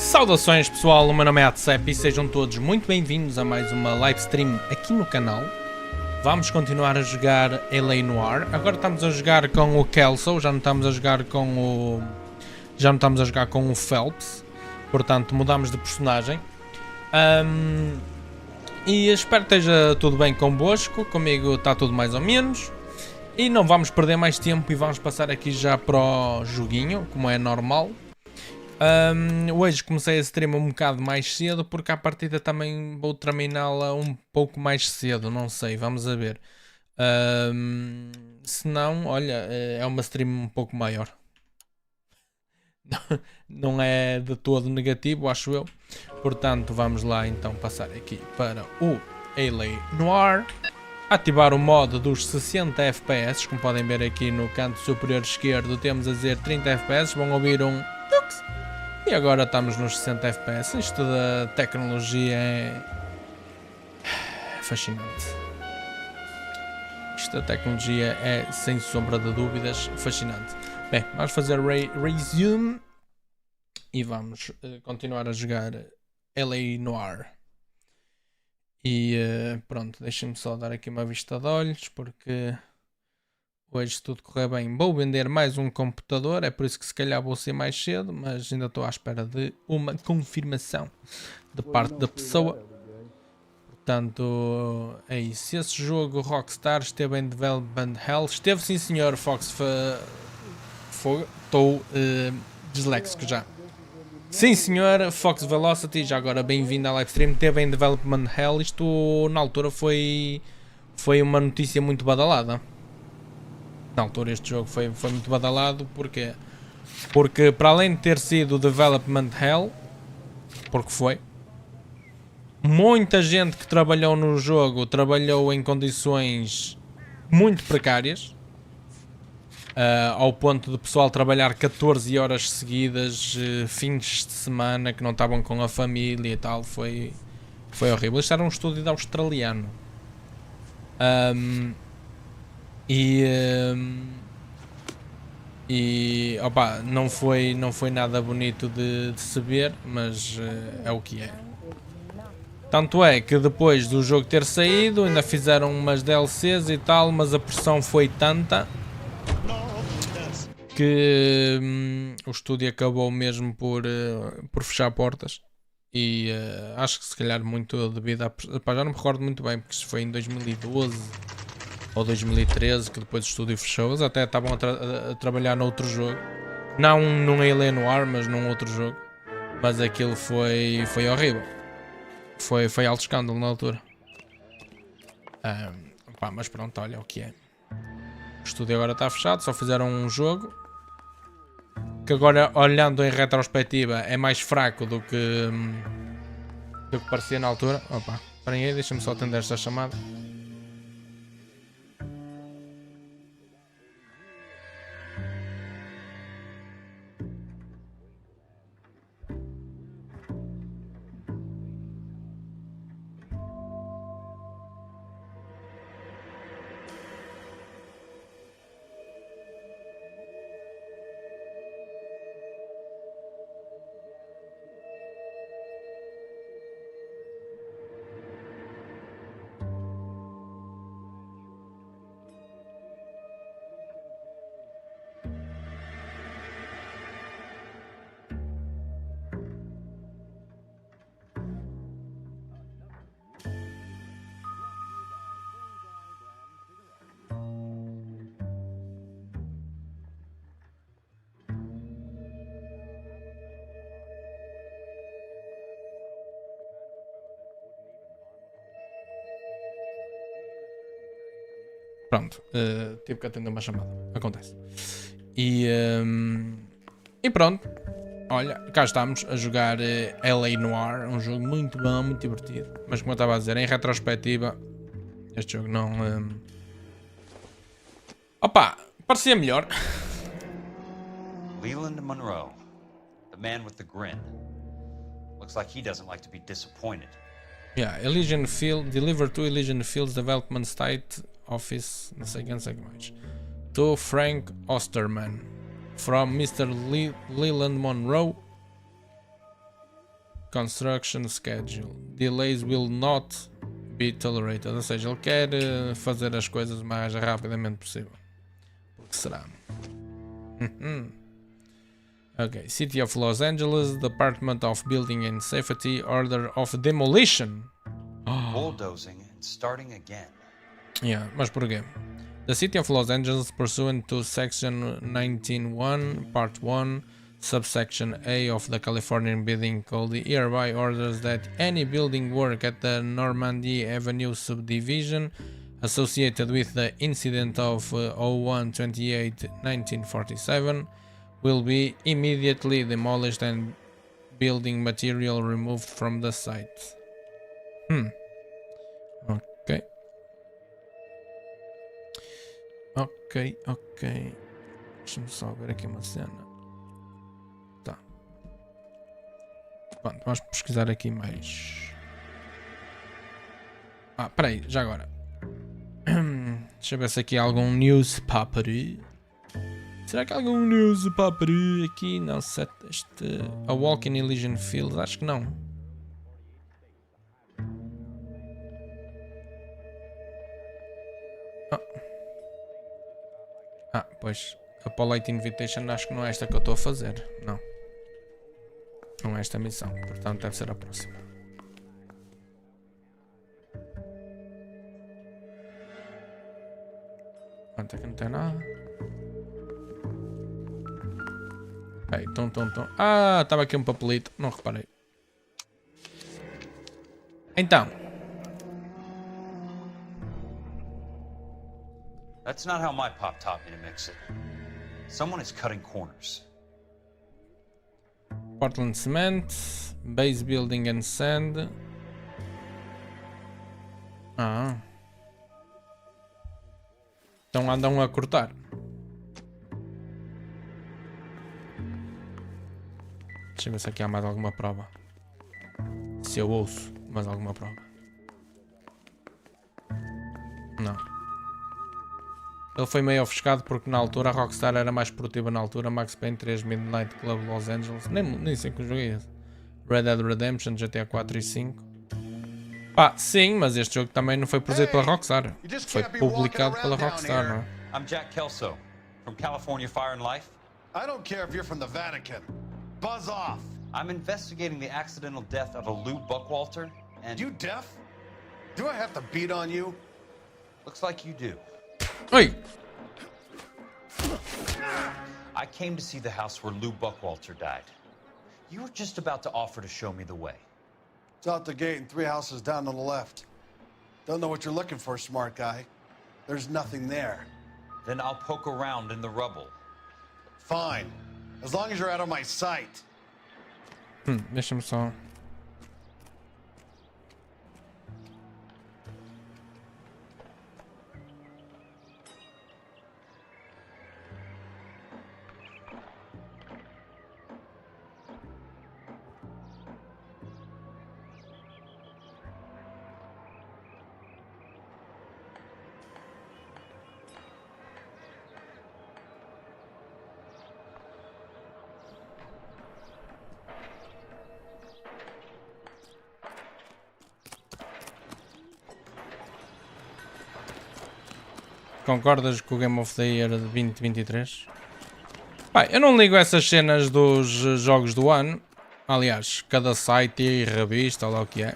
Saudações pessoal, o meu nome é Atecep e sejam todos muito bem-vindos a mais uma live stream aqui no canal. Vamos continuar a jogar NOIRE. Agora estamos a jogar com o Kelso, já não estamos a jogar com o Phelps. Portanto, mudamos de personagem. E espero que esteja tudo bem convosco. Comigo está tudo mais ou menos. E não vamos perder mais tempo e vamos passar aqui já para o joguinho, como é normal. Hoje comecei a stream um bocado mais cedo, porque à partida também vou terminá-la um pouco mais cedo, não sei, vamos a ver. Se não, olha, é uma stream um pouco maior. Não é de todo negativo, acho eu. Portanto, vamos lá então passar aqui para o NOIRE. Ativar o modo dos 60 FPS, como podem ver aqui no canto superior esquerdo temos a dizer 30 FPS, vão ouvir um tux. E agora estamos nos 60 FPS. Isto da tecnologia é fascinante. Isto da tecnologia é, sem sombra de dúvidas, fascinante. Bem, vamos fazer resume e vamos continuar a jogar NOIRE. E pronto, deixem-me só dar aqui uma vista de olhos, porque hoje se tudo correr bem vou vender mais um computador, é por isso que se calhar vou ser mais cedo, mas ainda estou à espera de uma confirmação de parte da pessoa. Portanto, é isso. Esse jogo Rockstar esteve em Development Hell, esteve sim senhor Fox, estou disléxico já. Sim senhor, Fox Velocity, já agora bem-vindo à live stream, teve em Development Hell. Isto na altura foi uma notícia muito badalada. Na altura este jogo foi muito badalado, porque para além de ter sido Development Hell, porque foi, muita gente que trabalhou no jogo trabalhou em condições muito precárias. Ao ponto de pessoal trabalhar 14 horas seguidas, fins de semana, que não estavam com a família e tal, foi horrível. Isto era um estúdio australiano. Opa, não foi nada bonito de se ver, mas é o que é. Tanto é que depois do jogo ter saído, ainda fizeram umas DLCs e tal, mas a pressão foi tanta que o estúdio acabou mesmo por fechar portas. E acho que se calhar muito devido a... Pá, já não me recordo muito bem, porque isso foi em 2012 ou 2013 que depois o estúdio fechou. Eles até estavam a trabalhar noutro jogo, não num NOIRE, mas num outro jogo. Mas aquilo foi horrível. Foi alto escândalo na altura. Pá, mas pronto, olha o que é. O estúdio agora está fechado, só fizeram um jogo que agora, olhando em retrospectiva, é mais fraco do que parecia na altura. Opa, esperem aí, deixa-me só atender esta chamada. Pronto, tive que atender uma chamada, acontece. E pronto, olha, cá estamos a jogar NOIRE, um jogo muito bom, muito divertido. Mas como eu estava a dizer, em retrospectiva, este jogo não... Opa, parecia melhor. Leland Monroe, the man with the grin. Looks like he doesn't like to be disappointed. Yeah, Elysian Field, delivered to Elysian Fields Development Site Office, não sei que mais. To Frank Osterman, from Mr. Leland Monroe. construction schedule. Delays will not be tolerated. Ou seja, ele quer fazer as coisas o mais rapidamente possível. Porque será? Ok. City of Los Angeles, Department of Building and Safety, Order of Demolition. Bulldozing and starting again. Yeah, mas porquê? The City of Los Angeles, pursuant to Section 19.1, Part 1, Subsection A of the Californian Building Code, hereby orders that any building work at the Normandy Avenue subdivision associated with the incident of 01/28/1947 will be immediately demolished and building material removed from the site. Ok. Ok. Deixa-me só ver aqui uma cena. Tá. Pronto, vamos pesquisar aqui mais. Peraí, já agora. Deixa eu ver se aqui há algum newspaper. Será que há algum newspaper aqui? Não, a Walking Elysian Fields, acho que não. Pois, a Polite Invitation acho que não é esta que eu estou a fazer. Não. Não é esta a missão, portanto deve ser a próxima. Quanto é que não tem nada? Estava aqui um papelito, não reparei. Então. That's not how my pop taught me to mix it. Someone is cutting corners. Portland Cement, Base Building and Sand. Então andam a cortar. Deixa eu ver se aqui há mais alguma prova. Se eu ouço mais alguma prova. Não. Ele foi meio ofuscado porque na altura a Rockstar era mais produtiva na altura. Max Payne 3, Midnight Club Los Angeles. Nem sei que joguei esse. Red Dead Redemption, GTA 4 e 5. Sim, mas este jogo também não foi produzido pela Rockstar. Foi publicado pela Rockstar, não é? I'm Jack Kelso, from California Fire and Life. I don't care if you're from the Vatican. Buzz off. I'm investigating the accidental death of a Lou Buckwalter, and... You deaf? Do I have to beat on you? Looks like you do. Oi! I came to see the house where Lou Buckwalter died. You were just about to offer to show me the way. It's out the gate and 3 houses down on the left. Don't know what you're looking for, smart guy. There's nothing there. Then I'll poke around in the rubble. Fine. As long as you're out of my sight. Deixa-me só. Concordas com o Game of the Year de 2023? Eu não ligo essas cenas dos jogos do ano. Aliás, cada site e revista, ou lá o que é,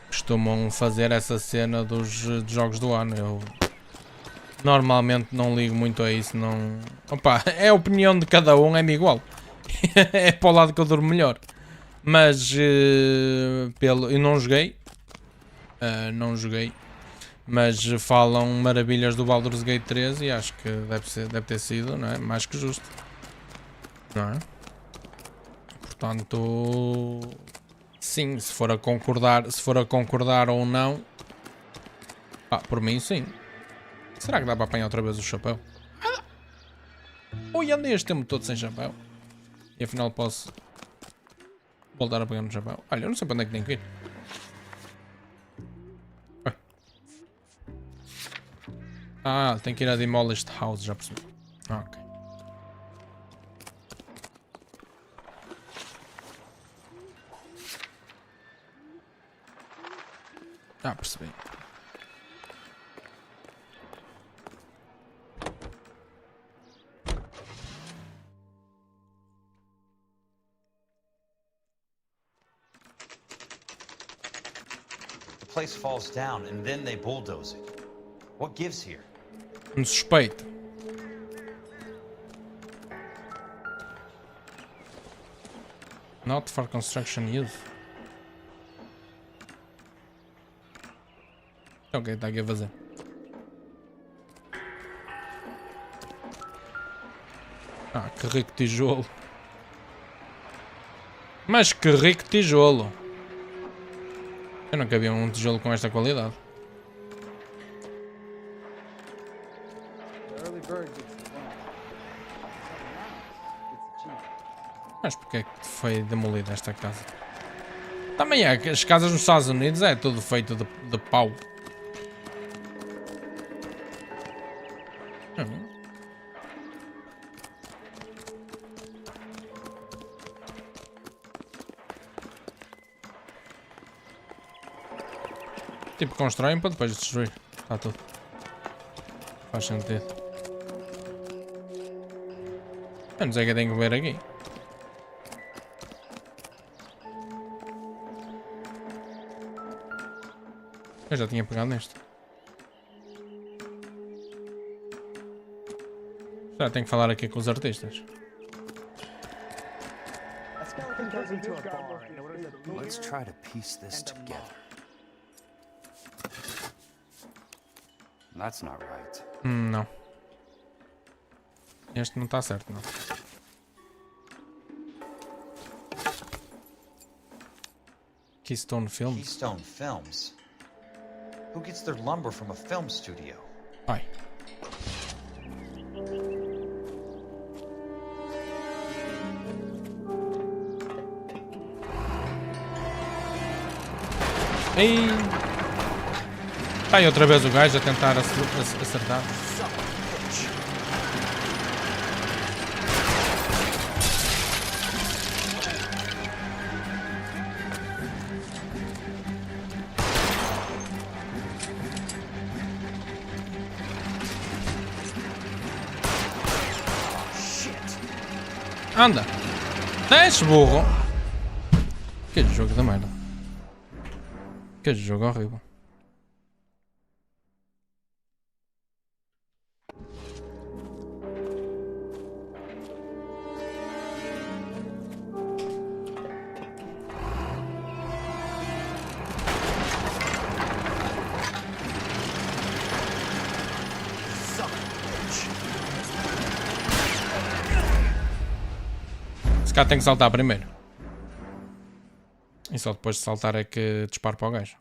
costumam fazer essa cena dos jogos do ano. Eu normalmente não ligo muito a isso. Não... é a opinião de cada um, é-me igual. É para o lado que eu durmo melhor. Mas eu não joguei. Mas falam maravilhas do Baldur's Gate 3 e acho que deve ter sido, não é? Mais que justo, não é? Portanto, sim, se for a concordar ou não, por mim sim. Será que dá para apanhar outra vez o chapéu? Ui, andei este tempo todo sem chapéu e afinal posso voltar a pegar no chapéu. Olha, eu não sei para onde é que tenho que ir. Tem que ir a Demolished House, já percebi. Ok. Já percebi. The place falls down and then they bulldoze it. What gives here? Suspeito. Not for construction use. Ok, está aqui a fazer. Ah, que rico tijolo. Mas que rico tijolo. Eu nunca vi um tijolo com esta qualidade. Mas porque é que foi demolida esta casa? Também é que as casas nos Estados Unidos é tudo feito de pau. Tipo, constroem para depois destruir. Está tudo. Faz sentido. Eu não sei o que eu tenho que ver aqui. Eu já tinha pegado neste. Já tenho que falar aqui com os artistas. Let's try to piece this together. That's not right. Não. Este não está certo, não. Keystone Films. Keystone Films? Who gets their lumber from a film studio? Ai. Ei! Está aí outra vez o gajo a tentar acertar. Anda! Desce, burro! Que jogo da merda. Que jogo horrível. Esse cara tem que saltar primeiro. E só depois de saltar é que disparo para o gajo.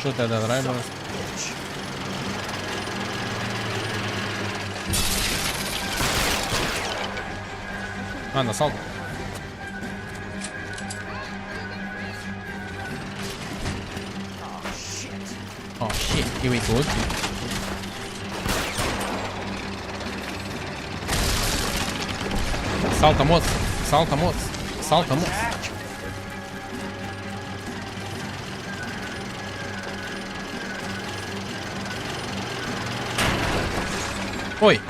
Chuta da driver. Anda, salta. Oh shit, here we go. Salta, moço. Salta, moço. Salta, moço. Oi.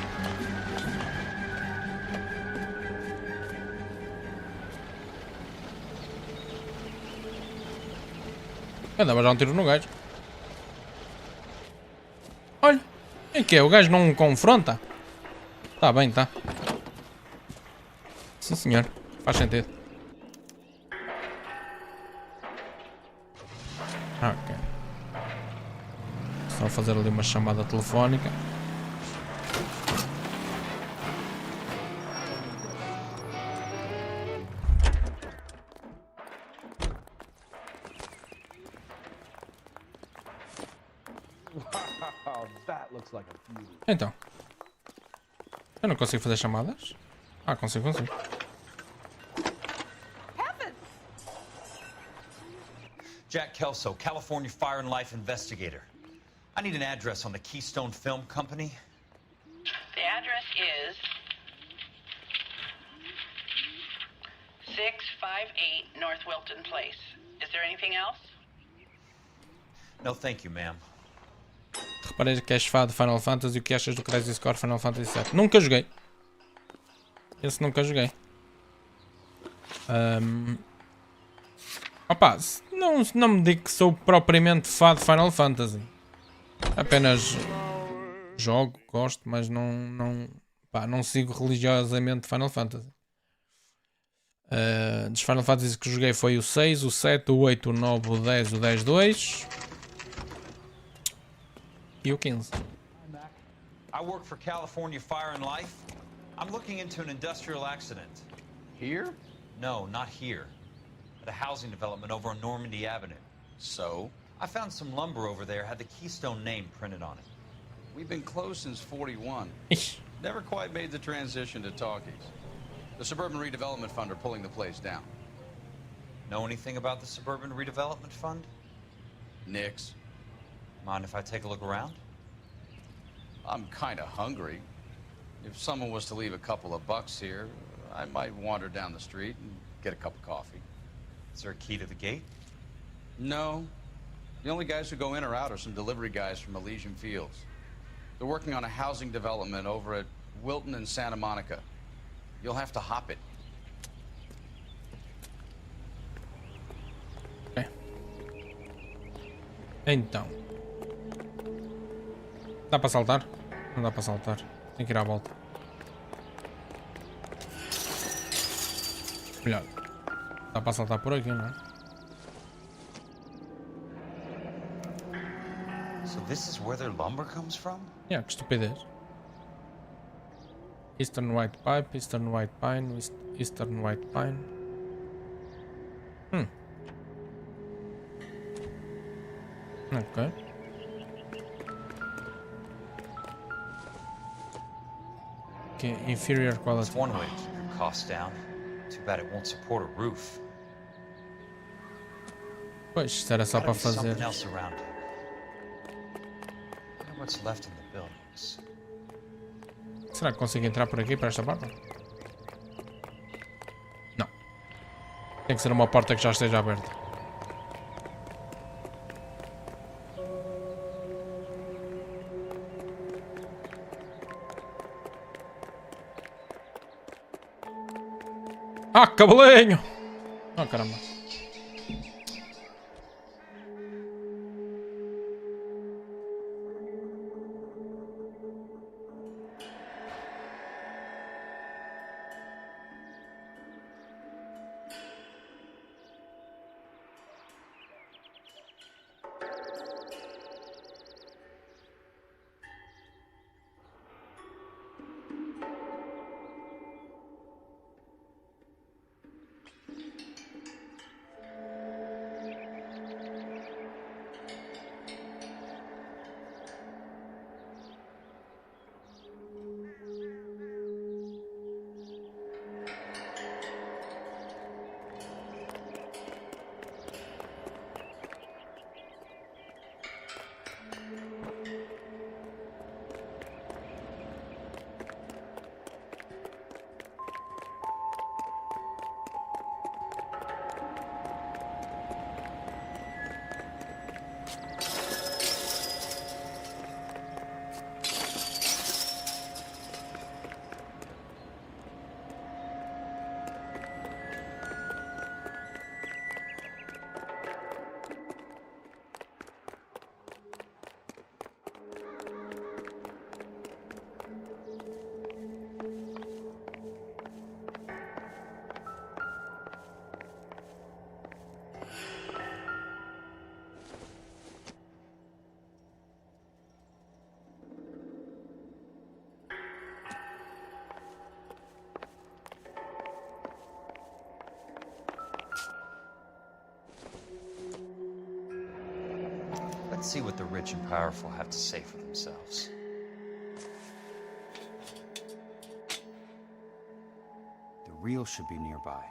Eu dava já um tiro no gajo. Olha. Em que é? O gajo não confronta? Tá bem, tá. Sim, senhor. Faz sentido. Ok. Só fazer ali uma chamada telefónica. Então. Eu não consigo fazer chamadas? Ah, consigo. Jack Kelso, California Fire and Life Investigator. I need an address on the Keystone Film Company. The address is 658 North Wilton Place. Is there anything else? No, thank you, ma'am. Reparei que és fã de Final Fantasy. O que achas do Crisis Core Final Fantasy VII? Nunca joguei. Esse nunca joguei. Opa, não me digo que sou propriamente fã de Final Fantasy. Apenas jogo, gosto, mas não sigo religiosamente Final Fantasy. Dos Final Fantasy que joguei foi o 6, o 7, o 8, o 9, o 10, o 10-2 e o 15. I work for California Fire and Life. I'm looking into an industrial accident. Here? No, not here. At a housing development over on Normandy Avenue. So? I found some lumber over there, had the Keystone name printed on it. We've been closed since 41. Never quite made the transition to talkies. The Suburban Redevelopment Fund are pulling the place down. Know anything about the Suburban Redevelopment Fund? Nix. Mind if I take a look around? I'm kinda hungry. If someone was to leave a couple of bucks here, I might wander down the street and get a cup of coffee. Is there a key to the gate? No. The only guys who go in or out are some delivery guys from Elysian Fields. They're working on a housing development over at Wilton and Santa Monica. You'll have to hop it. Okay. Então. Dá para saltar? Não dá para saltar. Tem que ir à volta. Melhor. Dá para saltar por aqui, não é? So this is where their lumber comes from? Yeah, que estupidez. Eastern White Pipe, Eastern White Pine, Eastern White Pine. Ok. Okay, inferior That's quality. one way to keep your costs down. Too bad it won't support a roof. Pois, isto era só Gotta para be fazer. something else around here. Wonder what's left in the buildings. Será que consigo entrar por aqui, para esta porta? Não. Tem que ser uma porta que já esteja aberta. Ah, cabelinho! Ah, caramba. Let's see what the rich and powerful have to say for themselves. The reel should be nearby.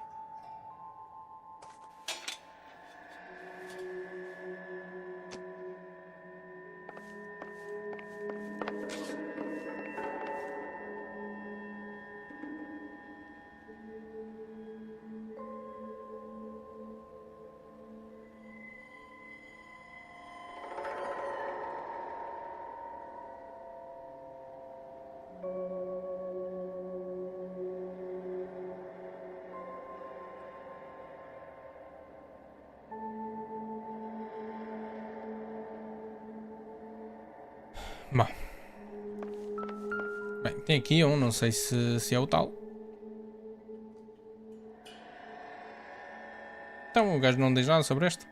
Bom. Bem, tem aqui um, não sei se é o tal. Então o gajo não diz nada sobre este.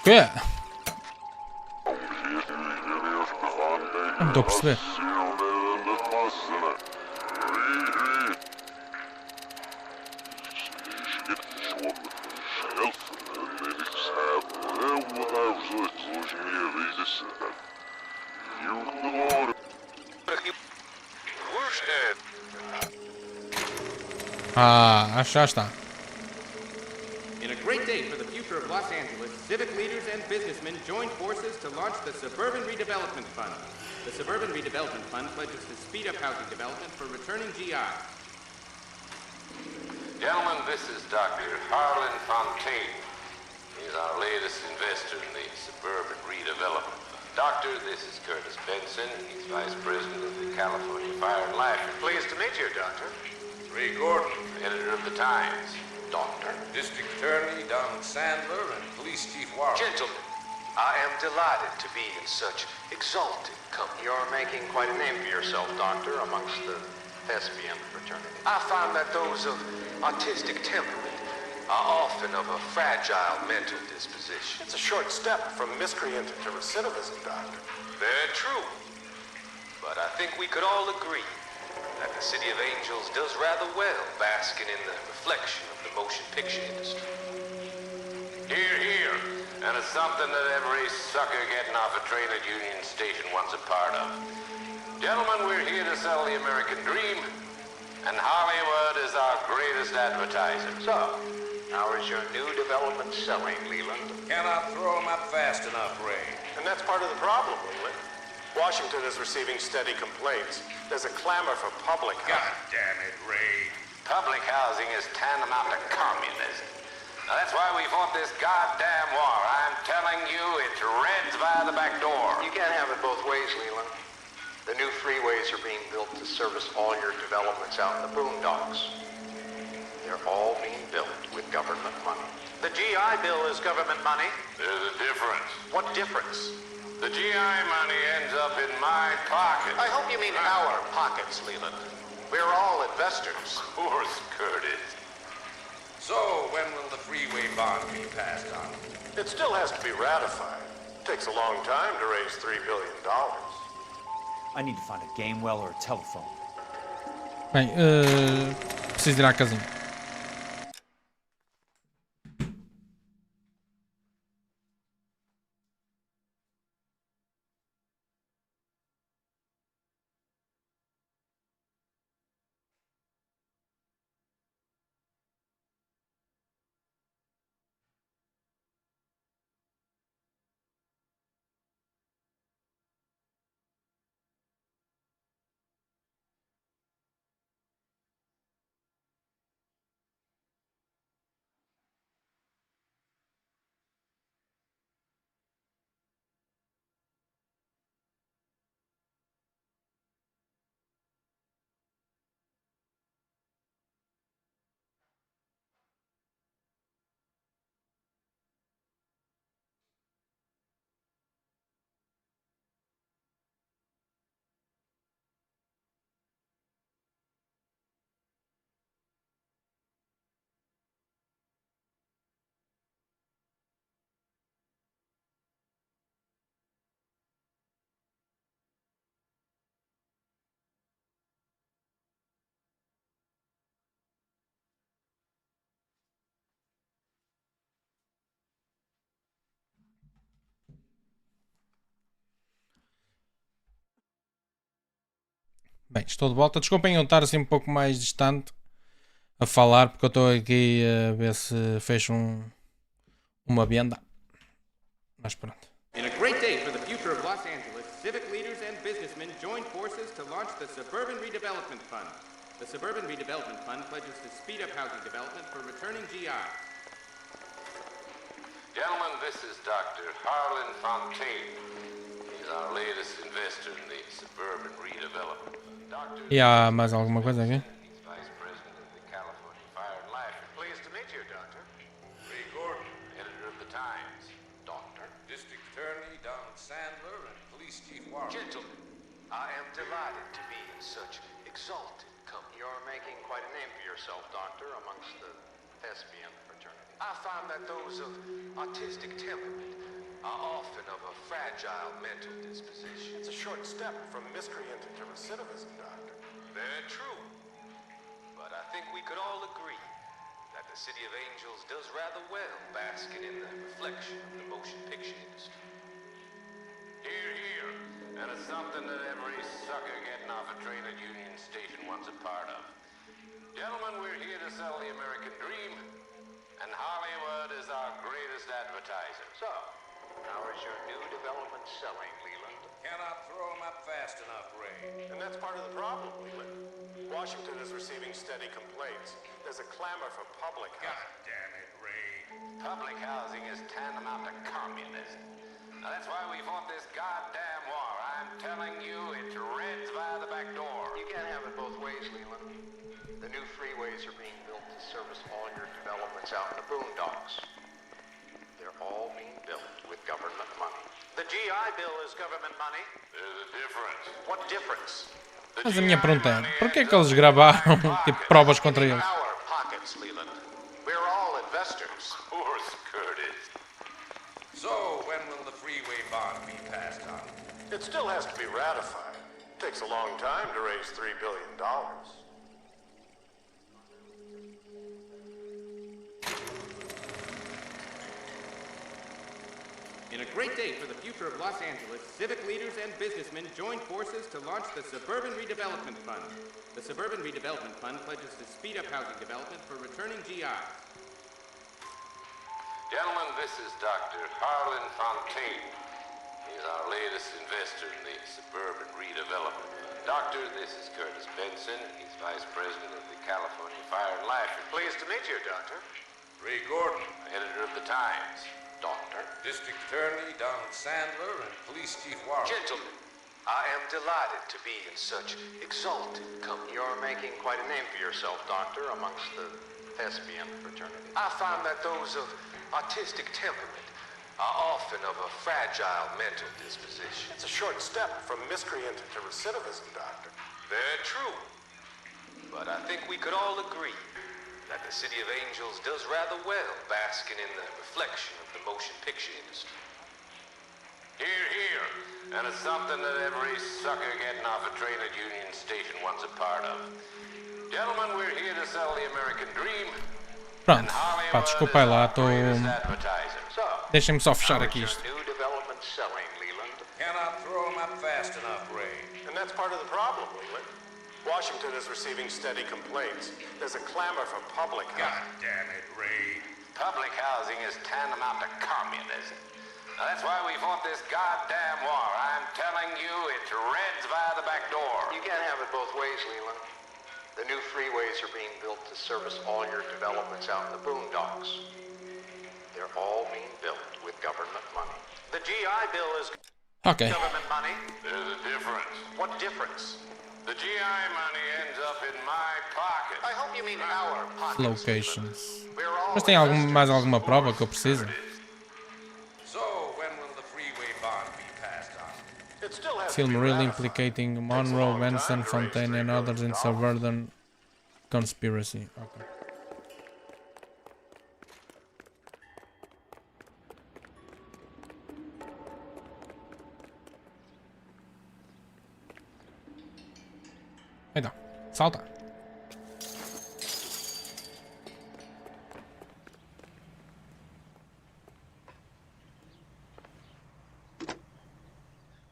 Que? Não estou a perceber. Ah, acho que já está. In a great day for the future of Los Angeles, civic leaders and businessmen joined forces to launch the Suburban Redevelopment Fund. The Suburban Redevelopment Fund pledges to speed up housing development for returning GI. Gentlemen, this is Dr. Harlan Fontaine. He's our latest investor in the Suburban Redevelopment Fund. Doctor, this is Curtis Benson. He's Vice President of the California Fire and Life. Pleased to meet you, Doctor. Ray Gordon, editor of the Times. Doctor. District Attorney Donald Sandler and Police Chief Warren. Gentlemen, I am delighted to be in such exalted company. You're making quite a name for yourself, Doctor, amongst the thespian fraternity. I find that those of artistic temperament are often of a fragile mental disposition. It's a short step from miscreant to recidivism, Doctor. Very true. But I think we could all agree that the City of Angels does rather well basking in the reflection of the motion picture industry. Here, here. And it's something that every sucker getting off a train at Union Station wants a part of. Gentlemen, we're here to sell the American dream, and Hollywood is our greatest advertiser. So, how is your new development selling, Leland? Cannot throw them up fast enough, Ray. And that's part of the problem, Leland. Washington is receiving steady complaints. There's a clamor for public God housing. damn it, Ray. Public housing is tantamount to communism. Now that's why we fought this goddamn war. I'm telling you, it's Reds via the back door. You can't have it both ways, Leland. The new freeways are being built to service all your developments out in the boondocks. They're all being built with government money. The GI Bill is government money. There's a difference. What difference? The GI money ends up in my pocket. I hope you mean our pockets, Leland. We're all investors. Of course, Curtis. So, when will the freeway bond be passed on? It still has to be ratified. It takes a long time to raise $3 billion. I need to find a game well or a telephone. Bem, preciso ir à casinha. Bem, estou de volta. Desculpem eu estar assim um pouco mais distante a falar, porque eu estou aqui a ver se fecho uma venda. Mas pronto. In a great day for the future of Los Angeles, civic leaders and businessmen joined forces to launch the Suburban Redevelopment Fund. The Suburban Redevelopment Fund pledges to speed up housing development for returning GIs. Gentlemen, this is Dr. Harlan Fontaine. He's our latest investor in the Suburban Redevelopment Fund. Dr. E há mais alguma coisa aqui? He's Vice President of the California Fire and Life. Pleased to meet you, Doctor. Ray Gordon, Editor of the Times. Doctor. District Attorney Donald Sandler, and Police Chief Warren. Gentlemen, I am delighted to be in such exalted company. You're making quite a name for yourself, Doctor, amongst the thespian fraternity. I find that those of artistic temperament are often of a fragile mental disposition. It's a short step from miscreant to recidivism, Doctor. Very true. But I think we could all agree that the City of Angels does rather well basking in the reflection of the motion picture industry. Hear, hear. And it's something that every sucker getting off a train at Union Station wants a part of. Gentlemen, we're here to sell the American dream, and Hollywood is our greatest advertiser. So, how is your new development selling, Leland? Cannot throw him up fast enough, Ray. And that's part of the problem, Leland. Washington is receiving steady complaints. There's a clamor for public God housing. damn it, Ray. Public housing is tantamount to communism. Now that's why we fought this goddamn war. I'm telling you, it's Reds via the back door. You can't have it both ways, Leland. The new freeways are being built to service all your developments out in the boondocks. They're all being built with government money. The GI Bill is government money. There's a difference. What difference? Mas a minha pergunta é, porquê que eles gravaram tipo provas contra eles? Our pockets, Leland. We're all investors. Of course, Curtis. So, when will the freeway bond be passed on? It still has to be ratified. It takes a long time to raise $3 billion. In a great day for the future of Los Angeles, civic leaders and businessmen joined forces to launch the Suburban Redevelopment Fund. The Suburban Redevelopment Fund pledges to speed up housing development for returning GIs. Gentlemen, this is Dr. Harlan Fontaine. He's our latest investor in the Suburban Redevelopment Fund. Doctor, this is Curtis Benson. He's Vice President of the California Fire and Life. Pleased to meet you, Doctor. Ray Gordon, Editor of the Times. Doctor. District Attorney Donald Sandler, and Police Chief Warren. Gentlemen, I am delighted to be in such exalted company. You're making quite a name for yourself, Doctor, amongst the thespian fraternity. I find that those of artistic temperament are often of a fragile mental disposition. It's a short step from miscreant to recidivism, Doctor. Very true. But I think we could all agree that the City of Angels does rather well basking in the reflection of the motion picture industry. Hear, hear. And it's something that every sucker getting off a train at Union Station wants a part of. Gentlemen, we're here to sell the American dream. Pronto, pá, desculpa aí lá, estou... Deixem-me só fechar aqui isto. New development selling, Leland. Cannot throw him up fast enough, Ray. And that's part of the problem, Leland. Washington is receiving steady complaints. There's a clamor for public God housing. damn it, Ray. Public housing is tantamount to communism. Now that's why we fought this goddamn war. I'm telling you, it's Reds via the back door. You can't have it both ways, Leland. The new freeways are being built to service all your developments out in the boondocks. They're all being built with government money. The GI Bill is Ok. government money. There's a difference. What difference? The GI money ends up in my pocket. I hope you mean our pockets. Locations. We're all Mas tem mais alguma prova que eu preciso? So, when will the freeway bond be passed on? It still has Film to be really ratified. implicating Monroe, Benson, Fontaine and others in Southern conspiracy. Okay. Então, salta.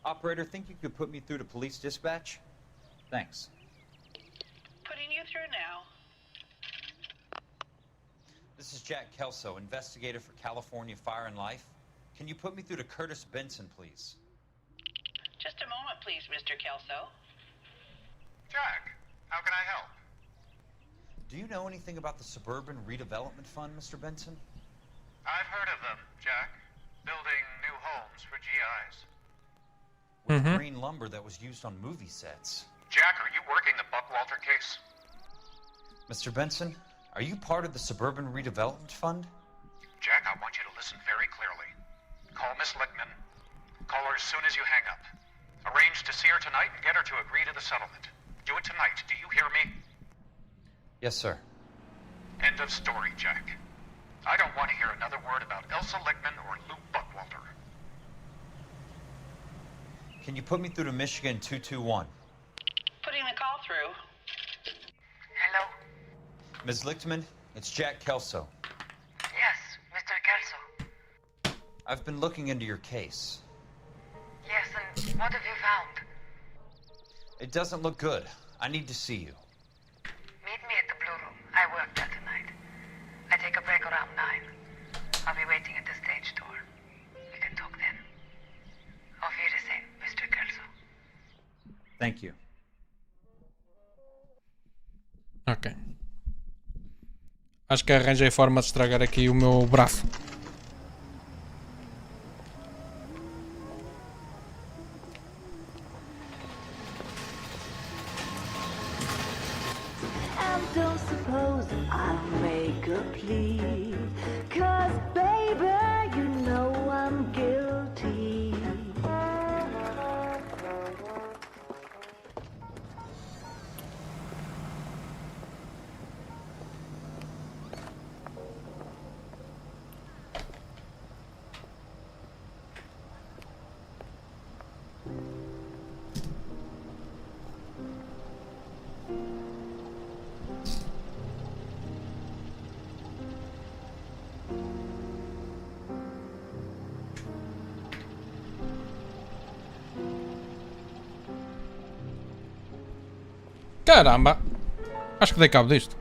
Operator, think you could put me through to police dispatch? Thanks. Putting you through now. This is Jack Kelso, investigator for California Fire and Life. Can you put me through to Curtis Benson, please? Just a moment, please, Mr. Kelso. Jack, how can I help? Do you know anything about the Suburban Redevelopment Fund, Mr. Benson? I've heard of them, Jack. Building new homes for GIs. With green lumber that was used on movie sets. Jack, are you working the Buckwalter case? Mr. Benson, are you part of the Suburban Redevelopment Fund? Jack, I want you to listen very clearly. Call Miss Lichtman. Call her as soon as you hang up. Arrange to see her tonight and get her to agree to the settlement. Do it tonight. Do you hear me? Yes, sir. End of story, Jack. I don't want to hear another word about Elsa Lichtman or Lou Buckwalter. Can you put me through to Michigan 221? Putting the call through. Hello? Ms. Lichtman, it's Jack Kelso. Yes, Mr. Kelso. I've been looking into your case. Yes, and what have you found? It doesn't look good. I need to see you. Meet me at the Blue Room. I work there tonight. I take a break around 9. I'll be waiting at the stage door. We can talk then. Auf Wiedersehen, Mr. Kelso. Thank you. Ok. Acho que arranjei forma de estragar aqui o meu braço. And don't suppose I'll make a plea, 'cause baby, you know I'm guilty. Caramba! Acho que dei cabo disto.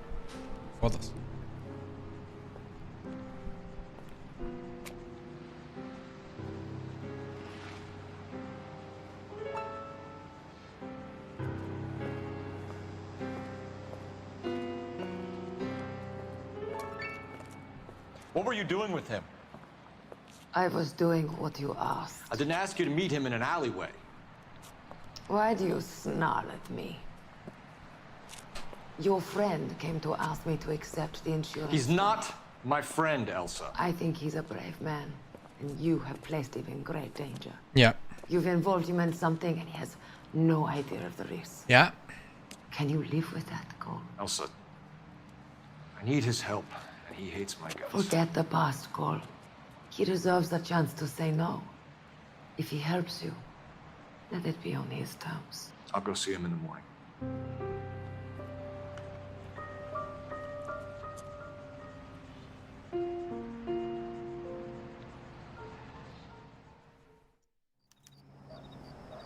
Foda-se. What were you doing with him? I was doing what you asked. I didn't ask you to meet him in an alleyway. Why do you snarl at me? Your friend came to ask me to accept the insurance. He's not my friend, Elsa. I think he's a brave man, and you have placed him in great danger. Yeah. You've involved him in something, and he has no idea of the risk. Yeah. Can you live with that, Cole? Elsa, I need his help, and he hates my guts. Forget the past, Cole. He deserves a chance to say no. If he helps you, let it be on his terms. I'll go see him in the morning.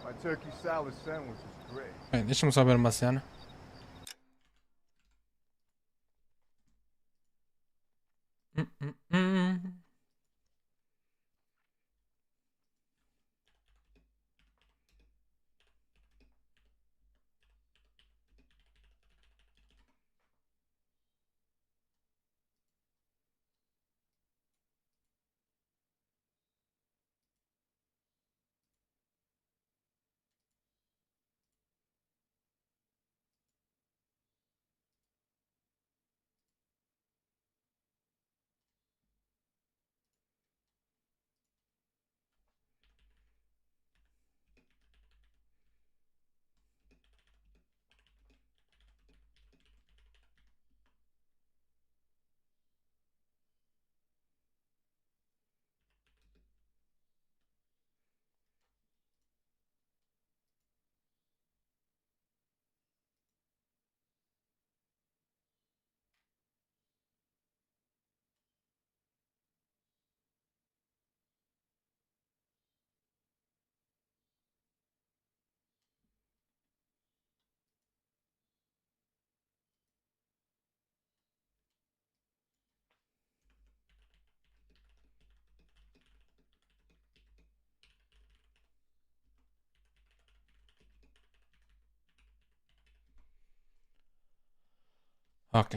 My turkey salad sandwich is great. Bem, deixa-me só ver uma cena. Ok.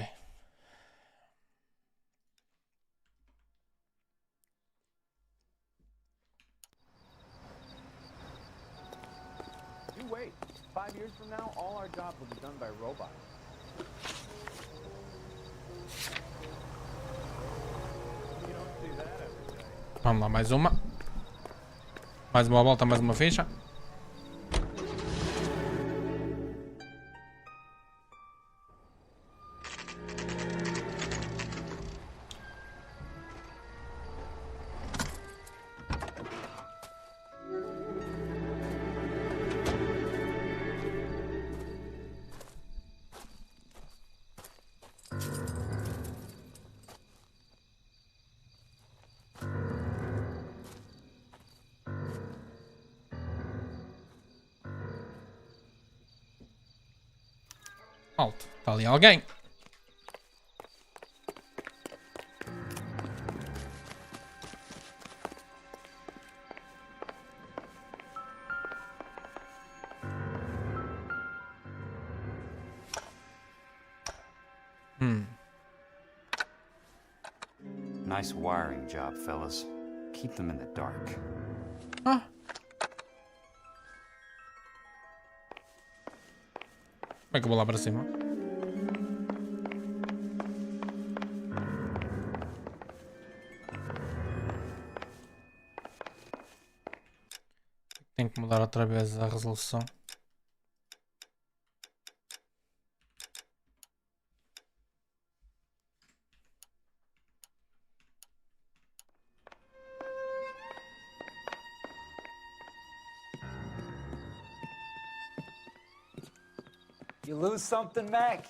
You wait. 5 years from now, all our jobs will be done by robots. You don't see that every day. Vamos lá, mais uma. Mais uma volta, mais uma ficha. Alto, está ali alguém. Nice wiring job, fellas. Keep them in the dark. Ah. Como é que eu vou lá para cima? Tenho que mudar outra vez a resolução. You lose something, Mac?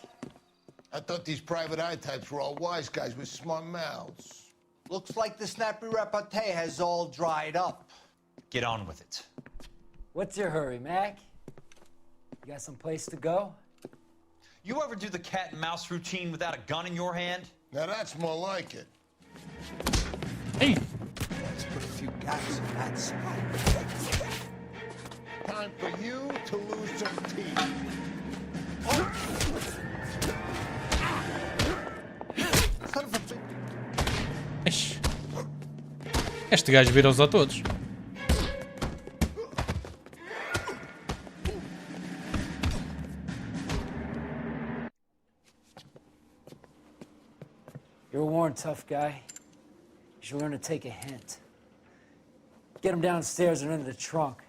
I thought these private eye types were all wise guys with smart mouths. Looks like the snappy repartee has all dried up. Get on with it. What's your hurry, Mac? You got some place to go? You ever do the cat and mouse routine without a gun in your hand? Now that's more like it. Hey! Let's put a few gaps in that spot. Time for you to lose some teeth. Ixi. Este gajo virou-os a todos. You're a worn, tough guy. You should learn to take a hint. Get him downstairs and into the trunk.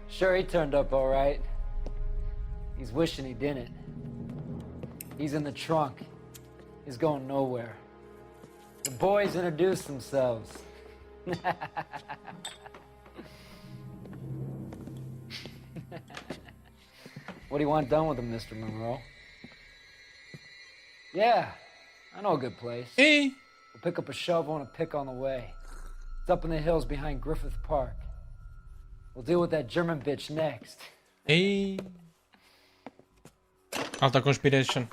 Sure, he turned up all right. He's wishing he didn't. He's in the trunk. He's going nowhere. The boys introduced themselves. What do you want done with him, Mr. Monroe? Yeah, I know a good place. Hey. We'll pick up a shovel and a pick on the way. It's up in the hills behind Griffith Park. We'll deal with that German bitch next. Hey. Alta conspiration.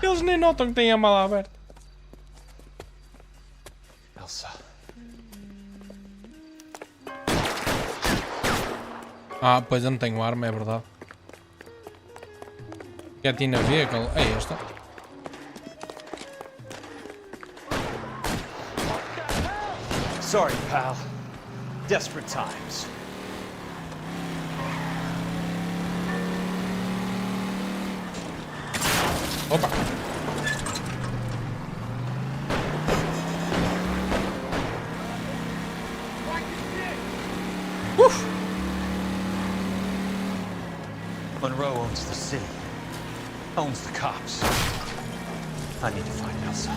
Eles nem notam que têm a mala aberta. Elsa. Ah, pois eu não tenho arma, é verdade. Get in a vehicle. É esta. Sorry, pal. Desperate times. Opa. Monroe owns the city, owns the cops. I need to find Elsa.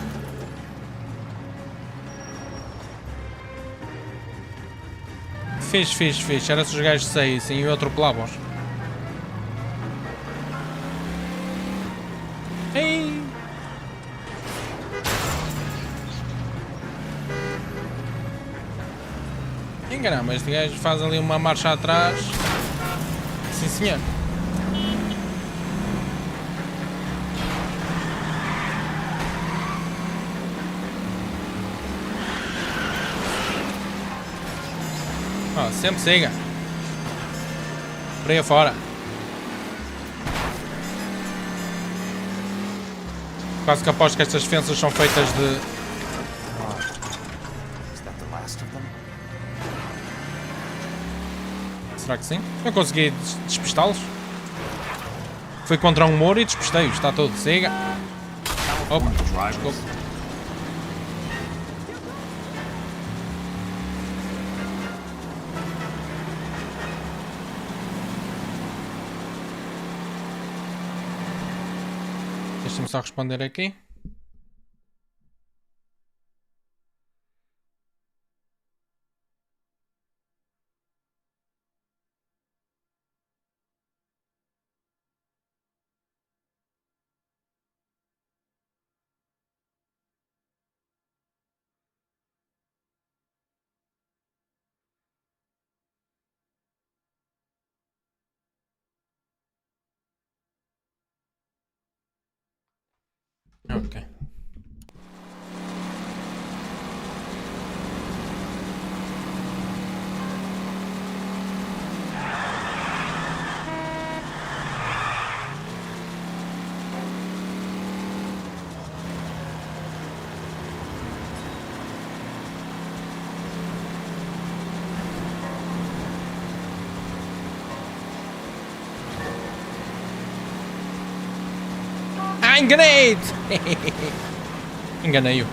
Fixe. Era se os gajos saíssem e eu atropelava-os. Ei! Enganamos, este gajo faz ali uma marcha atrás. Sim, senhor. Oh, sempre siga. Por aí afora. Quase que aposto que estas defensas são feitas de... Será que sim? Eu consegui despistá-los. Fui contra um muro e despistei-os. Está tudo. Siga. Opa, desculpa. Deixa-me só responder aqui. Ok. Enganei-te! Enganei-o.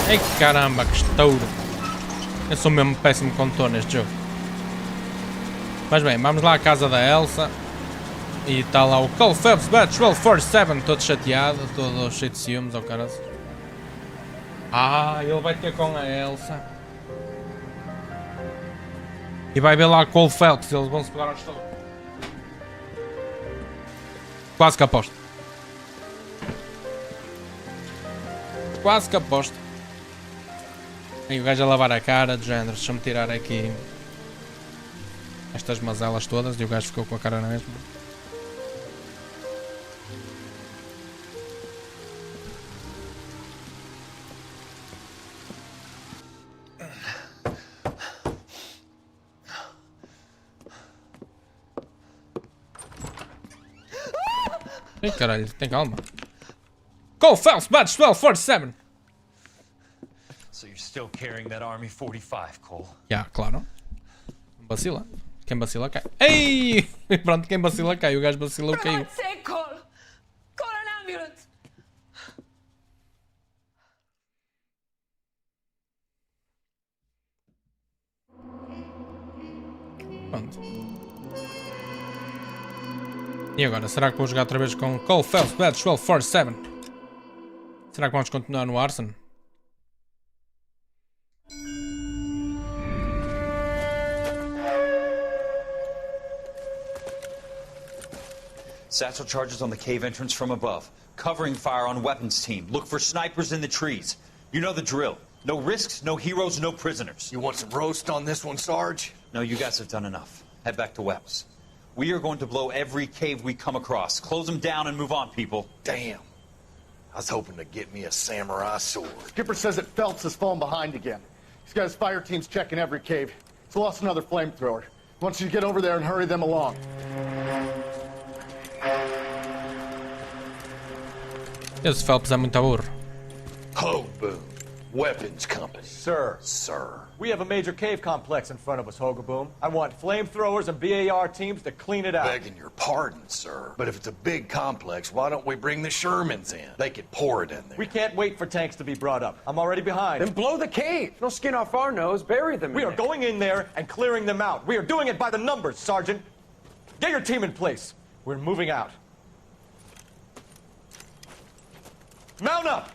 Ai caramba, que estouro! Eu sou mesmo péssimo condutor neste jogo. Mas bem, vamos lá à casa da Elsa. E está lá o Cole Phelps Batch 1247, todo chateado, todo cheio de ciúmes, ao caras. Ah, ele vai ter com a Elsa. E vai ver lá Cole Phelps, eles vão se pegar ao estouro. Quase que aposto. Quase que aposto. Aí o gajo a lavar a cara, de género, deixa-me tirar aqui estas mazelas todas, e o gajo ficou com a cara na mesma. Ai caralho, tem calma. Cole Phelps, Badge 1247. So you're still carrying that Army 45, Cole? Já, claro. Vacila. Quem vacila cai. Ei! Pronto, quem vacila cai. O gajo vacilou, caiu. Cole! Call an ambulance! Pronto. E agora, será que vou jogar outra vez com Cole Phelps Badge 1247? Será que vamos continuar no Arson? Satchel charges on the cave entrance from above. Covering fire on weapons team. Look for snipers in the trees. You know the drill. No risks, no heroes, no prisoners. You want some roast on this one, Sarge? No, you guys have done enough. Head back to Webb's. We are going to blow every cave we come across. Close them down and move on, people. Damn. I was hoping to get me a samurai sword. Skipper says that Phelps has fallen behind again. He's got his fire teams checking every cave. He's lost another flamethrower. He wants you to get over there and hurry them along. Esse Phelps é muito burro. Oh, boom. Weapons company. Sir. Sir. We have a major cave complex in front of us, Hogaboom. I want flamethrowers and BAR teams to clean it out. Begging your pardon, sir. But if it's a big complex, why don't we bring the Shermans in? They could pour it in there. We can't wait for tanks to be brought up. I'm already behind. Then blow the cave. No skin off our nose. Bury them. We are going in there and clearing them out. We are doing it by the numbers, Sergeant. Get your team in place. We're moving out. Mount up!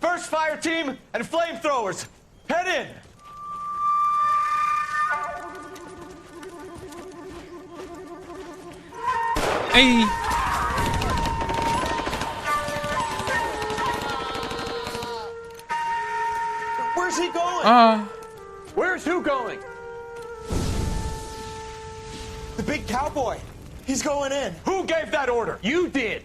First fire team and flamethrowers! Head in! Hey! Where's he going? Where's who going? The big cowboy. He's going in. Who gave that order? You did.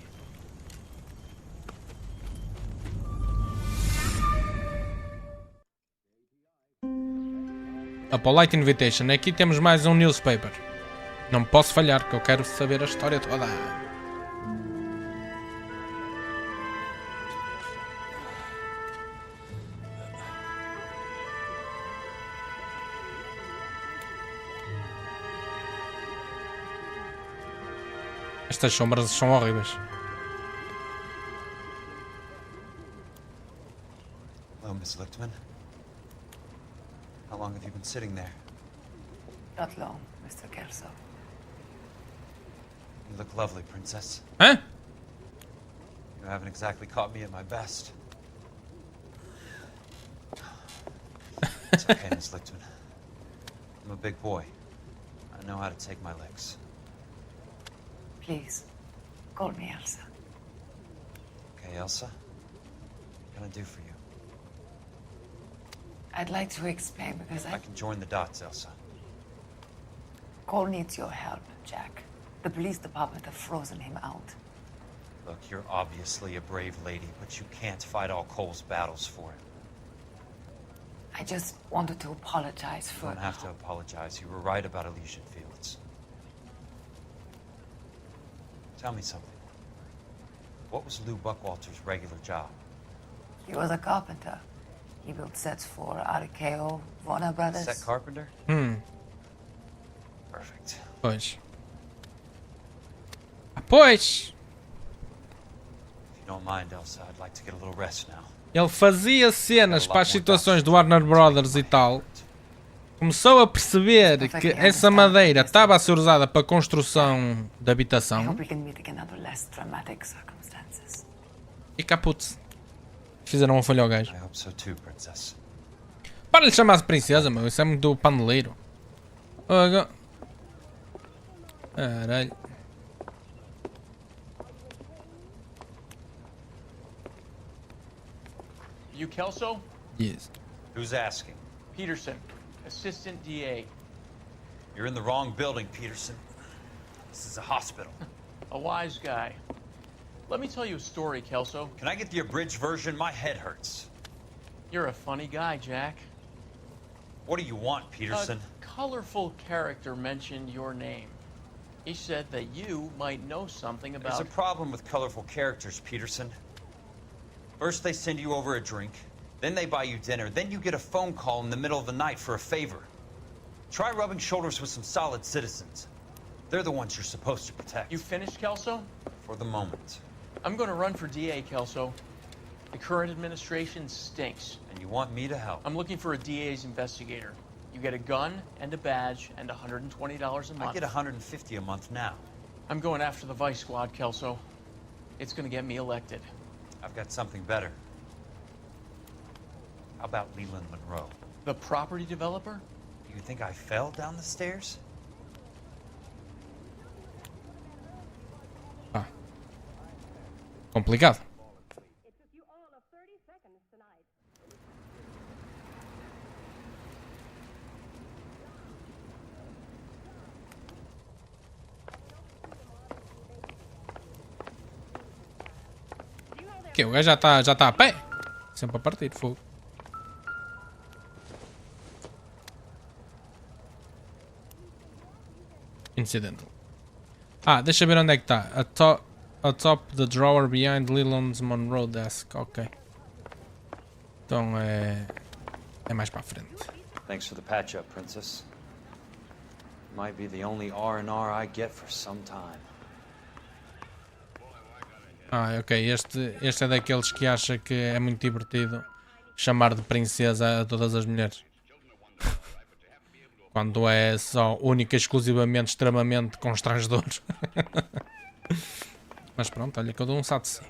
A Polite Invitation. Aqui temos mais um newspaper. Não posso falhar, que eu quero saber a história toda. Estas sombras são horríveis. Hello, Miss Lichtman. How long have you been sitting there? Not long, Mr. Kelso. You look lovely, Princess. Huh? You haven't exactly caught me at my best. It's okay, Miss Lichtman. I'm a big boy. I know how to take my licks. Please, call me Elsa. Okay, Elsa? What can I do for you? I'd like to explain because I can join the dots, Elsa. Cole needs your help, Jack. The police department have frozen him out. Look, you're obviously a brave lady, but you can't fight all Cole's battles for him. I just wanted to apologize for... You don't have to apologize. You were right about Elysian Fields. Tell me something. What was Lou Buckwalter's regular job? He was a carpenter. He built sets for RKO, Warner Brothers. Set carpenter? Perfect. Pois. Pois! If you don't mind, Elsa, I'd like to get a little rest now. Ele fazia cenas para as situações do Warner Brothers e tal. Começou a perceber que essa madeira estava a ser usada para a construção de habitação. E caput. Fizeram uma folha ao gajo. Para lhe chamar-se princesa, meu. Isso é muito paneleiro. Caralho. You Kelso? Yes. Who's asking? Peterson, Assistant DA. You're in the wrong building, Peterson. This is a hospital. A wise guy. Let me tell you a story, Kelso. Can I get the abridged version? My head hurts. You're a funny guy, Jack. What do you want, Peterson? A colorful character mentioned your name. He said that you might know something about... There's a problem with colorful characters, Peterson. First they send you over a drink, then they buy you dinner, then you get a phone call in the middle of the night for a favor. Try rubbing shoulders with some solid citizens. They're the ones you're supposed to protect. You finished, Kelso? For the moment. I'm going to run for DA, Kelso. The current administration stinks. And you want me to help? I'm looking for a DA's investigator. You get a gun and a badge and $120 a month. I get $150 a month now. I'm going after the Vice Squad, Kelso. It's going to get me elected. I've got something better. How about Leland Monroe? The property developer? Do you think I fell down the stairs? Complicado. Que o gajo já está a pé. Sempre a partir de fogo. Incidental. Deixa eu ver onde é que está. Atop the drawer behind Leland's Monroe desk. Ok. Então é mais para a frente. Thanks for the patch-up, Princess. Might be the only R&R I get for some time. Ok. Este é daqueles que acha que é muito divertido chamar de princesa a todas as mulheres. Quando é só única e exclusivamente extremamente constrangedor. Mas pronto, olha que eu dou um satsi.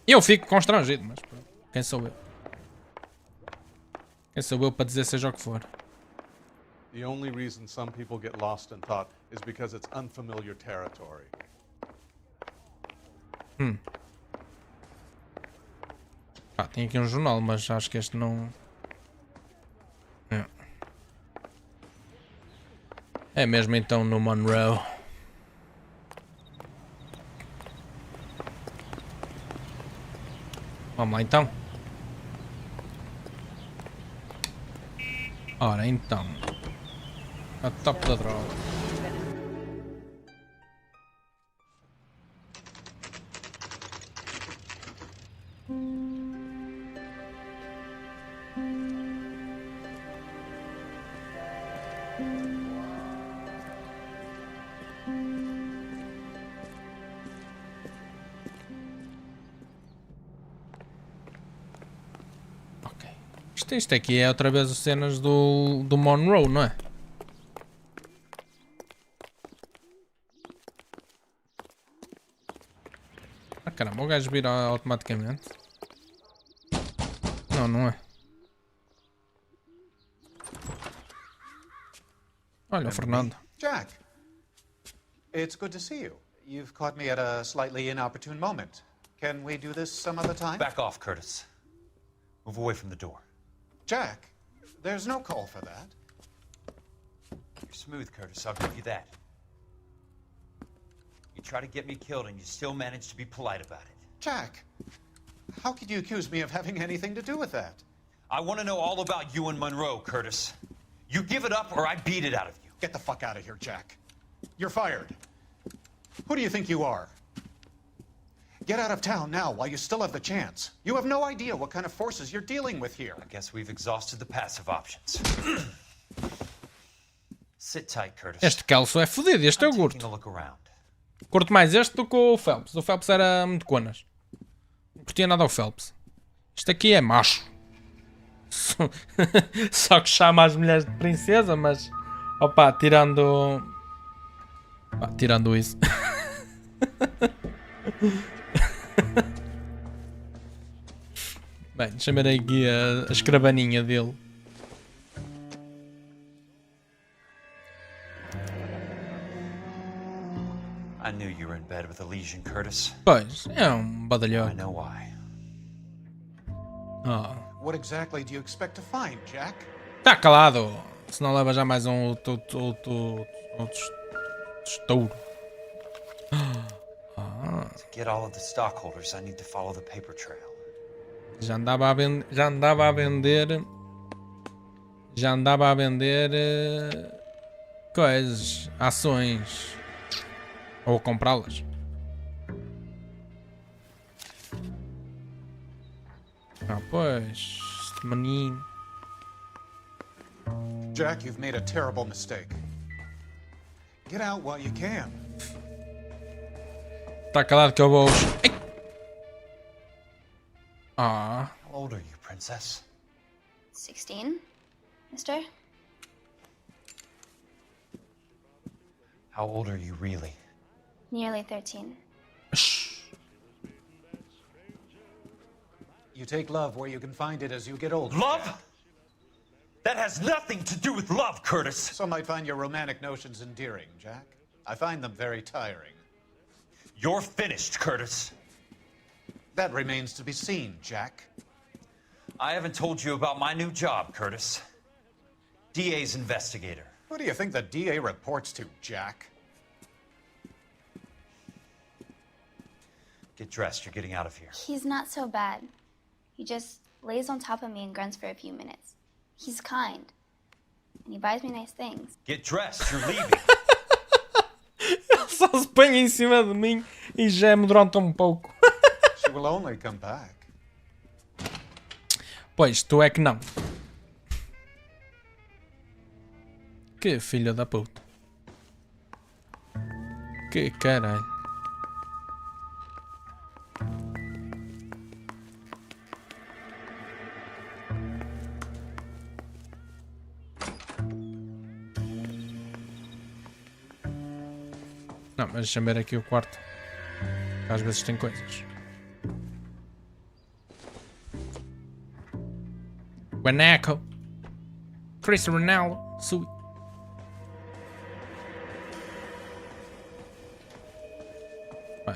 Eu fico constrangido, mas pronto. Quem sou eu? Quem sou eu para dizer seja o que for? The only reason some people get lost in thought is because it's unfamiliar territory. Tem aqui um jornal, mas acho que este não... É mesmo então no Monroe. Vamos lá então. Ora então. A top da droga. Isto aqui é outra vez as cenas do Monroe, não é? Ah caramba, o gajo vira automaticamente. Não, não é. Olha o Fernando. Jack, it's good to see you. You've caught me at a slightly inopportune moment. Can we do this some other time? Back off, Curtis. Move away from the door. Jack, there's no call for that. You're smooth, Curtis. I'll give you that. You try to get me killed and you still manage to be polite about it. Jack, how could you accuse me of having anything to do with that? I want to know all about you and Monroe, Curtis. You give it up or I beat it out of you. Get the fuck out of here, Jack. You're fired. Who do you think you are? Get out of town now while you still have the chance. You have no idea what kind of forces you're dealing with here. I guess we've exhausted the passive options. Sit tight, Curtis. Este Kelso é fodido, este eu curto. Curto mais este do que o Phelps. O Phelps era muito conas. Não curtia nada ao Phelps. Este aqui é macho. Só que chama as mulheres de princesa, mas... Opa, tirando... tirando isso. Bem, deixa eu ver aqui a escravaninha dele. I knew you were in bed with a lesion, Curtis. Pois, é badalhão. I know why. What exactly do you expect to find, Jack? Tá calado, senão leva já mais um outro estouro. To get all of the stockholders, I need to follow the paper trail. Já andava a vender coisas, ações, ou comprá-las. Pois, este menino. Jack, you've made a terrible mistake. Get out while you can. Tá calado que eu vou. How old are you, princess? 16, mister? How old are you really? Nearly 13. You take love where you can find it as you get older. Love? That has nothing to do with love, Curtis. Some might find your romantic notions endearing, Jack. I find them very tiring. You're finished, Curtis. That remains to be seen, Jack. I haven't told you about my new job, Curtis. DA's investigator. Who do you think the DA reports to, Jack? Get dressed, you're getting out of here. He's not so bad. He just lays on top of me and grunts for a few minutes. He's kind. And he buys me nice things. Get dressed, you're leaving. só se põe em cima de mim e já me durante um pouco. She will only come back. Pois, tu é que não. Que filho da puta. Que caralho. Não, mas deixa-me ver aqui o quarto. Às vezes tem coisas. Guanaco. Chris Ronaldo. Sui.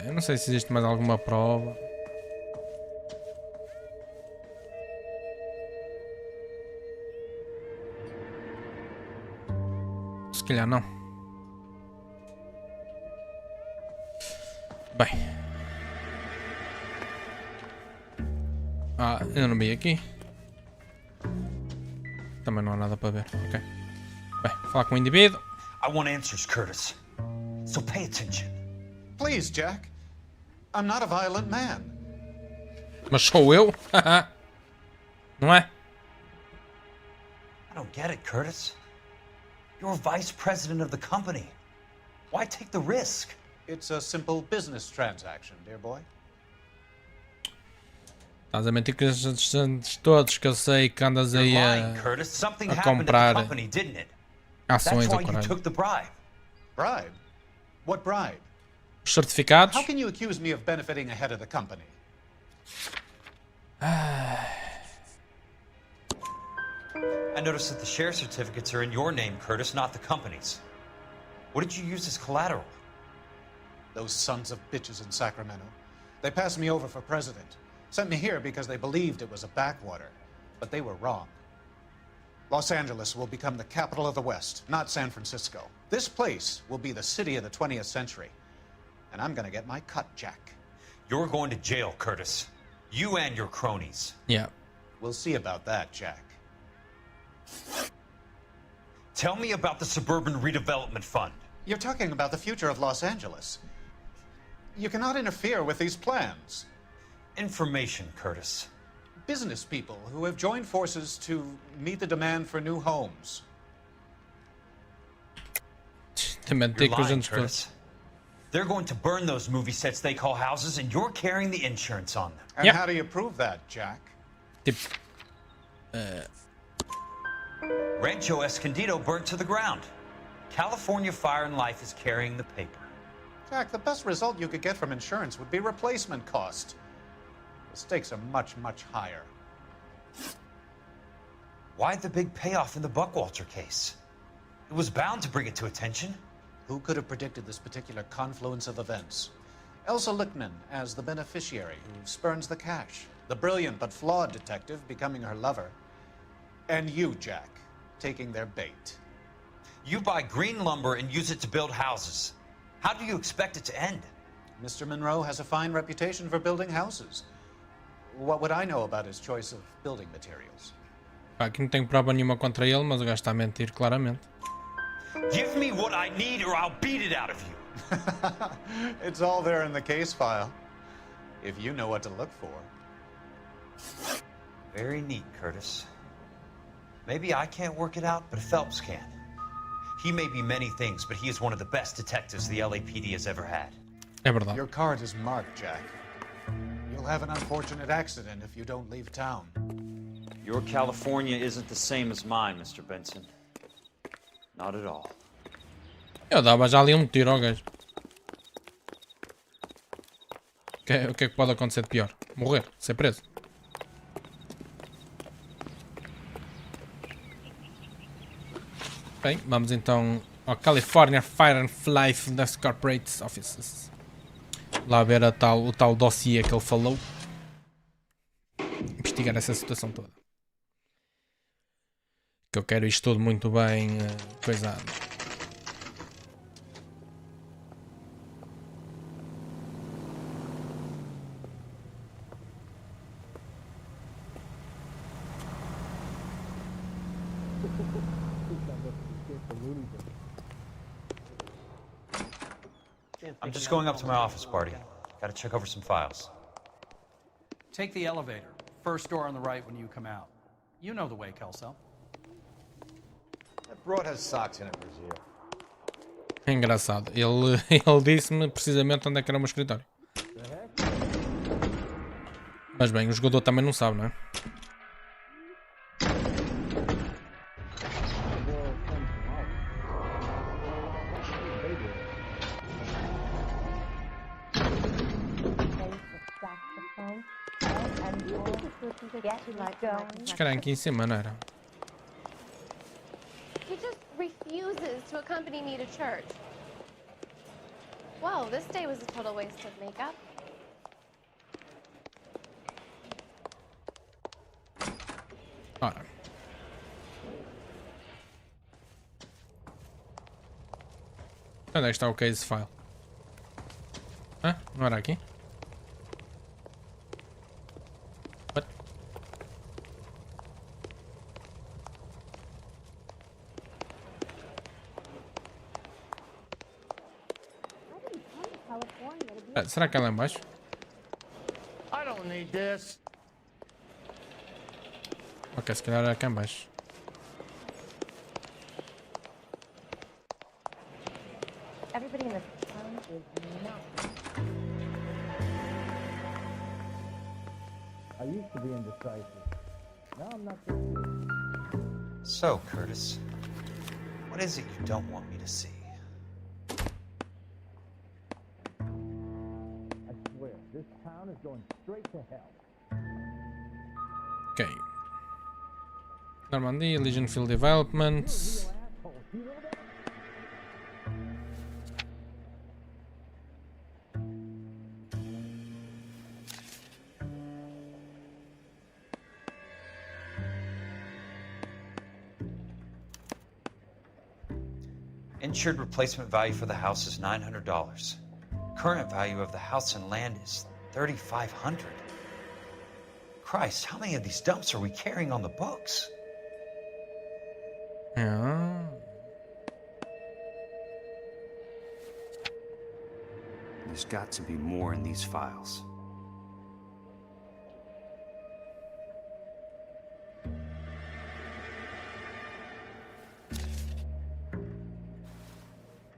Eu não sei se existe mais alguma prova. Se calhar não. Bem. Eu não vi aqui. Também não há nada para ver. Ok. Bem, falar com o indivíduo. I want answers, Curtis. So pay attention. Please, Jack. I'm not a violent man. Mas sou eu? Não é? I don't get it, Curtis. You're vice president of the company. Why take the risk? It's a simple business transaction, dear boy. Estás a mentir que todos que eu sei que andas aí a comprar ações ou caralho. Bribe? What bribe? Os certificados? How can you accuse me of benefiting a head of the company? I noticed that the share certificates are in your name, Curtis, not the company's. What did you use as collateral? Those sons of bitches in Sacramento. They passed me over for president. Sent me here because they believed it was a backwater. But they were wrong. Los Angeles will become the capital of the West, not San Francisco. This place will be the city of the 20th century. And I'm gonna get my cut, Jack. You're going to jail, Curtis. You and your cronies. Yeah. We'll see about that, Jack. Tell me about the Suburban Redevelopment Fund. You're talking about the future of Los Angeles. You cannot interfere with these plans. Information, Curtis. Business people who have joined forces to meet the demand for new homes. You're lying, Curtis. They're going to burn those movie sets they call houses, and you're carrying the insurance on them. And how do you prove that, Jack? Rancho Escondido burnt to the ground. California Fire and Life is carrying the paper. Jack, the best result you could get from insurance would be replacement cost. The stakes are much, much higher. Why the big payoff in the Buckwalter case? It was bound to bring it to attention. Who could have predicted this particular confluence of events? Elsa Lichtman as the beneficiary who spurns the cash. The brilliant but flawed detective becoming her lover. And you, Jack, taking their bait. You buy green lumber and use it to build houses. How do you expect it to end? Mr. Monroe has a fine reputation for building houses. What would I know about his choice of building materials? Aqui não tenho prova nenhuma contra ele, mas o gajo está a mentir claramente. Give me what I need or I'll beat it out of you. It's all there in the case file. If you know what to look for. Very neat, Curtis. Maybe I can't work it out, but Phelps can. He may be many things, but he is one of the best detectives the LAPD has ever had. É verdade. Your card is marked, Jack. You'll have an unfortunate accident if you don't leave town. Your California isn't the same as mine, Mr. Benson. Not at all. Eu dava já ali um tiro ao gajo. O que é que pode acontecer de pior? Morrer, ser preso. Bem, vamos então ao California Fire and Life das Corporate Offices. Lá ver o tal dossiê que ele falou. Investigar essa situação toda. Que eu quero isto tudo muito bem coisado. I'm just going up to my office, Barty. Gotta check over some files. Take the elevator. First door on the right when you come out. You know the way, Kelso. That broad has socks in it, Brazil. É engraçado. Ele disse-me precisamente onde é que era o meu escritório. Mas bem, o jogador também não sabe, não é? Acho que era aqui em cima, não era? He just refuses to accompany me to church. Well, this day was a total waste of makeup. Ora. Onde é que está o case file? Hã? Não era aqui? What? Será que é lá embaixo? I don't need this. Ok, se calhar era cá embaixo. Everybody in this town is nuts. I used to be indecisive. Now I'm not so sure. So, Curtis, what is it you don't want me to see? I swear, this town is going straight to hell. Ok. Normandy, Legion Field Development. Insured replacement value for the house is $900. Current value of the house and land is $3,500. Christ, how many of these dumps are we carrying on the books? Yeah. There's got to be more in these files.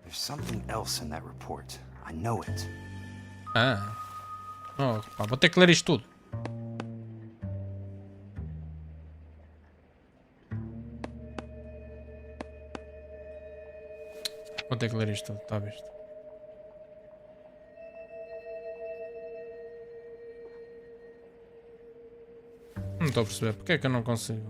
There's something else in that report. I know it. Ah. Oh, pá, vou ter que ler isto tudo. Vou ter que ler isto tudo, está visto? Não estou a perceber, porque é que eu não consigo?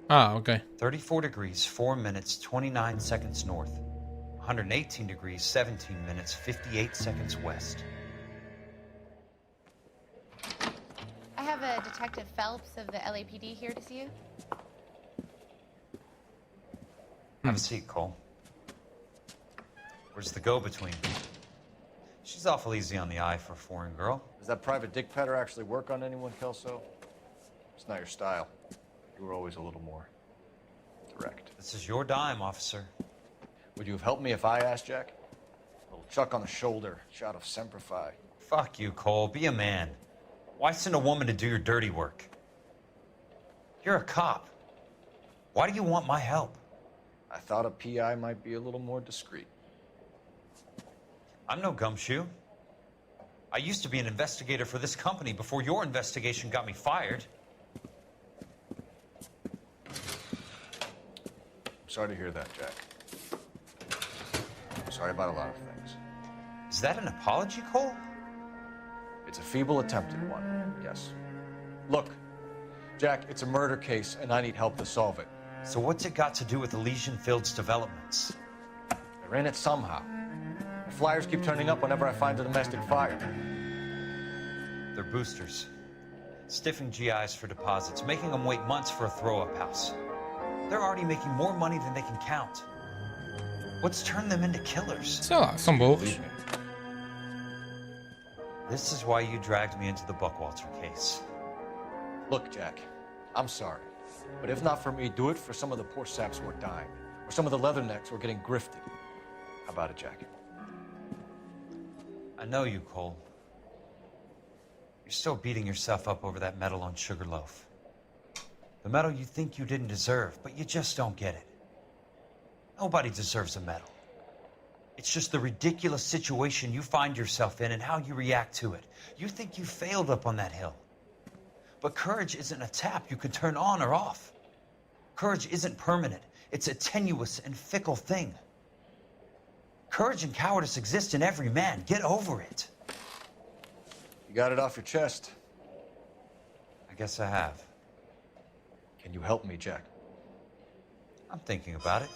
Ah, ok. 34 degrees, 4 minutes, 29 seconds north. 118 degrees, 17 minutes, 58 seconds west. I have a Detective Phelps of the LAPD here to see you. Have a seat, Cole. Where's the go-between? She's awful easy on the eye for a foreign girl. Does that private dick petter actually work on anyone, Kelso? It's not your style. You were always a little more direct. This is your dime, officer. Would you have helped me if I asked, Jack? A little chuck on the shoulder, shot of Semper Fi. Fuck you, Cole. Be a man. Why send a woman to do your dirty work? You're a cop. Why do you want my help? I thought a PI might be a little more discreet. I'm no gumshoe. I used to be an investigator for this company before your investigation got me fired. Sorry to hear that, Jack. Sorry about a lot of things. Is that an apology, Cole? It's a feeble attempt at one, yes. Look, Jack, it's a murder case, and I need help to solve it. So what's it got to do with the Legion Field's developments? They're in it somehow. The flyers keep turning up whenever I find a domestic fire. They're boosters. Stiffing GIs for deposits, making them wait months for a throw-up house. They're already making more money than they can count. What's turned them into killers? Sei lá, são burros. This is why you dragged me into the Buckwalter case. Look, Jack, I'm sorry. But if not for me, do it for some of the poor saps who are dying. Or some of the leathernecks who are getting grifted. How about it, Jack? I know you, Cole. You're still beating yourself up over that medal on Sugarloaf. The medal you think you didn't deserve, but you just don't get it. Nobody deserves a medal. It's just the ridiculous situation you find yourself in and how you react to it. You think you failed up on that hill. But courage isn't a tap you can turn on or off. Courage isn't permanent. It's a tenuous and fickle thing. Courage and cowardice exist in every man. Get over it. You got it off your chest. I guess I have. Can you help me, Jack? I'm thinking about it.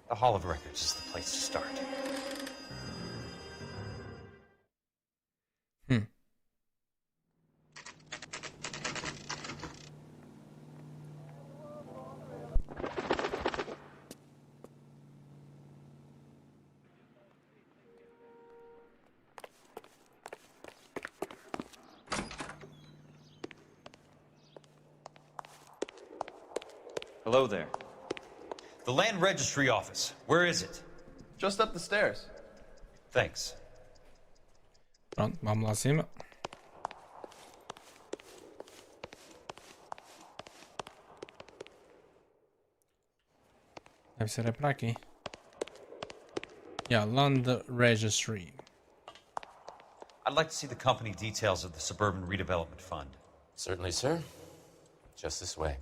The Hall of Records is the place to start. Hello there. The Land Registry Office. Where is it? Just up the stairs. Thanks. Pronto, vamos lá acima. Deve ser para aqui. Yeah, Land Registry. I'd like to see the company details of the Suburban Redevelopment Fund. Certainly, sir. Just this way.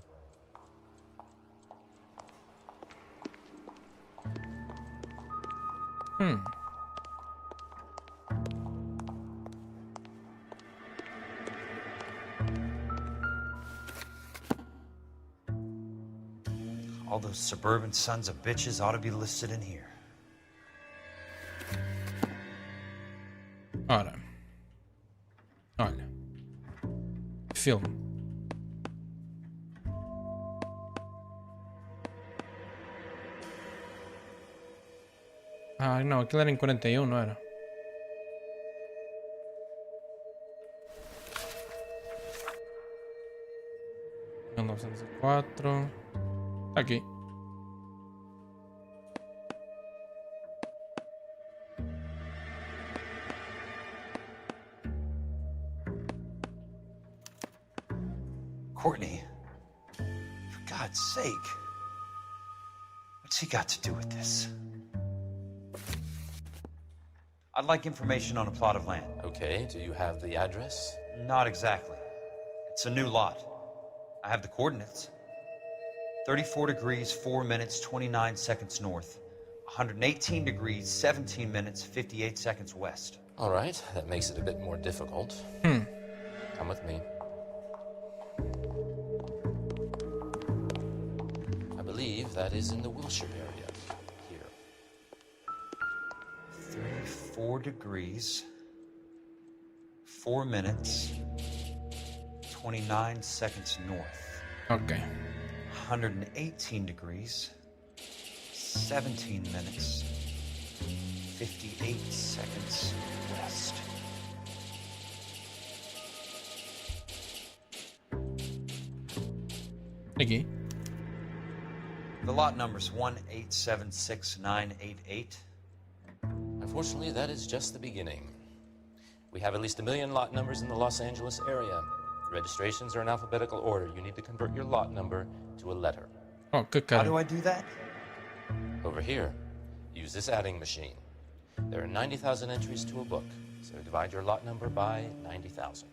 All those suburban sons of bitches ought to be listed in here. Ora. Olha. Filme. Ah, não, aquilo era em 41, não era? Em 1904. Tá aqui. Courtney, for God's sake, what's he got to do with this? I'd like information on a plot of land. Okay, do you have the address? Not exactly. It's a new lot. I have the coordinates. 34 degrees, 4 minutes, 29 seconds north. 118 degrees, 17 minutes, 58 seconds west. All right, that makes it a bit more difficult. Come with me. I believe that is in the Wilshire area. Here. 34 degrees, 4 minutes, 29 seconds north. Okay. 118 degrees, 17 minutes, 58 seconds west. Aqui. The lot number's 1876988. Unfortunately, that is just the beginning. We have at least 1 million lot numbers in the Los Angeles area. Registrations are in alphabetical order. You need to convert your lot number to a letter. Oh, good. How do I do that? Over here, use this adding machine. There are 90,000 entries to a book, so divide your lot number by 90,000.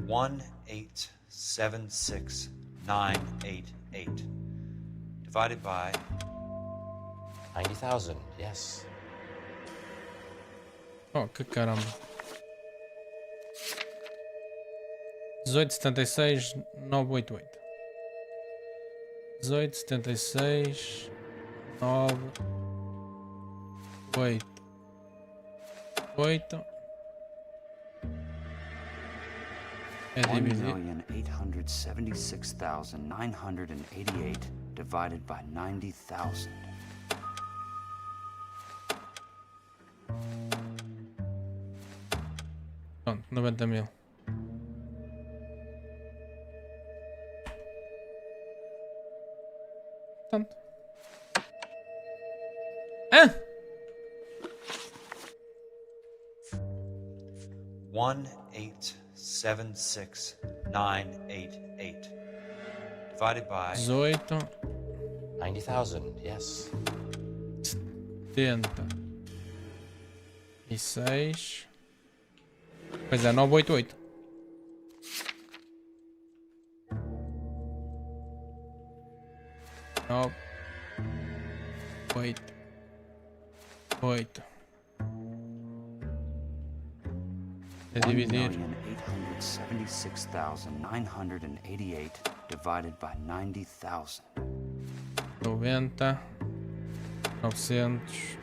1876988 divided by 90,000. Yes. Oh, que caramba. 1876 988. 1876 988. É dividir. 1,876,988 divided by 90,000. Pronto, 90.000. Pronto. Ah! 1876988 divided by 18. 90,000, yes. 76. Pois é, 988. Nove, 8, 8. É dividir. 1,876,988 divided by 90,000. 90, 900,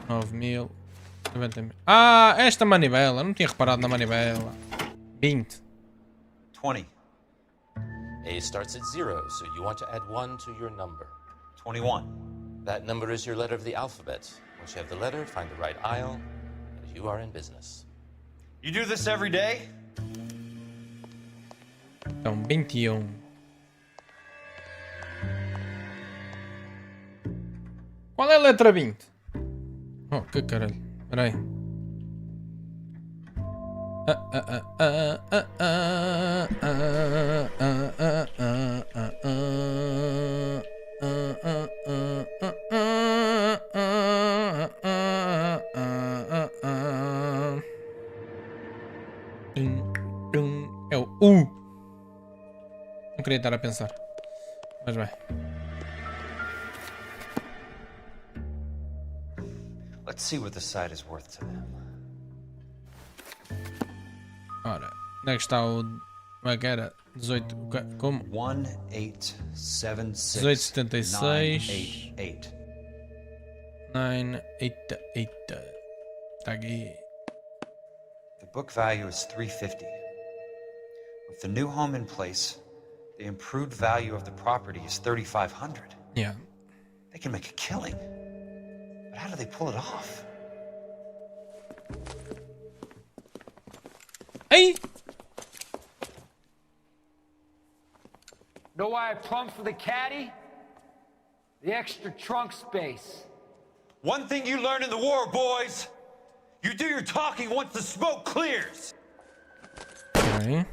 9.000, 90.000. Ah, esta manivela. Não tinha reparado na manivela. 20. 20. A starts at 0, so you want to add 1 to your number. 21. That number is your letter of the alphabet. Once you have the letter, find the right aisle, and you are in business. You do this every day? Então, 21. Qual é a letra 20? Oh, que caralho. Espera aí. É o U. Não queria estar a pensar. Mas vai. Let's see what the site is worth to them. Ora, onde é que está o... Como é que era? 18... Como? 1876988. 988. Está aqui. The book value is 350. With the new home in place, the improved value of the property is 3,500. Yeah. They can make a killing. But how do they pull it off? Hey! Know why I plumbed for the caddy? The extra trunk space. One thing you learned in the war, boys. You do your talking once the smoke clears. Okay.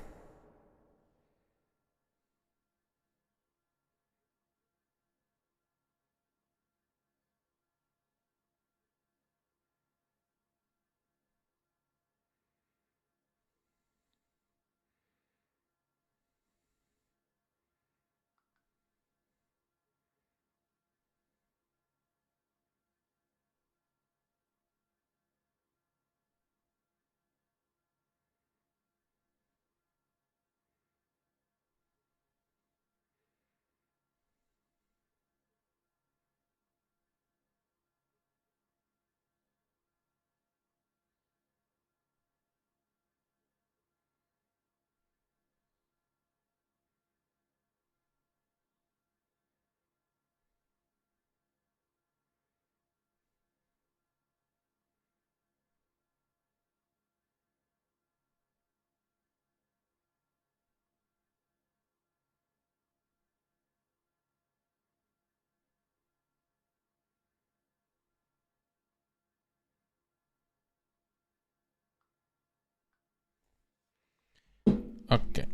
Ok.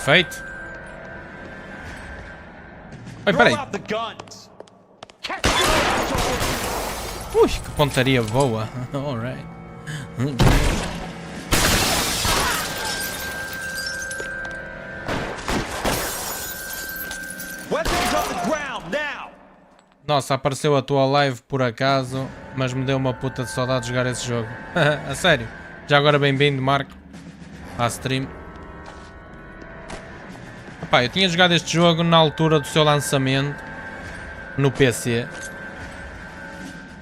Feito. Oi, peraí. Ui, que pontaria boa. Alright. Nossa, apareceu a tua live por acaso, mas me deu uma puta de saudade de jogar esse jogo. A sério. Já agora bem-vindo, Marco, à stream. Epá, eu tinha jogado este jogo na altura do seu lançamento no PC,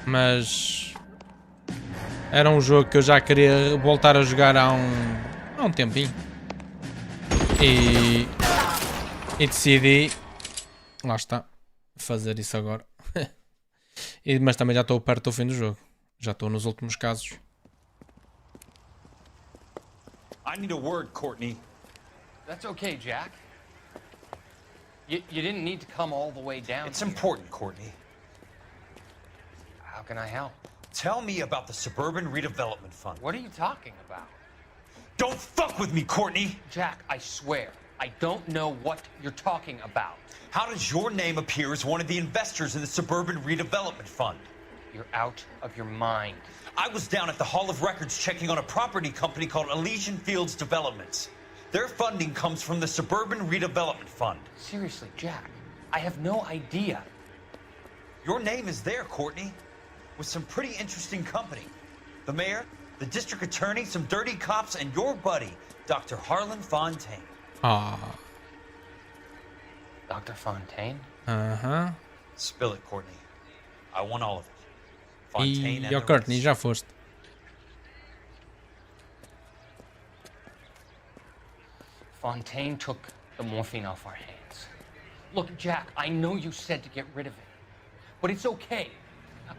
mas Era um jogo que eu já queria voltar a jogar há um tempinho. E decidi, lá está, fazer isso agora. Mas também já estou perto do fim do jogo. Já estou nos últimos casos. I need a word, Courtney. That's okay, Jack. You didn't need to come all the way down. It's important, Courtney. How can I help? Tell me about the Suburban Redevelopment Fund. What are you talking about? Don't fuck with me, Courtney! Jack, I swear, I don't know what you're talking about. How does your name appear as one of the investors in the Suburban Redevelopment Fund? You're out of your mind. I was down at the Hall of Records checking on a property company called Elysian Fields Developments. Their funding comes from the Suburban Redevelopment Fund. Seriously, Jack, I have no idea. Your name is there, Courtney, with some pretty interesting company. The mayor, the district attorney, some dirty cops, and your buddy, Dr. Harlan Fontaine. Ah. Dr. Fontaine? Aham. Spill it, Courtney. I want all of it. Fontaine and E the o Courtney, rest. já foste. Fontaine took the morphine off our hands. Look, Jack, I know you said to get rid of it, but it's okay.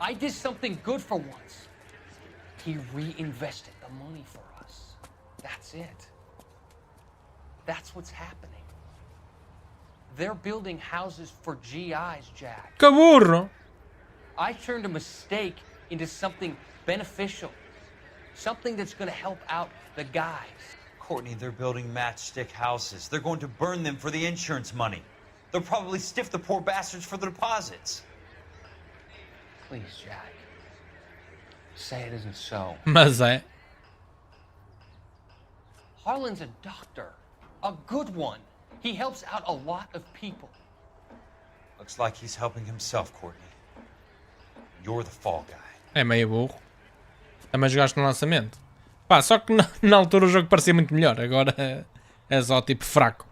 I did something good for once. He reinvested the money for us. That's it. That's what's happening. They're building houses for GIs, Jack. Que burro! I turned a mistake into something beneficial. Something that's going to help out the guys. Courtney, they're building matchstick houses. They're going to burn them for the insurance money. They'll probably stiff the poor bastards for the deposits. Please, Jack. Say it isn't so. Mas é. Harlan's a doctor. A good one. He helps out a lot of people. Looks like he's helping himself, Courtney. You're the fall guy. É meio burro. Também jogaste no lançamento. Pá, só que na altura o jogo parecia muito melhor. Agora é só tipo fraco.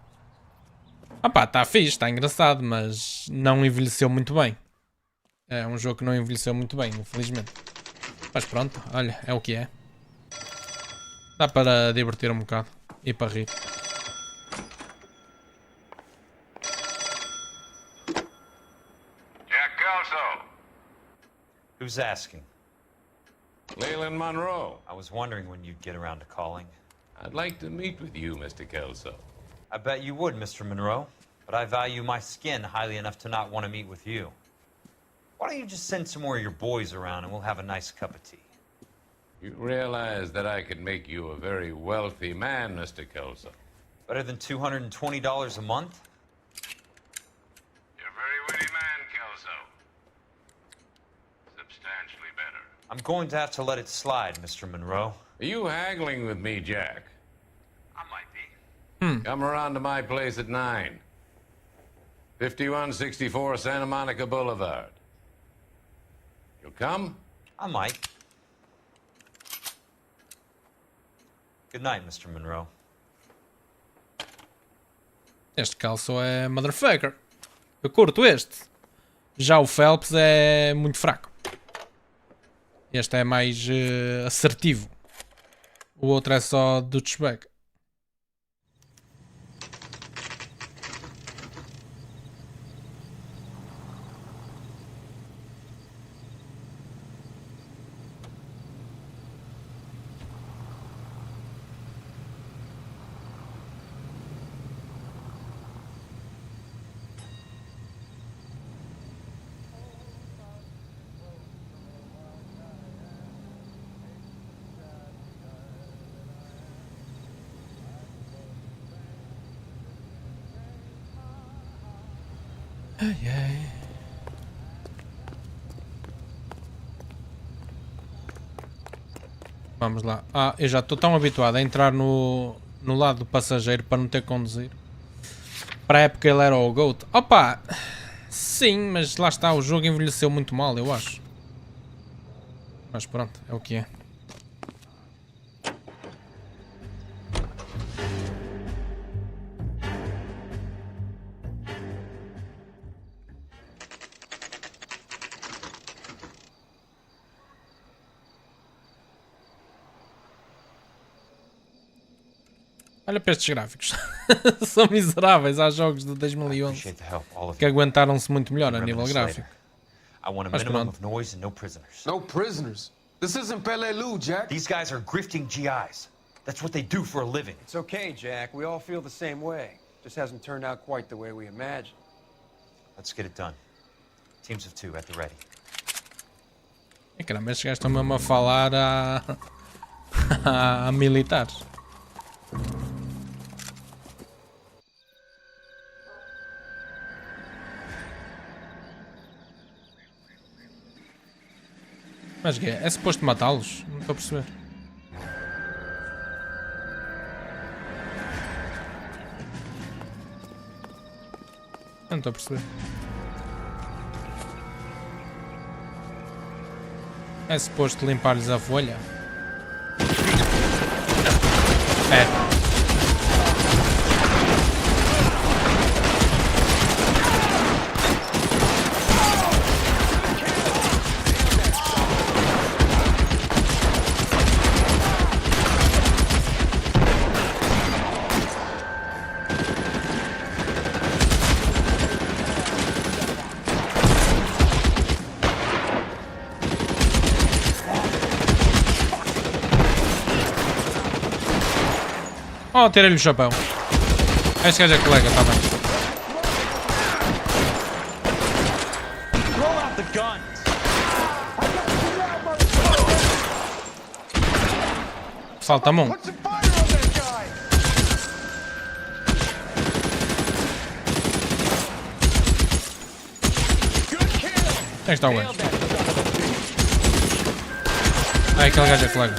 Ah pá, está fixe, está engraçado, mas não envelheceu muito bem. É um jogo que não envelheceu muito bem, infelizmente. Mas pronto, olha, é o que é. Dá para divertir um bocado e para rir. Jack Kelso. Who's asking? Leland Monroe. I was wondering when you'd get around to calling. I'd like to meet with you, Mr. Kelso. I bet you would, Mr. Monroe. But I value my skin highly enough to not want to meet with you. Why don't you just send some more of your boys around and we'll have a nice cup of tea? You realize that I could make you a very wealthy man, Mr. Kelso. Better than $220 a month? You're a very witty man, Kelso. Substantially better. I'm going to have to let it slide, Mr. Monroe. Are you haggling with me, Jack? I might be. Come around to my place at 9. 5164 Santa Monica Boulevard. You'll come? I might. Good night, Mr. Monroe. Este calço é motherfucker. Eu curto este. Já o Phelps é muito fraco. Este é mais assertivo. O outro é só douchebag. Ai, ai. Vamos lá. Ah, eu já estou tão habituado a entrar no lado do passageiro para não ter que conduzir. Para a época ele era o GOAT. Opa! Sim, mas lá está, o jogo envelheceu muito mal, eu acho. Mas pronto, é o que é. Olha para estes gráficos. São miseráveis. Há jogos de 2011 que aguentaram-se muito melhor a nível gráfico. I want a minimum of noise and no prisoners. No prisoners? This isn't Pelelu, Jack. These guys are grifting GIs. That's what they do for a living. It's okay, Jack. We all feel the same way. Just hasn't turned out quite the way we imagined. Let's get it done. Teams of 2 at the ready. E caramba, estes gajos estão mesmo a falar a militares. Mas que é suposto matá-los? Não estou a perceber. Não estou a perceber. É suposto limpar-lhes a folha? É. Oh, tirei-lhe o chapéu. Este gajo é colega, tá bem. Salta-me um. Onde é que está o gajo? Ah, aquele gajo é colega.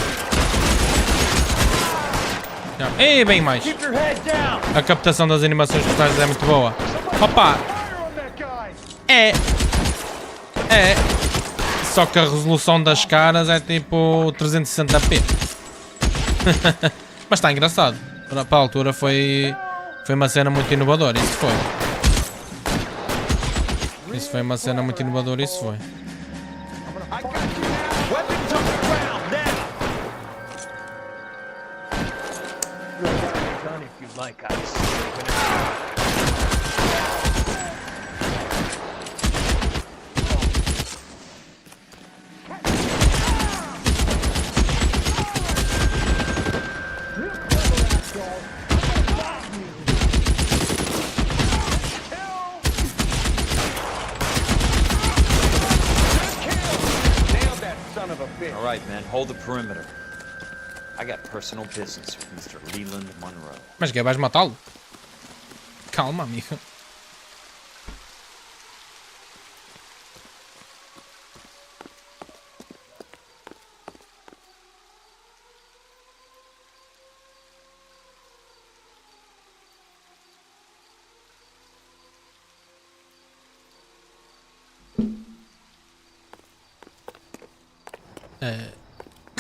E bem mais. A captação das animações dos personagens é muito boa. Opa! É. Só que a resolução das caras é tipo 360p. Mas está engraçado. Para a altura foi uma cena muito inovadora. Isso foi. Isso foi uma cena muito inovadora. Isso foi. Like us. All right, man, hold the perimeter. I got personal business with Mr. Leland Monroe. Mas que vais matá-lo? Calma, amigo.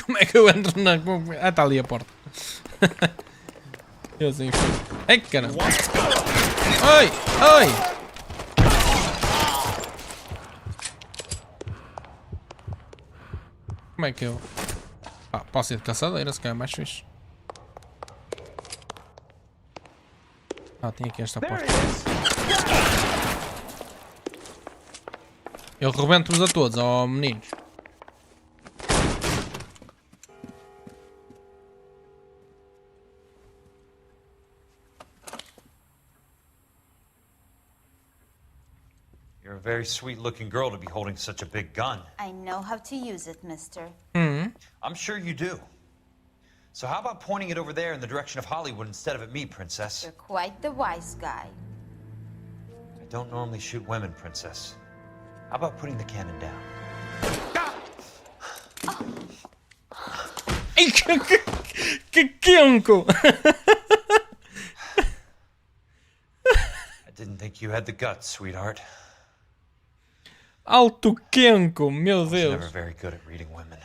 Como é que eu entro na... Ah, está ali a porta. Eu sei. Ai, caramba. Oi! Oi! Como é que eu... Ah, posso ir de caçadeira, se calhar é mais fixe. Ah, tem aqui esta porta. Eu rebento-vos a todos, ó meninos. You're a very sweet-looking girl to be holding such a big gun. I know how to use it, mister. I'm sure you do. So how about pointing it over there in the direction of Hollywood instead of at me, Princess? You're quite the wise guy. I don't normally shoot women, Princess. How about putting the cannon down? Que quenco! I didn't think you had the guts, sweetheart. Alto quenco, meu I Deus. was never very good at reading women.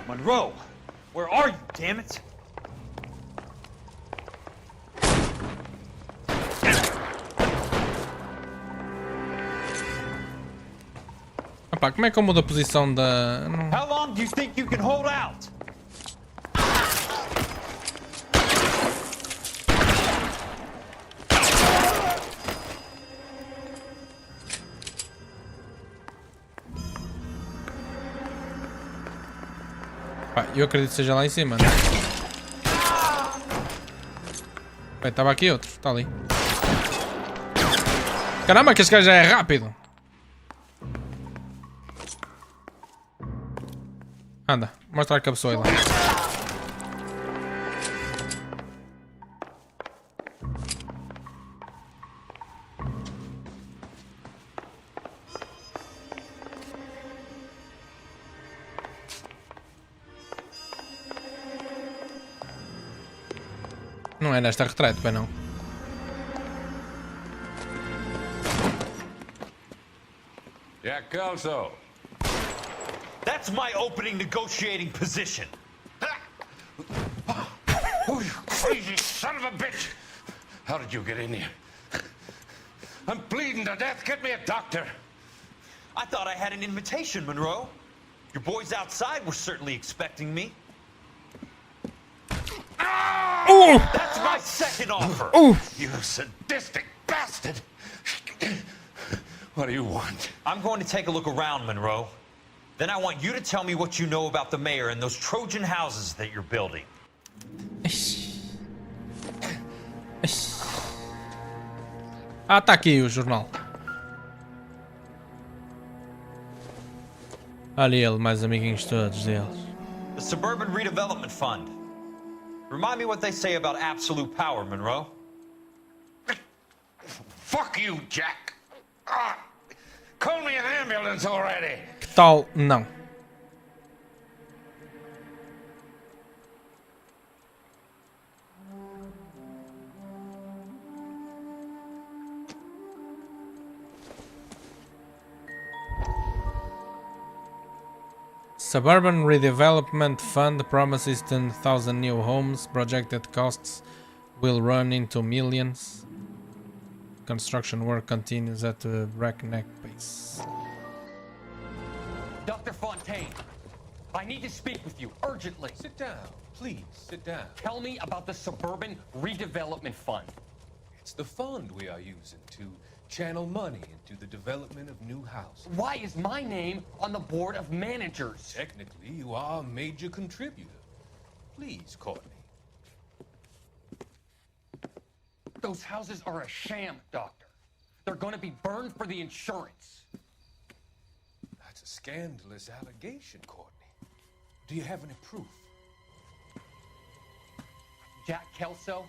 Monroe, where are you, damn it? Opa, como é que eu mudo a posição da... How long do you think you can hold out? Pá, eu acredito que seja lá em cima, né? Bem, estava aqui outro, está ali. Caramba, que este gajo já é rápido. Anda, mostra a cabeçola lá. Não é nesta retrete, bem não. Jack Kelso. That's my opening negotiating position. Oh, you crazy son of a bitch! How did you get in here? I'm bleeding to death. Get me a doctor. I thought I had an invitation, Monroe. Your boys outside were certainly expecting me. Oh! That's my second offer. Oh! You sadistic bastard! What do you want? I'm going to take a look around, Monroe. Then I want you to tell me what you know about the mayor and those Trojan houses that you're building. Ah, tá aqui o jornal. Olha ele, mais amiguinhos todos deles. The Suburban Redevelopment Fund. Remind me what they say about absolute power, Monroe. Fuck you, Jack. Call me an ambulance already. Que tal não? Suburban Redevelopment Fund promises 10,000 new homes. Projected costs will run into millions. Construction work continues at a breakneck pace. Dr. Fontaine, I need to speak with you urgently. Sit down. Please, sit down. Tell me about the Suburban Redevelopment Fund. It's the fund we are using to channel money into the development of new houses. Why is my name on the board of managers? Technically, you are a major contributor. Please, Courtney. Those houses are a sham, Doctor. They're going to be burned for the insurance. That's a scandalous allegation, Courtney. Do you have any proof? Jack Kelso,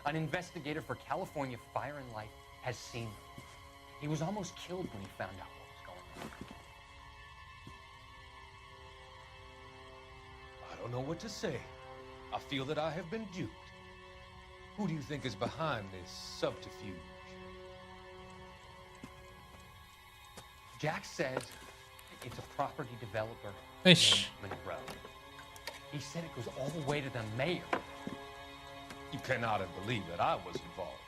an investigator for California Fire and Life, has seen them. He was almost killed when he found out what was going on. I don't know what to say. I feel that I have been duped. Who do you think is behind this subterfuge? Jack says it's a property developer Ish. named Monroe. He said it goes all the way to the mayor. You cannot believe that I was involved.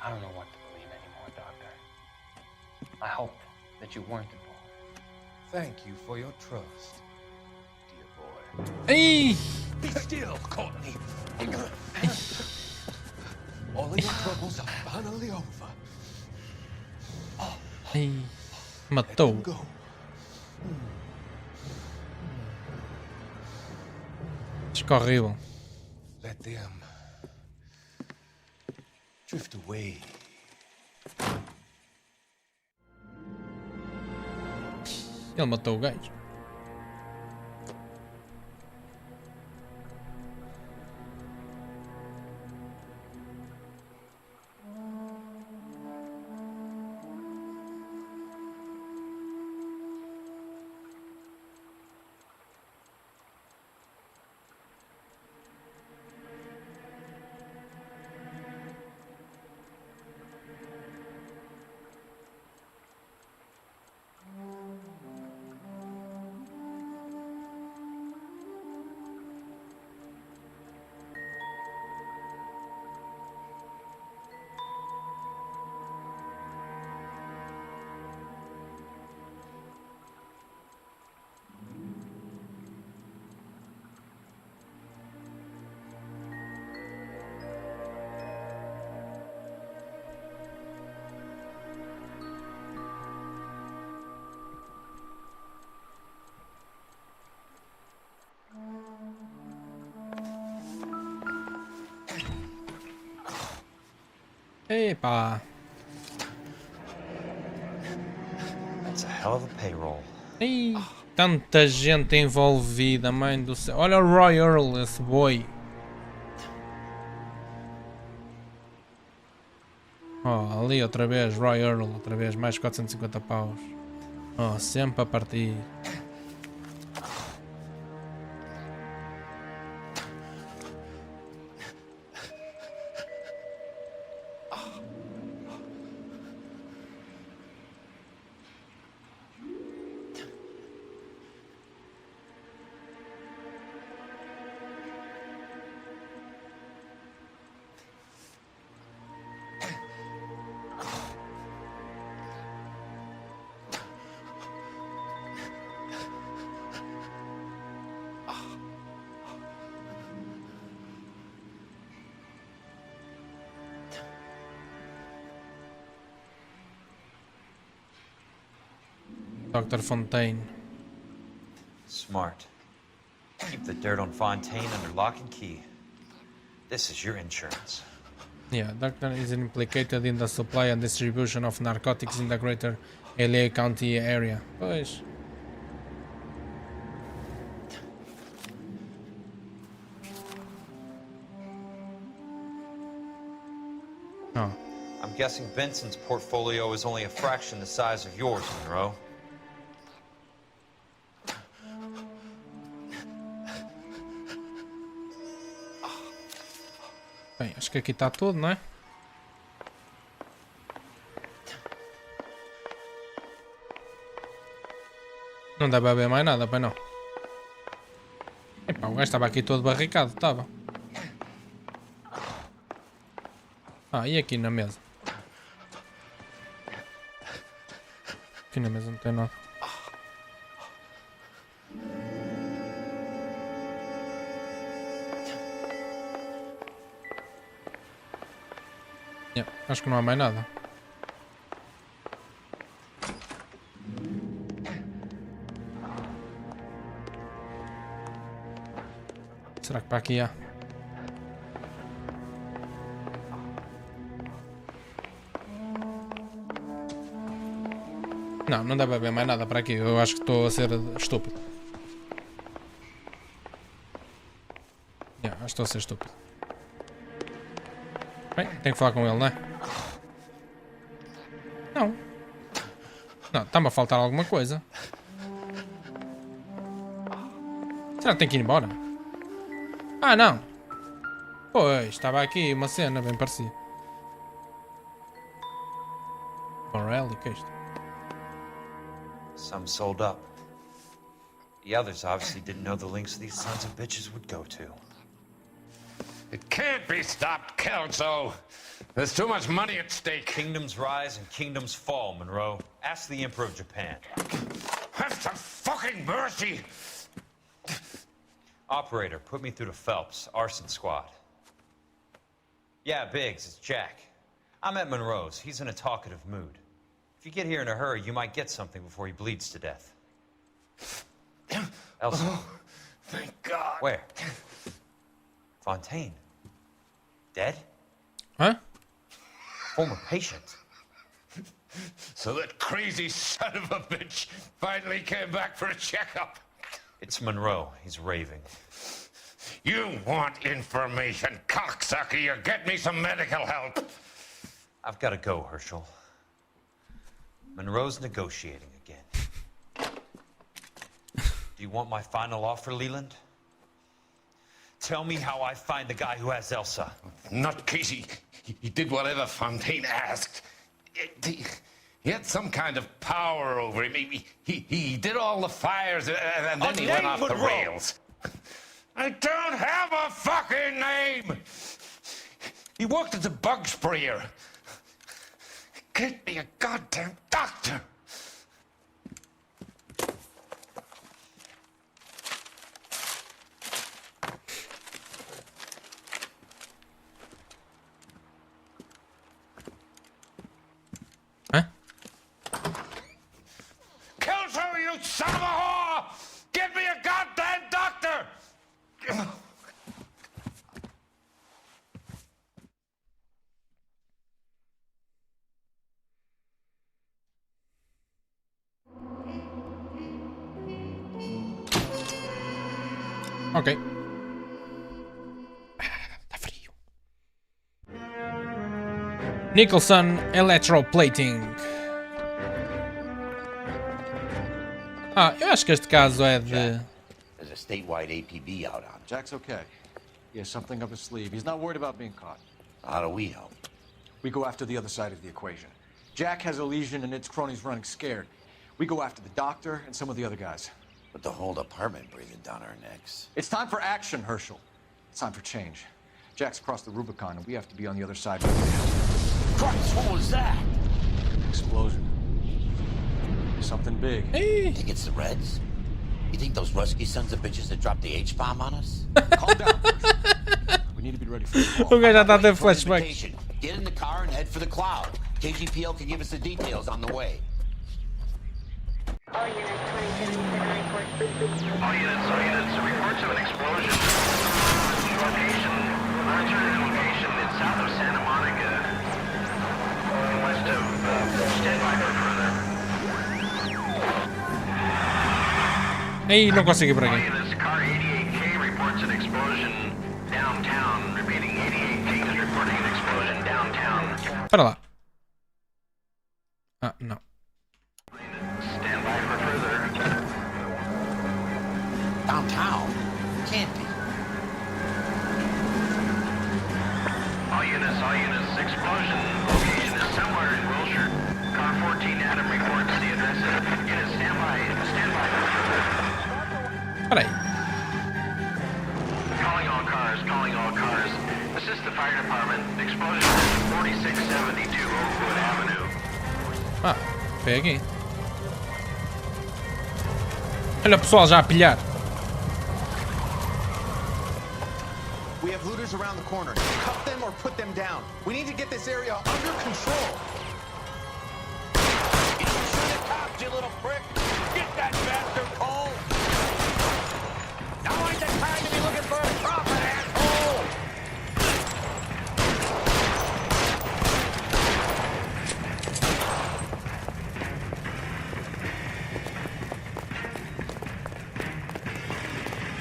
I don't know what to believe anymore, Doctor. I hope that you weren't involved. Thank you for your trust, dear boy. Hey! Be still, Courtney. All of your troubles are finally over. Ai, matou. Go. Acho que horrível. Let them drift away. Ele matou o gajo. Epá. That's a hell of a payroll. Ih, tanta gente envolvida, mãe do céu. Olha o Roy Earl, esse boi. Oh, ali outra vez, Roy Earl, outra vez, mais 450 paus. Oh, sempre a partir. Dr. Fontaine. Smart. Keep the dirt on Fontaine under lock and key. This is your insurance. Yeah, Doctor is implicated in the supply and distribution of narcotics in the greater LA County area. Pois. Oh. I'm guessing Benson's portfolio is only a fraction the size of yours, Monroe. Bem, acho que aqui está tudo, não é? Não deve haver mais nada, pois não. Epá, o gajo estava aqui todo barricado, estava. Ah, e aqui na mesa? Aqui na mesa não tem nada. Yeah, acho que não há mais nada. Será que para aqui há? Não, não deve haver mais nada para aqui. Eu acho que estou a ser estúpido. Yeah, acho que estou a ser estúpido. Bem, tenho que falar com ele, não é? Não. Não, está-me a faltar alguma coisa. Será que tem que ir embora? Ah, não. Pois, estava aqui uma cena bem parecida. Morelli, que é isto? Some sold up. The others obviously didn't know the links these sons of bitches would go to. It can't be stopped, Kelso. There's too much money at stake. Kingdoms rise and kingdoms fall, Monroe. Ask the Emperor of Japan. Have some fucking mercy! Operator, put me through to Phelps, arson squad. Yeah, Biggs, it's Jack. I'm at Monroe's. He's in a talkative mood. If you get here in a hurry, you might get something before he bleeds to death. Elsa. Oh, thank God. Where? Fontaine. Dead? Huh? Former patient. So that crazy son of a bitch finally came back for a checkup. It's Monroe. He's raving. You want information, cocksucker. You get me some medical help. I've got to go, Herschel. Monroe's negotiating again. Do you want my final offer, Leland? Tell me how I find the guy who has Elsa. Not Casey. He did whatever Fontaine asked. He had some kind of power over him. He did all the fires and then he went off the rails. I don't have a fucking name! He worked as a bug sprayer. Get me a goddamn doctor! Huh? Kelso, you son of a whore! Get me a goddamn doctor! Ok. Está frio. Nicholson Electroplating. Ah, eu acho que este caso é de... There's a statewide APB out on him. Jack's okay. He has something up his sleeve. He's not worried about being caught. How do we help? We go after the other side of the equation. Jack has a legion and its cronies running scared. We go after the doctor and some of the other guys. But the whole department breathing down our necks. It's time for action, Herschel. It's time for change. Jack's crossed the Rubicon and we have to be on the other side. Christ, what was that? Explosion. Something big. You think it's the Reds? You think those Rusky sons of bitches that dropped the H-bomb on us? Calm down. We need to be ready for the call. O gajo já está a ter flashbacks. Get in the car and head for the cloud. KGPL can give us the details on the way. All units, reports of an explosion. Location, alternative location. It's south of Santa Monica. West of, stand by for further. Ei, não consegui por All aqui. units, car 88K reports an explosion downtown. Repeating, 88K is reporting an explosion downtown. Para lá. Ah, não. Stand by for further. Downtown? Can't be. All units, explosion. Location is somewhere in Wilshire. Car 14 Adam reports the address. Units, stand by for further. Espera aí. Calling all cars. Assist the fire department. Explosion is 4672 Oakwood Avenue. Ah, foi aqui. Olha o pessoal já a pilhar. We have looters around the corner. Cuff them or put them down. We need to get this area under control. You don't shoot at cops, you little prick. Get that bastard, Cole. Now ain't the time to be looking for a profit, asshole.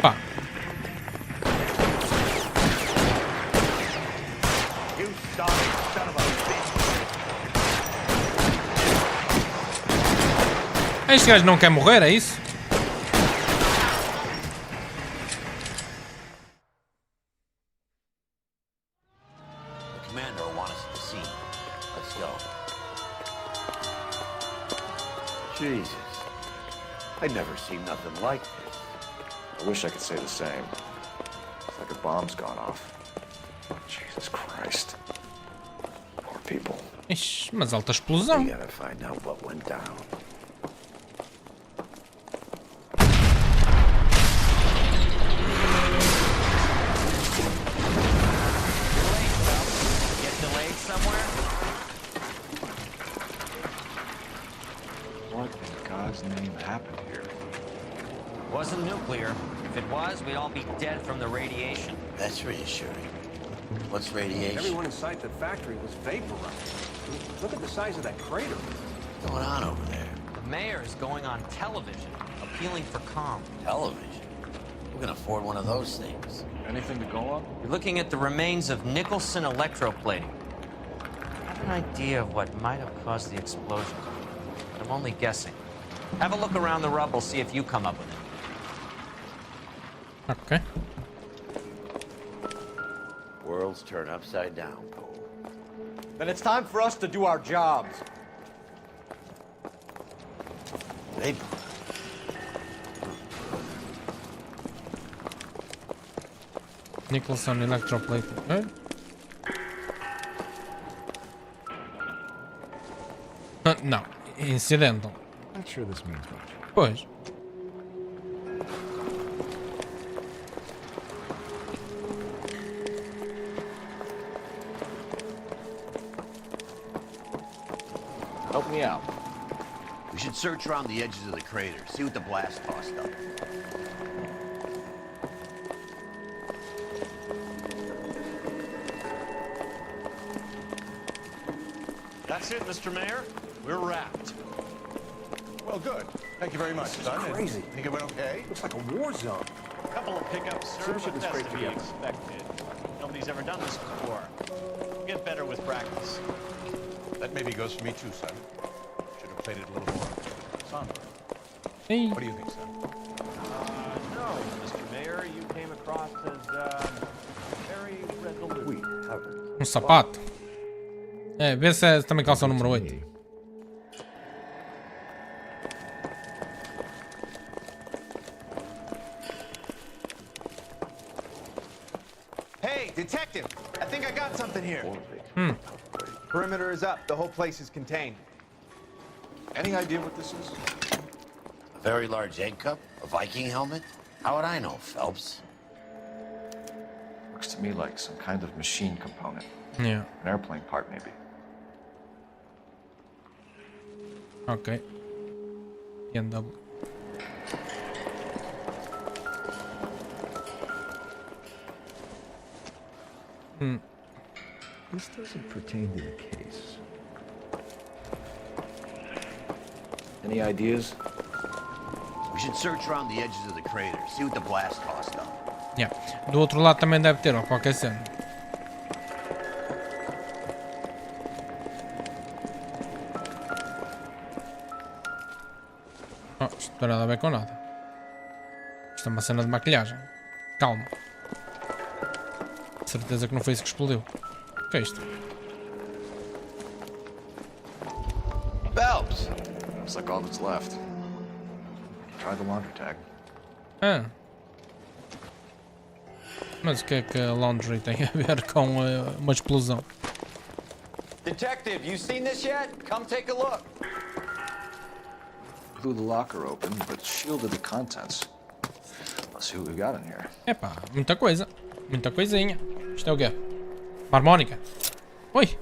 Pá. You sorry son of a bitch. Este gajo não quer morrer, é isso? The commander will want us at the scene. Let's go. Jesus. I'd never seen nothing like this. I wish I could say the same. It's like a bomb's gone off. Jesus Christ. Poor people. Ixi, mas alta explosão. We gotta find out what went down. Get delayed somewhere? What in God's name happened here? Wasn't nuclear. If it was, we'd all be dead from the radiation. That's reassuring. What's radiation? Everyone inside the factory was vaporized. Look at the size of that crater. What's going on over there? The mayor is going on television, appealing for calm. Television? Who can afford one of those things? Anything to go on? You're looking at the remains of Nicholson electroplating. I have an idea of what might have caused the explosion. I'm only guessing. Have a look around the rubble, see if you come up with it. Ok. Worlds turn upside down, Cole. Then it's time for us to do our jobs. They... Nicholson Electroplating. Não, incidental. Not sure this means much. Pois. Help me out. We should search around the edges of the crater, see what the blast tossed up. That's it, Mr. Mayor. We're wrapped. Well, good. Thank you very much, son. Crazy. Think it went okay? Looks like a war zone. A couple of pickups, sir, Leadership but is that's great to be together. expected. Nobody's ever done this before. Get better with practice. That maybe goes for me too, son. Should have played it a little more somber. Hey. What do you think, son? No, Mr. Mayor, you came across as, very resolute. Sapato. Vê se também calça o número 8. Hey, detective! I think I got something here. Perimeter is up. The whole place is contained. Any idea what this is? A very large egg cup? A Viking helmet? How would I know, Phelps? Looks to me like some kind of machine component. Yeah. An airplane part, maybe. Ok. ENW. This doesn't pertain to the case. Any ideas? We should search around the edges of the crater, see what the blast caused them. Yeah. Do outro lado também deve ter, ó, qualquer cena. Oh, isto não tem nada a ver com nada. Isto é uma cena de maquilhagem. Calma. Certeza que não foi isso que explodiu. O que é isto? Phelps! Looks like all that's left. Try the laundry tag. Ah. Mas o que é que a laundry tem a ver com uma explosão? Detective, you seen this yet? Come take a look. Blew the locker open, but shielded the contents. Let's see what we got in here. Epá, muita coisa. Muita coisinha. Isto é o quê? Uma harmónica. Oi!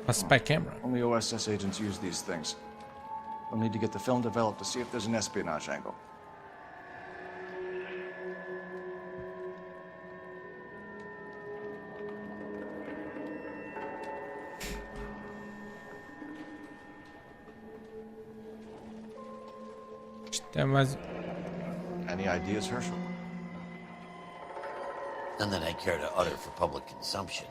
A spy camera. Only OSS agents use these things. We'll need to get the film developed to see if there's an espionage angle. Isto é mais... Any ideas, Herschel? None that I care to utter for public consumption.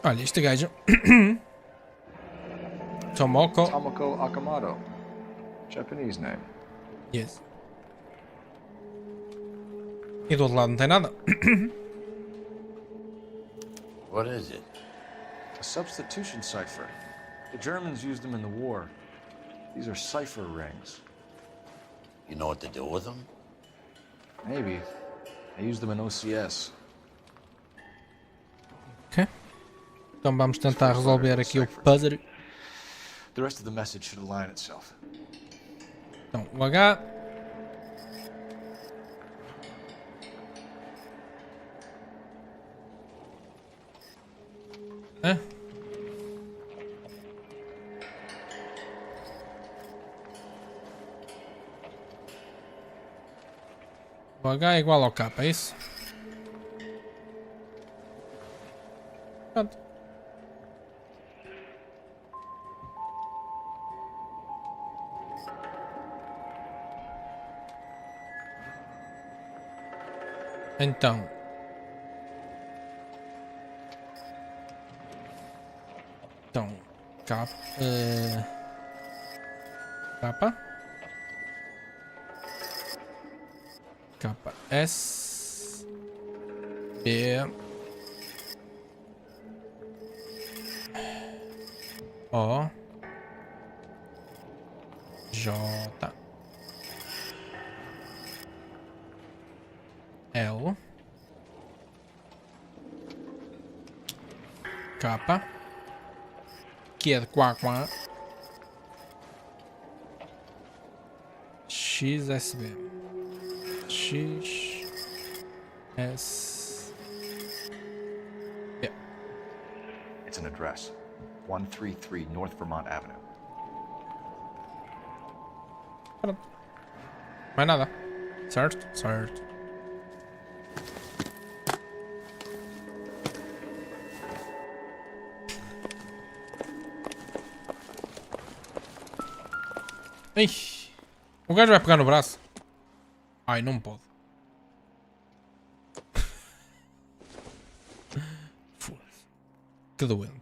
Olha, este gajo. Tomoko. Tomoko Akamoto. Japanese name. Yes. E do outro lado não tem nada. What is it? A substitution cipher. The Germans used them in the war. These are cipher rings. You know what to do with them? Maybe. I used them in OCS. Ok. Então vamos tentar resolver aqui o puzzle. The rest of the message should align itself. Então, o H. Hã? O H é igual ao K, é isso? Pronto. Então. K. Capa. Capa S. B. O. J. L. Capa. Que é de quá. XSB. X. S. Yeah. It's an address. 133 North Vermont Avenue. Pronto. Mais nada. Certo? Certo. Ai, o gajo vai pegar no braço. Ai, não pode. Foda-se. Que doente.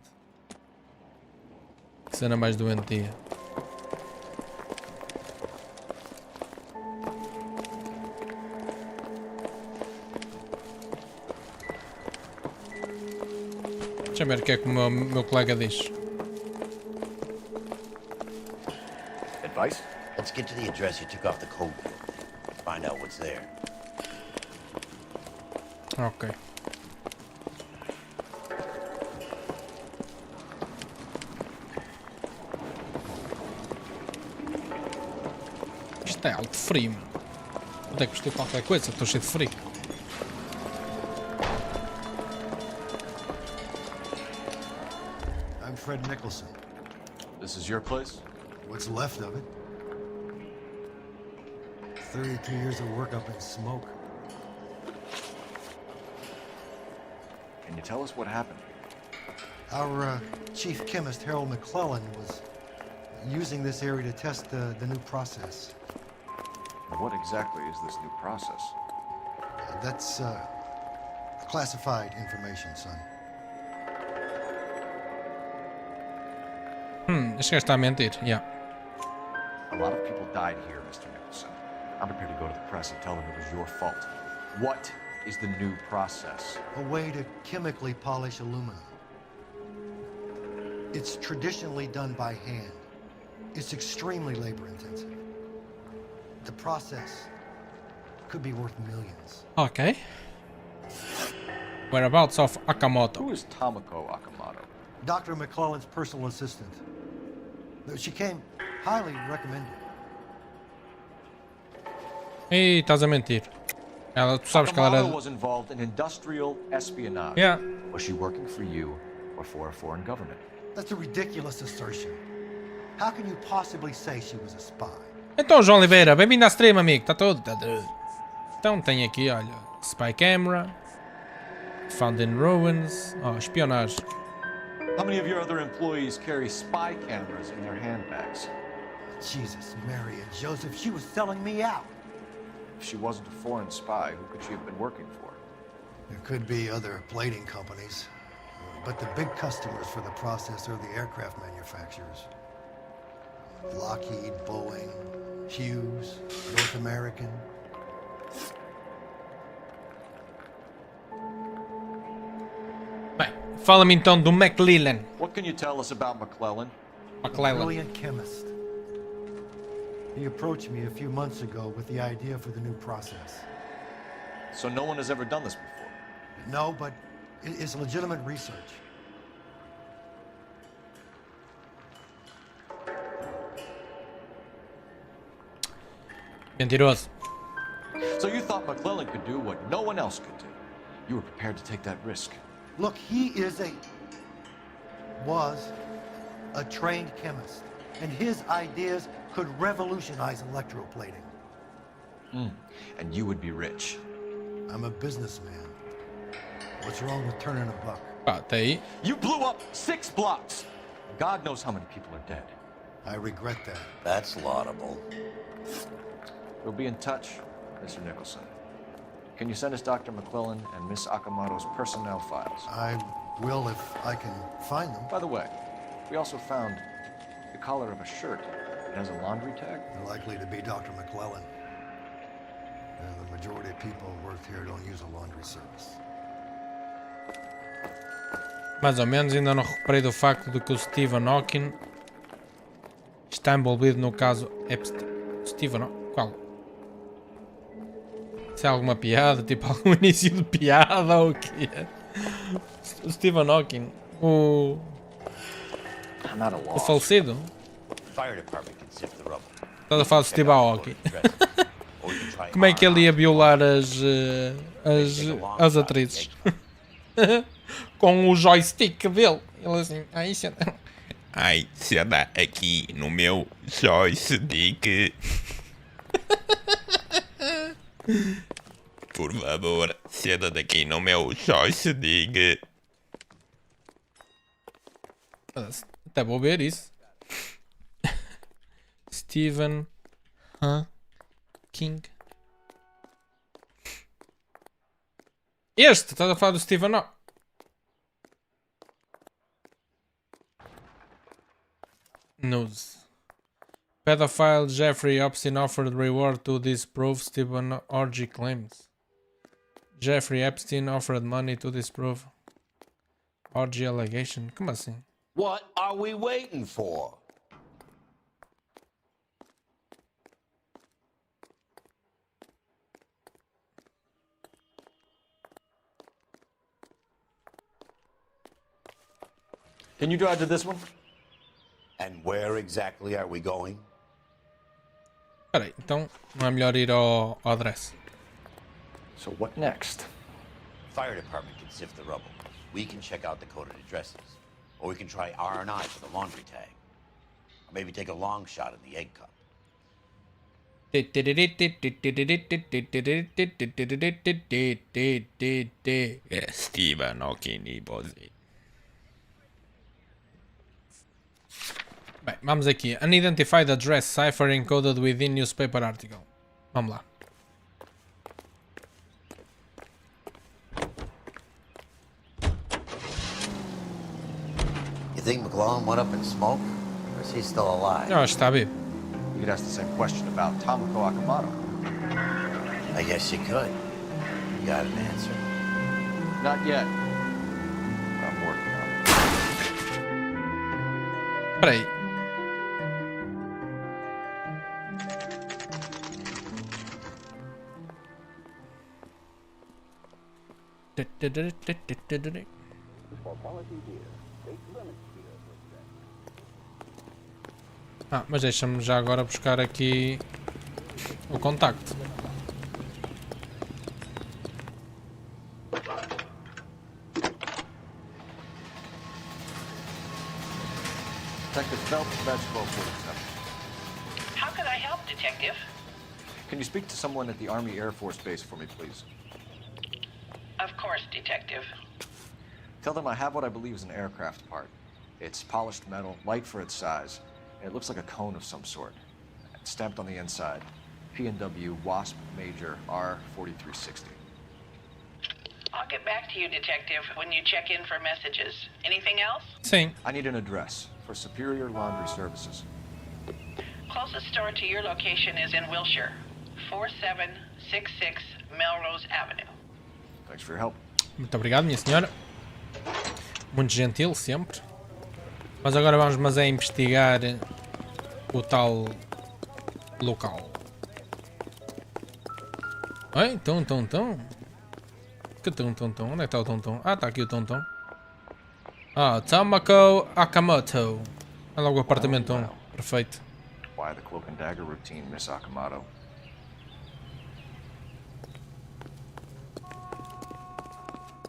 Que cena mais doentia. Deixa eu ver o que é que o meu colega diz. Advice? Let's get to the address you took off the code book. Find out what's there. Ok. Isto é algo frio, mano. Até que gostei de qualquer coisa, estou cheio de frio. I'm Fred Nicholson. This is your place? What's left of it. 32 years of work up in smoke. Can you tell us what happened? Our chief chemist, Harold McClellan, was using this area to test the new process. What exactly is this new process? That's classified information, son. Este gajo está a mentir, yeah. A lot of people died here, Mr. Nicholson. I'm prepared to go to the press and tell them it was your fault. What is the new process? A way to chemically polish aluminum. It's traditionally done by hand. It's extremely labor intensive. The process could be worth millions. Ok. Whereabouts of Akamoto? Who is Tomoko Akamoto? Dr. McClellan's personal assistant. She came highly recommended. Ei, estás a mentir. Ela, tu sabes que ela Akamoto era... was involved in industrial espionage. Yeah. Was she working for you or for a foreign government? That's a ridiculous assertion. How can you possibly say she was a spy? Então, João Oliveira, bem-vindo à stream, amigo. Está tudo? Tá tudo. Então, tem aqui, olha, Spy Camera, Found in Ruins, espionagem. How many of your other employees carry spy cameras in their handbags? Jesus, Mary and Joseph, she was selling me out. If she wasn't a foreign spy, who could she have been working for? There could be other plating companies, but the big customers for the process are the aircraft manufacturers. Lockheed, Boeing, Hughes, North American. Bem, fala-me então do McClellan. What can you tell us about McClellan? A brilliant chemist. He approached me a few months ago with the idea for the new process. So no one has ever done this before? No, but it's legitimate research. Mentiroso. So you thought McClellan could do what no one else could do. You were prepared to take that risk. Look, he was a trained chemist, and his ideas could revolutionize electroplating. And you would be rich. I'm a businessman. What's wrong with turning a buck? Até aí. You blew up 6 blocks. God knows how many people are dead. I regret that. That's laudable. We'll be in touch, Mr. Nicholson. Can you send us Dr. McClellan and Miss Akamoto's personnel files? I will if I can find them. By the way, we also found the collar of a shirt. It has a laundry tag. Likely to be Dr. McClellan. And the majority of people who work here don't use a laundry service. Mais ou menos, ainda não recuperei do facto de que o Stephen Hawking está envolvido no caso Epstein. Stephen Hawking? Qual? Se é alguma piada, tipo algum início de piada ou o quê? O Stephen Hawking, o falecido. Estás a falar de Stephen Hawking. Como é que ele ia violar as atrizes? Com o joystick dele. Ele assim, ai, senta aqui no meu joystick. Por favor, senta aqui no meu joystick. Até vou ver isso. Stephen King. Este, estás a falar do Stephen não. News. Pedophile Jeffrey Epstein offered reward to disprove Stephen orgy claims. Jeffrey Epstein offered money to disprove orgy allegation. Como assim? What are we waiting for? Can you drive to this one? And where exactly are we going? Espera aí, então não é melhor ir ao address. So what next? Fire department can sift the rubble. We can check out the coded addresses. Or we can try R&I for the laundry tag. Or maybe take a long shot at the egg cup. Steven Hawking Bozzi. Bem, vamos aqui. Unidentified address cipher encoded within newspaper article. Vamos lá. You think McClellan went up in smoke? Or is he still alive? Eu acho que está vivo. You could ask the same question about Tomoko Akamoto. I guess you could. You got an answer? Not yet. I'm working on it. Espera aí. Ah, mas deixa-me já agora buscar aqui o contacto. Detective Phelps, badge 1247. How can I help, Detective? Can you speak to someone at the Army Air Force Base for me, please? Of course, Detective. Tell them I have what I believe is an aircraft part. It's polished metal, light for its size. It looks like a cone of some sort. It's stamped on the inside. P&W Wasp Major R4360. I'll get back to you, Detective, when you check in for messages. Anything else? Sim. I need an address for Superior Laundry Services. Closest store to your location is in Wilshire, 4766 Melrose Avenue. Thanks for your help. Muito obrigado, minha senhora. Muito gentil, sempre. Mas agora vamos é investigar o tal local. Oi, tom. Que tom. Onde é que está o tom? Ah, está aqui o tom. Ah, Tomoko Akamoto. É logo o apartamento 1. Perfeito. Why the cloak and dagger routine, Miss Akamoto?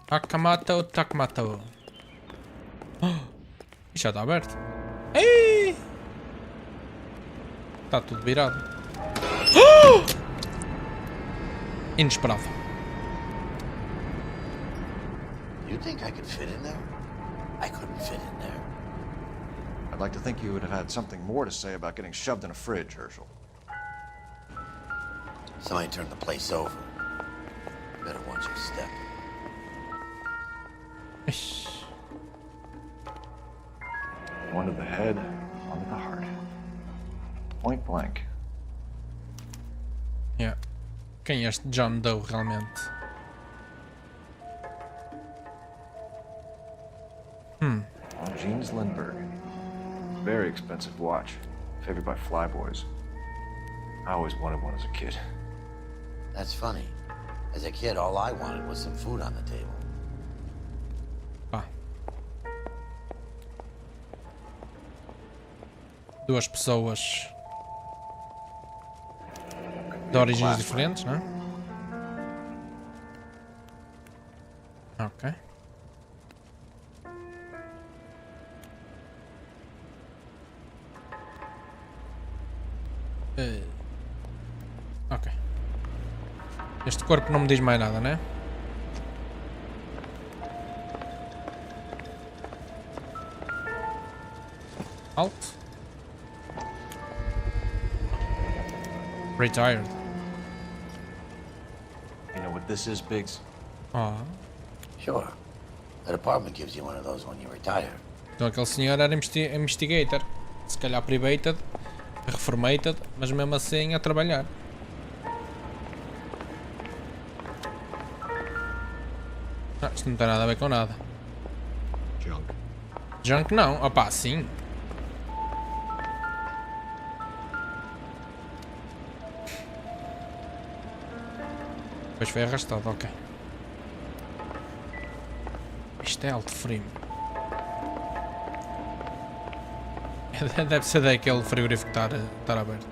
Akamoto Takmato. Já está aberto. Ei! Está tudo virado. Inesperado. You think I could fit in there? I couldn't fit in there. I'd like to think you would have had something more to say about getting shoved in a fridge, Herschel. Somebody turned the place over. Better watch your step. One to the head, one to the heart. Point blank. Yeah. Quem é este John Doe realmente? Jeans Lindbergh. Very expensive watch. Favored by flyboys. I always wanted one as a kid. That's funny. As a kid, all I wanted was some food on the table. Ah. Duas pessoas de origens diferentes, não é? Ok. Ok. Este corpo não me diz mais nada, né? Alto. Retired. You know what this is, Biggs? Ah. Sure. The department gives you one of those when you retire. Então aquele senhor era investigator. Se calhar privated, reformated, mas mesmo assim a trabalhar. Ah, isto não tem nada a ver com nada. Junk. Junk não, opá, sim. Depois foi arrastado, ok. Isto é alto frame. Deve ser daquele frigorífico estar aberto.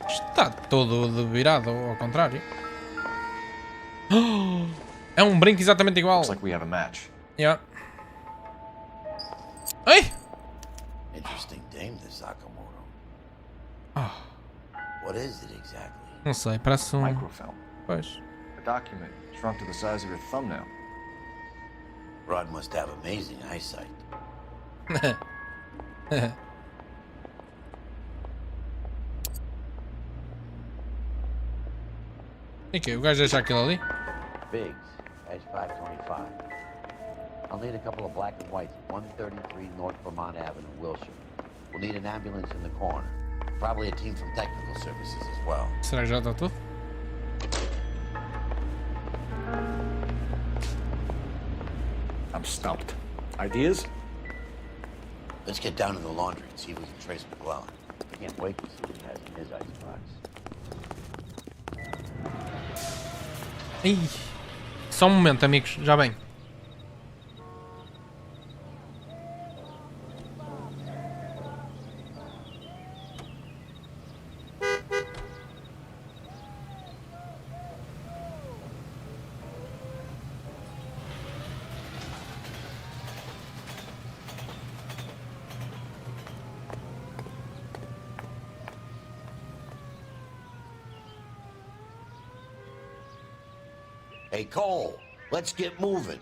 Está todo virado ao contrário. É um brinco exatamente igual. Looks like we have a match. Yeah. Ei! Interesting dame, this Sakamoto. Ah. What is it exactly? Não sei, parece um... Microfilm. Pois. A document shrunk to the size of your thumbnail. Rod must have amazing eyesight. E que? O gajo deixa aquilo ali? Biggs, edge 525. I'll need a couple of black and whites at 133 North Vermont Avenue, Wilshire. We'll need an ambulance in the corner. Probably a team from technical services as well. Será que já está tudo? I'm stumped. Ideas? Let's get down to the laundry and see if we can trace McClellan. I can't wait to see what he has in his icebox. Ih, só um momento, amigos, já bem. Hey, Cole, let's get moving.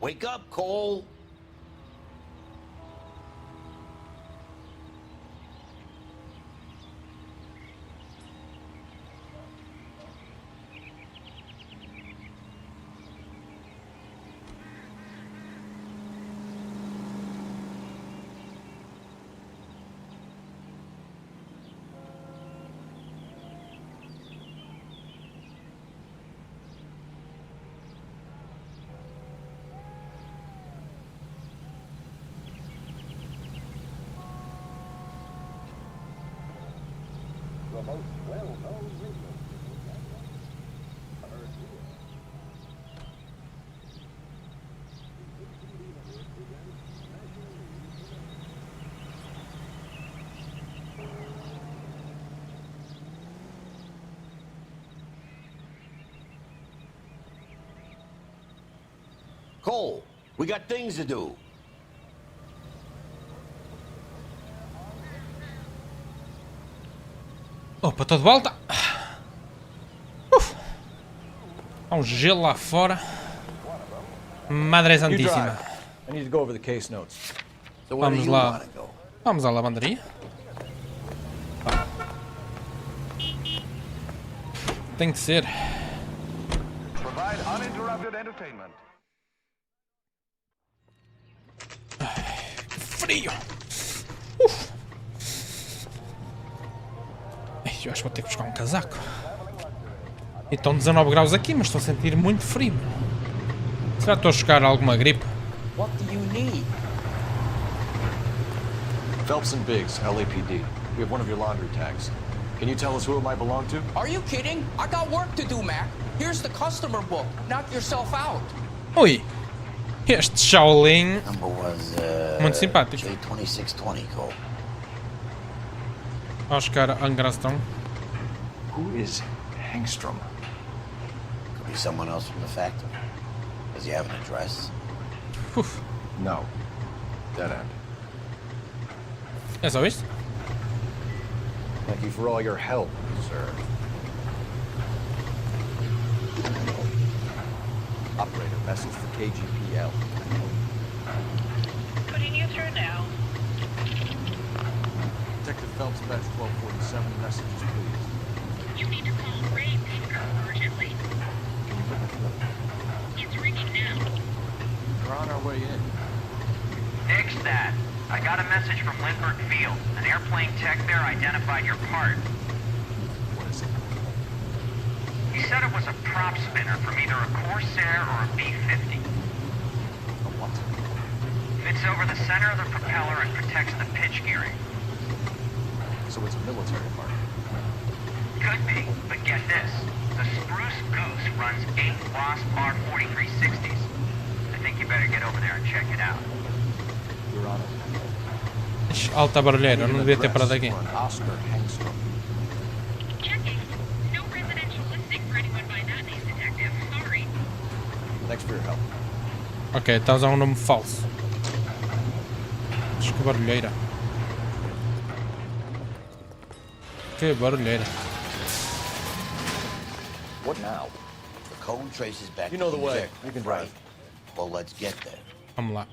Wake up, Cole. Cole, we got things to do. Opa, estou de volta. Há um gelo lá fora. Madre Santíssima. I need to go over the case notes. Vamos lá. Vamos à lavanderia. Tem que ser. Provide uninterrupted entertainment. Que frio. eu acho que vou ter que buscar um casaco. E estão 19 graus aqui, mas estou a sentir muito frio. Será que estou a chegar a alguma gripe? What do you need? Phelps and Biggs, LAPD. We have one of your laundry tags. Can you tell us who it might belong to? Are you kidding? I got work to do, Mac. Here's the customer book. Knock yourself out. Ui, este Shaolin Number was, muito simpático. J2620, Cole. Oscar Angraston. Who is Hangstrom? Could be someone else from the factory. Does he have an address? No. Dead end. É só isto? Thank you for all your help, sir. Operator, message for KGPL. Putting you through now. Detective Phelps, batch 1247, messages, please. You need to call Ray Baker urgently. It's ringing now. We're on our way in. Nix that. I got a message from Lindbergh Field. An airplane tech there identified your part. What is it? He said it was a prop spinner from either a Corsair or a B-50. A what? Fits over the center of the propeller and protects the pitch gearing. So it's a military part. Could be, but get this. The Spruce Goose runs 8 Wasp R4360s. I think you better get over there and check it out. You're on it. Alta barulheira, eu não devia ter parado aqui. Oscar Hangstrom. Checking. No residential listing for anyone by that name, detective. Sorry. Thanks for your help. Ok, está a usar um nome falso. Acho que barulheira. Que barulheira. What now? The code traces back You know to the way. Jack. You can drive. Well, let's get there. Vamos lá.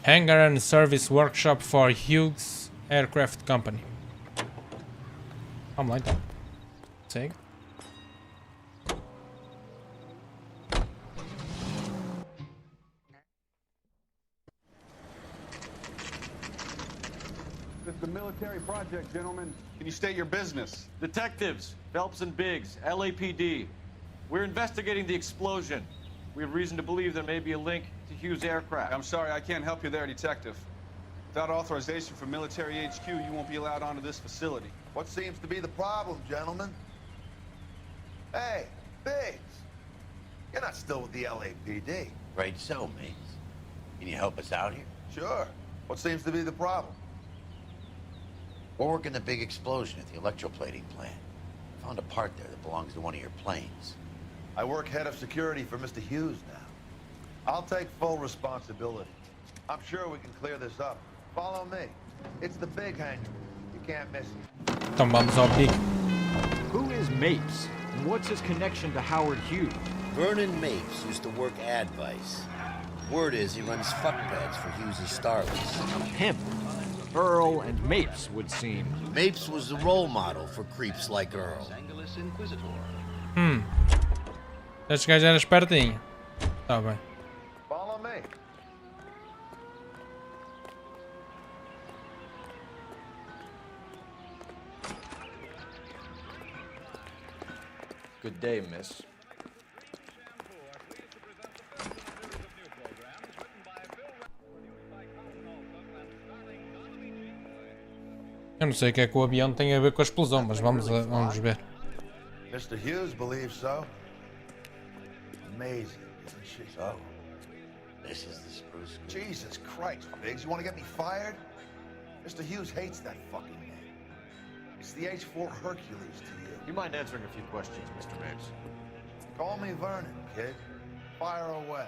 Hangar and Service Workshop for Hughes Aircraft Company. Vamos lá então. Segue. This is a military project, gentlemen. Can you state your business? Detectives, Phelps and Biggs, LAPD. We're investigating the explosion. We have reason to believe there may be a link to Hughes aircraft. I'm sorry, I can't help you there, Detective. Without authorization from Military HQ, you won't be allowed onto this facility. What seems to be the problem, gentlemen? Hey, Biggs. You're not still with the LAPD. Right so, Mace. Can you help us out here? Sure. What seems to be the problem? We're working the big explosion at the electroplating plant. Found a part there that belongs to one of your planes. I work head of security for Mr. Hughes now. I'll take full responsibility. I'm sure we can clear this up. Follow me. It's the big hangar. You can't miss it. Então vamos ao big. Who is Mapes? And what's his connection to Howard Hughes? Vernon Mapes used to work Advice. Word is he runs fuck pads for Hughes' Starless. A pimp. Earl and Mapes would seem. Mapes was the role model for creeps like Earl. Este gajo era espertinho. Tá bem. Follow me. Good day, miss. Eu não sei o que é que o avião tem a ver com a explosão, mas vamos ver. Mr. Hughes believes so. Amazing, isn't she? So, this is the Spruce Goose. Jesus Christ, Biggs, you want to get me fired? Mr. Hughes hates that fucking name. It's the H-4 Hercules to you. You mind answering a few questions, Mr. Mapes? Call me Vernon, kid. Fire away.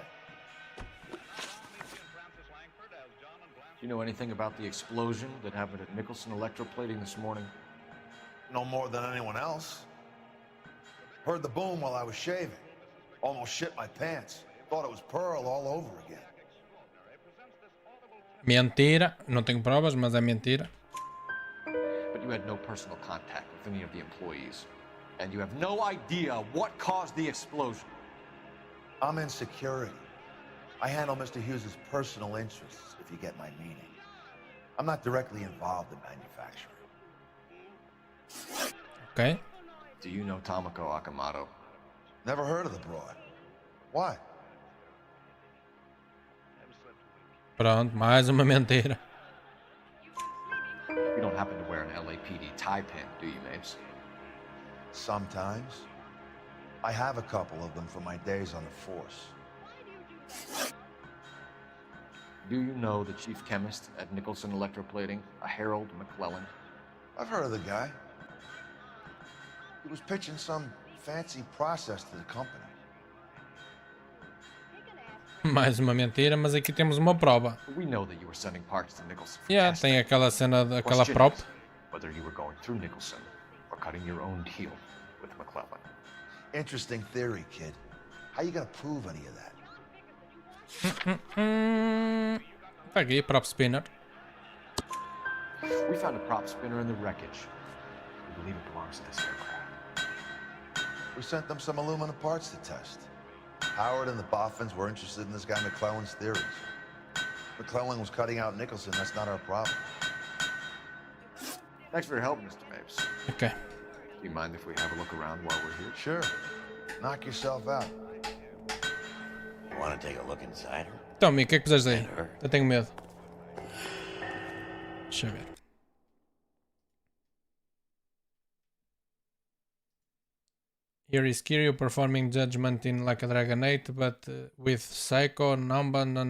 Do you know anything about the explosion that happened at Nicholson Electroplating this morning? No more than anyone else. Heard the boom while I was shaving. Almost shit my pants. Thought it was Pearl all over again. Mentira. Não tenho provas, mas é mentira. But you had no personal contact with any of the employees. And you have no idea what caused the explosion. I'm in security. I handle Mr. Hughes' personal interests, if you get my meaning. I'm not directly involved in manufacturing. Ok. Do you know Tomoko Akamoto? Never heard of the broad. Why? Pronto, mais uma mentira. You don't happen to wear an LAPD tie pin, do you, Mapes? Sometimes. I have a couple of them from my days on the force. Do you know the chief chemist at Nicholson Electroplating, a Harold McClellan? I've heard of the guy. He was pitching some fancy process to the company. Mais uma mentira, mas aqui temos uma prova. We know that you were sending parts to Nicholson for Yeah, testing. tem aquela cena, aquela Question prop. is whether you were going through Nicholson or cutting your own deal with McClellan. Interesting theory, kid. How you gonna prove any of that? Peguei, prop spinner. We found a prop spinner in the wreckage. We believe it belongs to this aircraft. We sent them some aluminum parts to test. Howard and the Boffins were interested in this guy McClellan's theories. McClellan was cutting out Nicholson. That's not our problem. Thanks for your help, Mr. Mapes. Ok. Do you mind if we have a look around while we're here? Sure. Knock yourself out. Want to take a look inside her? Então, Mi, o que é que puseste aí? Eu tenho medo. Deixa eu ver. Here is Kiryu performing judgment in like a Dragon 8, but with Psycho, Namba, no.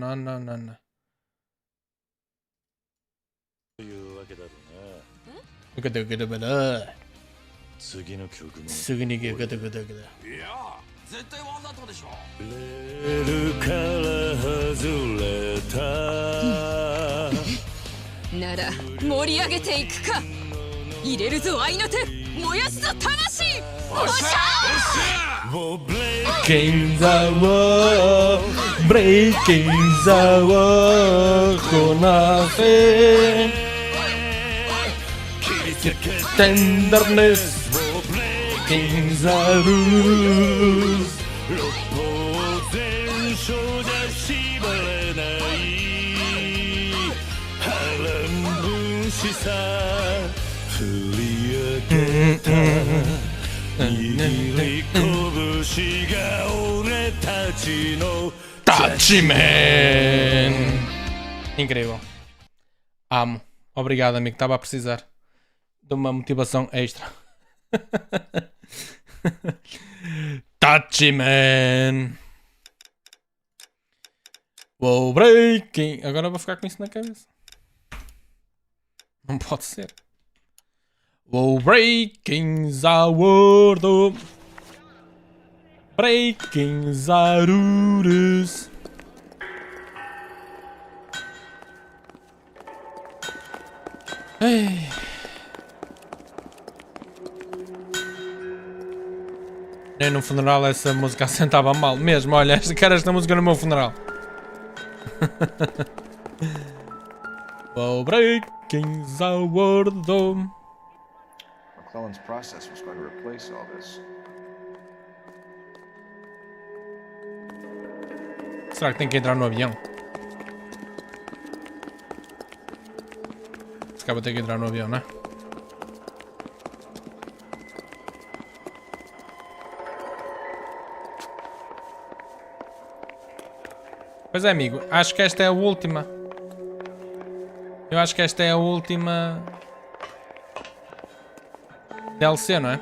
次に曲だ。いや、絶対わざとでしょ。レールから外れた。なら盛り上げていくか。入れるぞ愛の手、燃やすぞ魂。おっしゃ！Breaking the wall, breaking the wall, conoce tenderness, breaking the rules. 振り上げた握り拳が俺たちのタッチメン Incrível. Amo. Obrigado, amigo. Estava a precisar de uma motivação extra. Touchy Man. Wow, breaking. Agora vou ficar com isso na cabeça. Não pode ser. Wow, breaking the world. Breaking the rules. Ei. Nem no funeral essa música assentava mal. Mesmo, olha, quero esta música no meu funeral. Well, breaking the world. McClellan's process was going to replace all this. Será que tem que entrar no avião? Se calhar vou ter que entrar no avião, não é? Pois é, amigo, acho que esta é a última. Eu acho que esta é a última DLC, não é?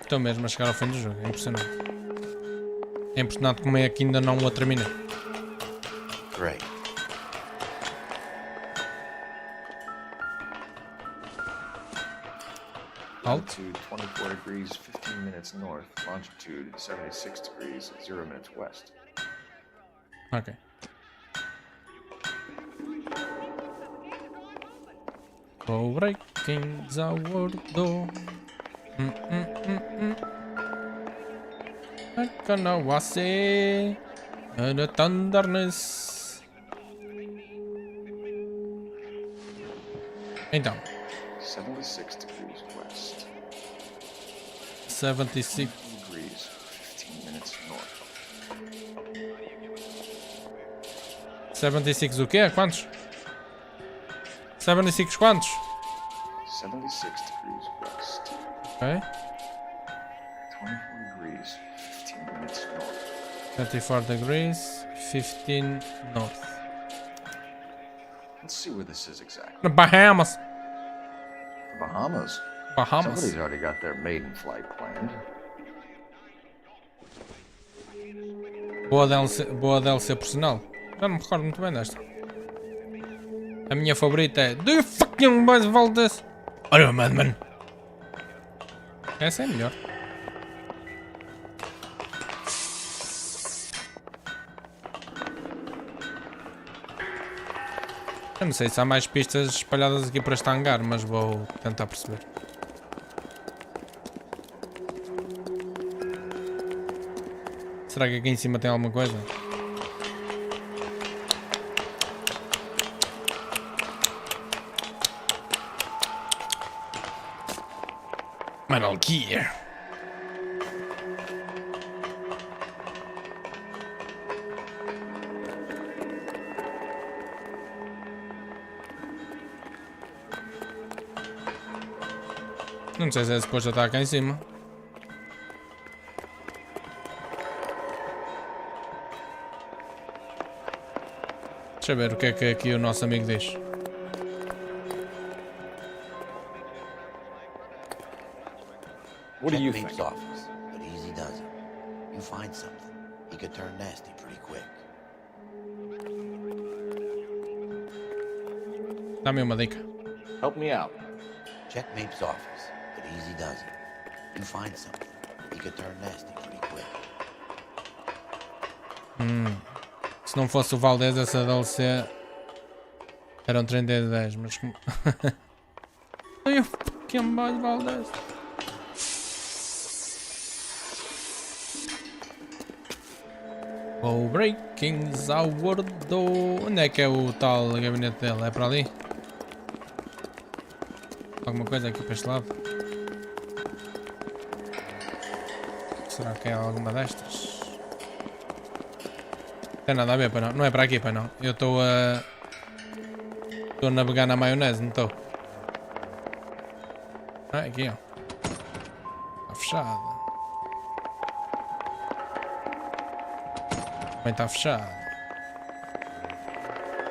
Estou mesmo a chegar ao fim do jogo, é impressionante. É impressionante como é que ainda não a terminei. Great. Altitude 24 degrees 15 minutes north, longitude 76 degrees 0 minutes west. Ok. Oh, breaking the world. Akanawase and the thunderness. Então. 76 degrees west. 76 degrees 15 minutes north. 76 o quê? Quantos? 76 quantos? Ok. 24 degrees, 15 minutes north. 24 degrees, 15 north. Let's see where this is exactly. The Bahamas. The Bahamas. Bahamas. Somebody's already got their maiden flight planned. Boa DLC por sinal. Já não me recordo muito bem desta. A minha favorita é Do you fucking boys Valdez? Olha, Madman. Essa é melhor. Eu não sei se há mais pistas espalhadas aqui para este hangar, mas vou tentar perceber. Será que aqui em cima tem alguma coisa? Metal Gear. Não sei se é suposto estar cá em cima. Deixa eu ver o que é que aqui o nosso amigo diz. What do you think? Office, but easy does it. You find something, he could turn nasty pretty quick. Dá-me uma dica. Help me out. Check Mape's office, but easy does it. You find something, he could turn nasty pretty quick. Se não fosse o Valdez, essa DLC eram 30 de 10, mas como. Eu fucking mais Valdez. O Breaking Zawardo. Onde é que é o tal gabinete dele? É para ali? Alguma coisa aqui para este lado? Será que é alguma destas? Não tem nada a ver, para não. Não é para aqui, para não. Eu estou a. Estou a navegar na maionese, não estou? Ah, aqui, ó. Está fechado. Também está fechado.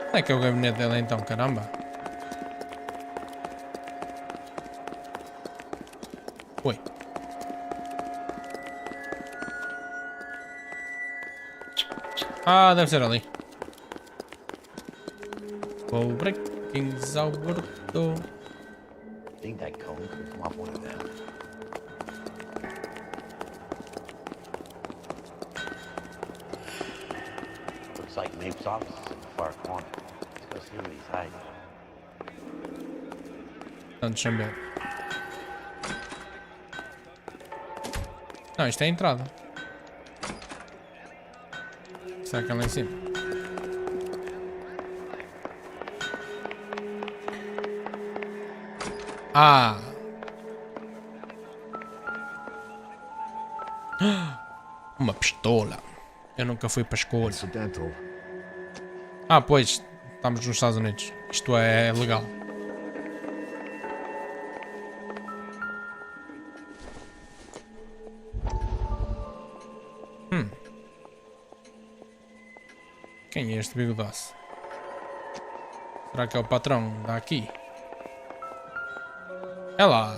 Onde é que é o gabinete dele então, caramba? Oi. Ah, deve ser ali. O Breaking Zawardo. Think that cone could come up one of them. Looks like Mape's office is in the far corner. Let's go see what he's hiding. Então, deixa-me ver. Não, isto é a entrada. Será que é lá em cima? Ah! Uma pistola. Eu nunca fui para a escola. Ah, pois. Estamos nos Estados Unidos. Isto é legal. Quem é este bigodaço? Será que é o patrão daqui? É lá.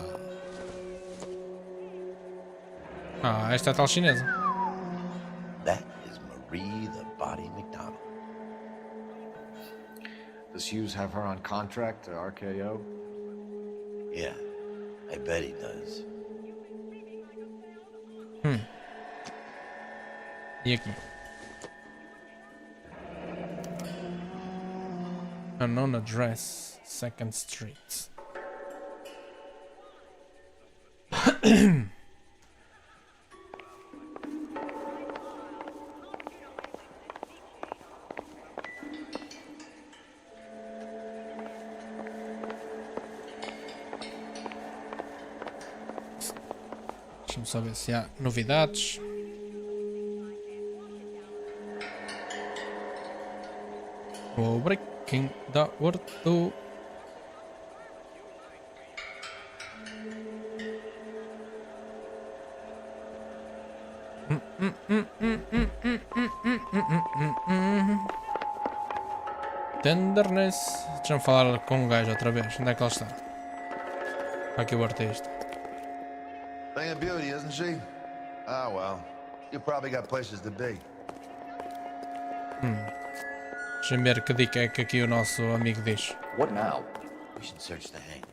Ah, esta é a tal chinesa. That is Marie the Body McDonald. Does Hughes have her on contract to RKO? Yeah, I bet he does. E aqui? Unknown address, 2nd Street. Deixa-me só ver se há novidades. O Breaking da Horto. Tenderness. Deixa-me falar com o gajo outra vez. Onde é que ele está? Aqui o artista. Thing of beauty, isn't she? Ah, well. You probably got places to be. Deixa-me ver que dica é que aqui o nosso amigo diz. What now? We should search the hangar.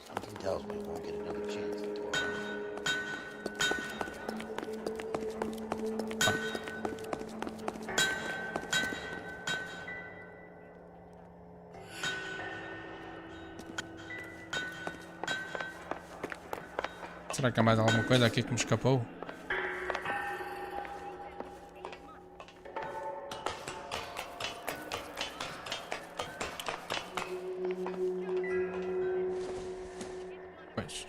Something tells me we won't get another chance to tour around. Será que há mais alguma coisa aqui que me escapou? Pois.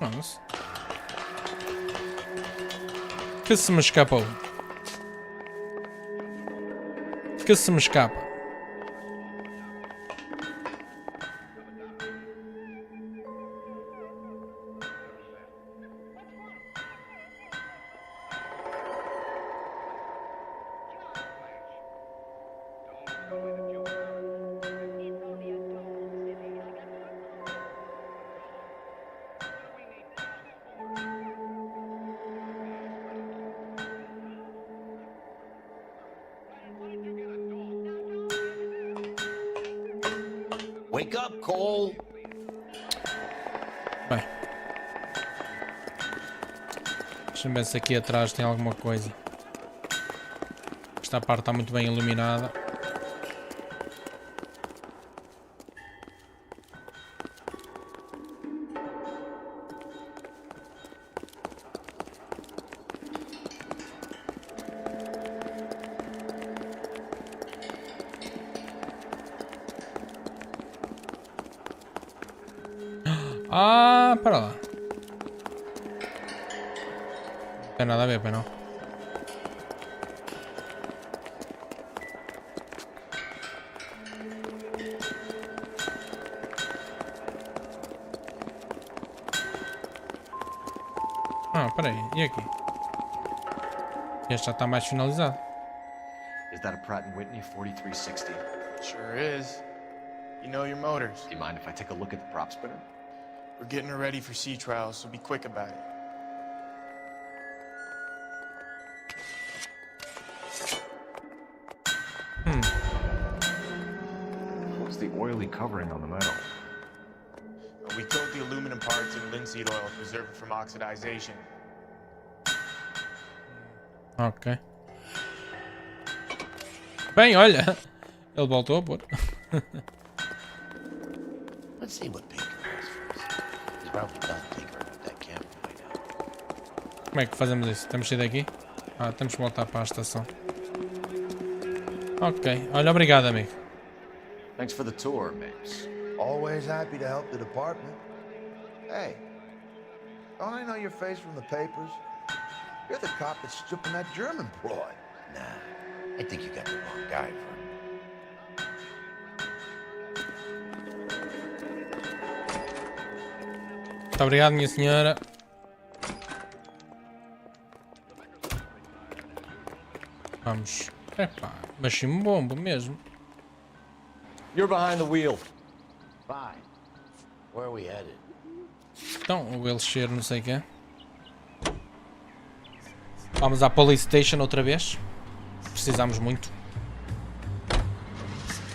Nossa. Que se me escapou? Que se me escapa? Wake up, Cole! Bem. Deixa-me ver se aqui atrás tem alguma coisa. Esta parte está muito bem iluminada. Ah, para lá. Não tem nada a ver, pois não? Ah, peraí. E aqui? Este já está mais finalizado. Is that a Pratt & Whitney 4360? Sure is. You know your motors. Do you mind if I take a look at the prop spinner? We're getting her ready for sea trials, so be quick about it. What's the oily covering on the metal? We coat the aluminum parts in linseed oil to preserve it from oxidization. Ok. Bem, olha. Ele voltou a pôr. Let's see what Pink has first. He's probably done tinkering with that camera by now. Como é que fazemos isso? Temos que sair daqui? Ah, temos que voltar para a estação. Ok. Olha, obrigado, amigo. Thanks for the tour, Mapes. Always happy to help the department. Hey, don't I know your face from the papers? You're the cop that's stripping that German broad. Nah, I think you got the wrong guy for him. Muito obrigado, minha senhora. Vamos. Epá, mas chimbombo mesmo. You're behind the wheel. Fine. Where are we headed? Então, o Elixir não sei o quê. Vamos à Police Station outra vez. Precisamos muito.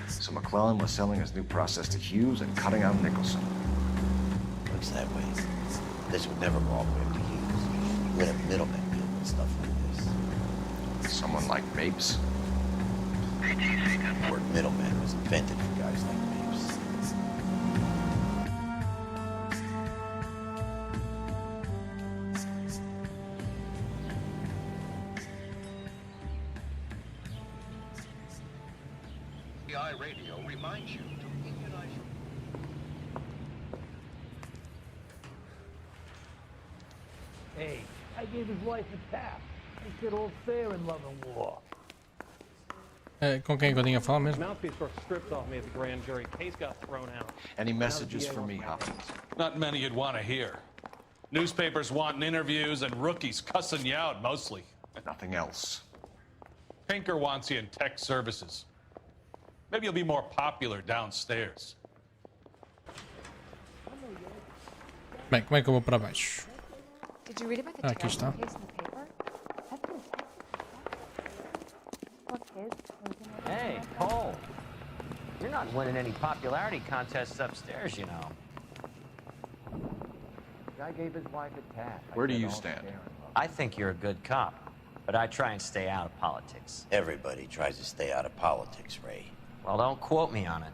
So McClellan was selling his new process to Hughes and cutting out Nicholson. Looks that way. This would never go all the way up to Hughes. You would have middlemen dealing with stuff like this. Someone like Mapes? The word middleman was invented for guys like Mapes. Radio reminds you to immunize your... Hey, I gave his wife a tap. They said all fair in love and war. Com quem é que eu tinha a falar mesmo? Any messages for me, Hopkins? Not many you'd want to hear. Newspapers wanting interviews and rookies cussing you out mostly. Nothing else. Pinker wants you in tech services. Maybe you'll be more popular downstairs. Bem, como é que eu vou para baixo? Did you read about the Aqui está. case in the paper? That's been What case? Hey, Cole. You're not winning any popularity contests upstairs, you know. Guy gave his wife a tap. Where do you stand? I think you're a good cop, but I try and stay out of politics. Everybody tries to stay out of politics, Ray. Well, don't quote me on it,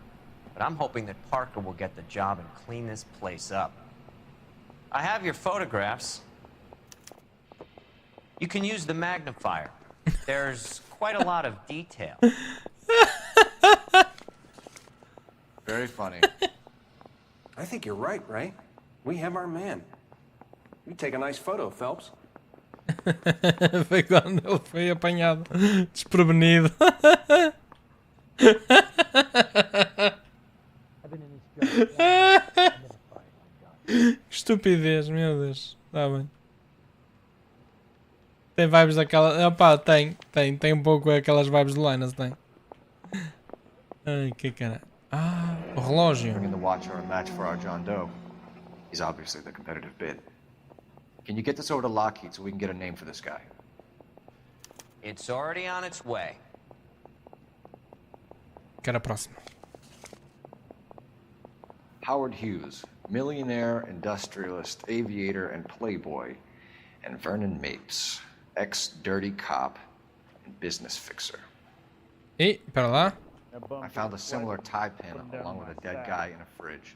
but I'm hoping that Parker will get the job and clean this place up. I have your photographs. You can use the magnifier. There's quite a lot of detail. Very funny. I think you're right, Ray. We have our man. You take a nice photo, Phelps. Foi quando ele foi apanhado desprevenido. Estupidez, meu Deus. Está bem. Tem vibes daquela. Opá, tem um pouco aquelas vibes do Linus, tem. Ai, que cara. Ah, o relógio. Bringing the watch or a match for our John Doe. He's obviously the competitive bid. Can you get this over to Lockheed so we can get a name for this guy? It's already on its way. Quero a próxima. Howard Hughes, millionaire, industrialist, aviator, and playboy, and Vernon Mapes, ex-dirty cop and business fixer. E, pera lá. I found a similar tie pin along with a dead guy in a fridge.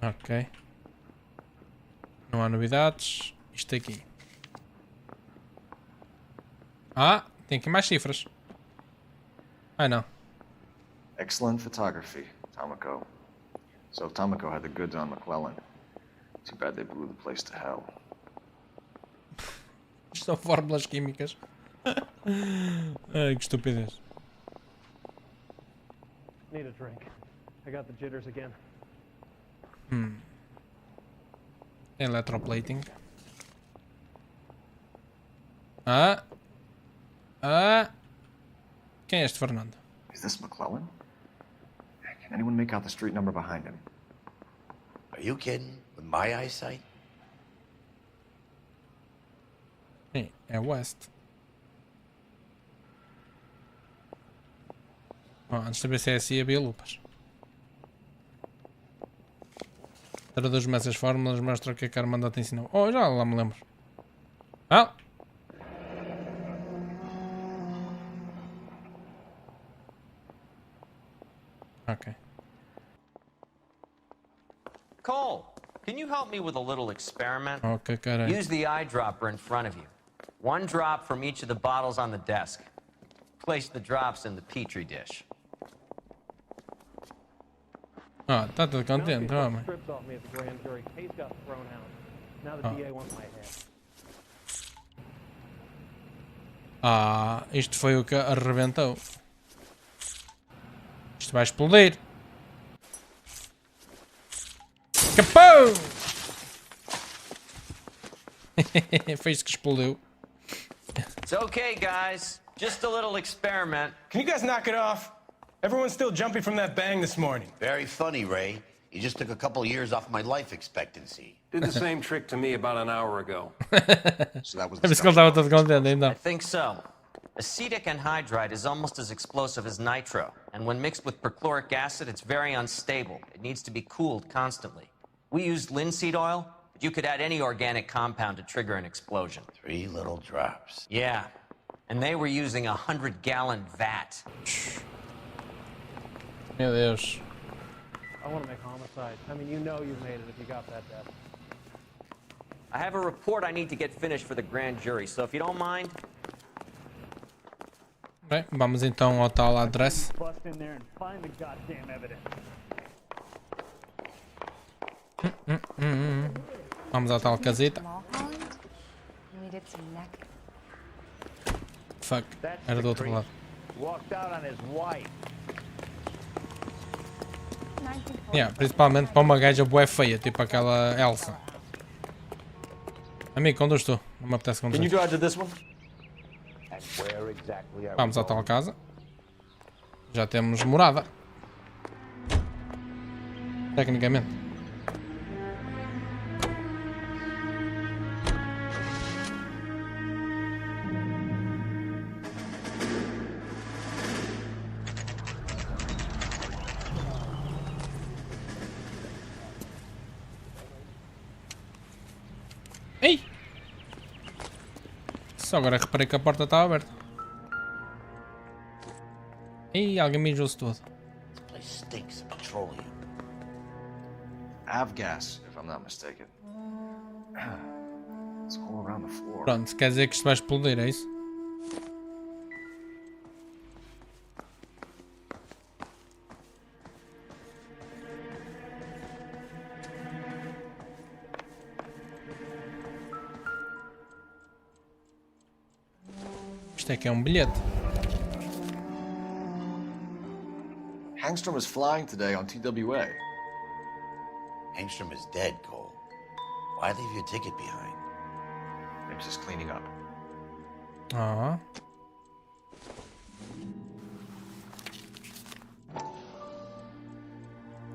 Ok. Não há novidades. Isto aqui. Ah, tem aqui mais cifras. Ah, não. Excellent photography, Tomoko. So Tomoko had the goods on McClellan. Too bad they blew the place to hell. Isto são fórmulas químicas. Ai, que estupidez. Need a drink. I got the jitters again. Electroplating. Ah. Quem é este Fernando? Is this McClellan? Can anyone make out the street number behind him? Are you kidding? With my eyesight? Sim, é West. Antes de saber se é assim, havia lupas. Traduz-me essas fórmulas, mostra o que a Carmanda te ensinou. Oh, já lá me lembro. Ah! Ok. Cole, can you help me with a little experiment? Ok, caralho. Use the eyedropper in front of you. One drop from each of the bottles on the desk. Place the drops in the petri dish. Ah, tá tudo contente, homem. Ah, isto foi o que arrebentou. Isto vai explodir. Capão! Foi isso que explodiu. It's okay, guys. Just a little experiment. Can you guys knock it off? Everyone's still jumping from that bang this morning. Very funny, Ray. You just took a couple years off my life expectancy. Did the same trick to me about an hour ago. So that was É por isso que ele estava todo contente ainda. I think so. Acetic anhydride is almost as explosive as nitro, and when mixed with perchloric acid, it's very unstable. It needs to be cooled constantly. We used linseed oil, but you could add any organic compound to trigger an explosion. 3 little drops. Yeah, and they were using a 100-gallon vat. Meu Deus. I want to make homicide. I mean, you know you've made it if you got that death. I have a report I need to get finished for the grand jury, so if you don't mind... Bem, vamos então ao tal adresse. Vamos à tal casita. We needed some neck. Fuck, era do outro lado. Walked out on his wife. Yeah, principalmente para uma gaja bué feia, tipo aquela Elsa. Amigo, conduz tu. Não me apetece conduzir. Vamos à tal casa. Já temos morada. Tecnicamente. Ei! Só agora reparei que a porta estava aberta. Ei, alguém mijou-se todo. Stinks of petroleum. Avgas, if I'm not mistaken. It's all around the floor. Pronto, quer dizer que isto vai explodir, é isso? Isto é que é um bilhete. Hangstrom is flying today on TWA. Angstrom is dead, Cole. Why leave your ticket behind? Mips is cleaning up. Ah.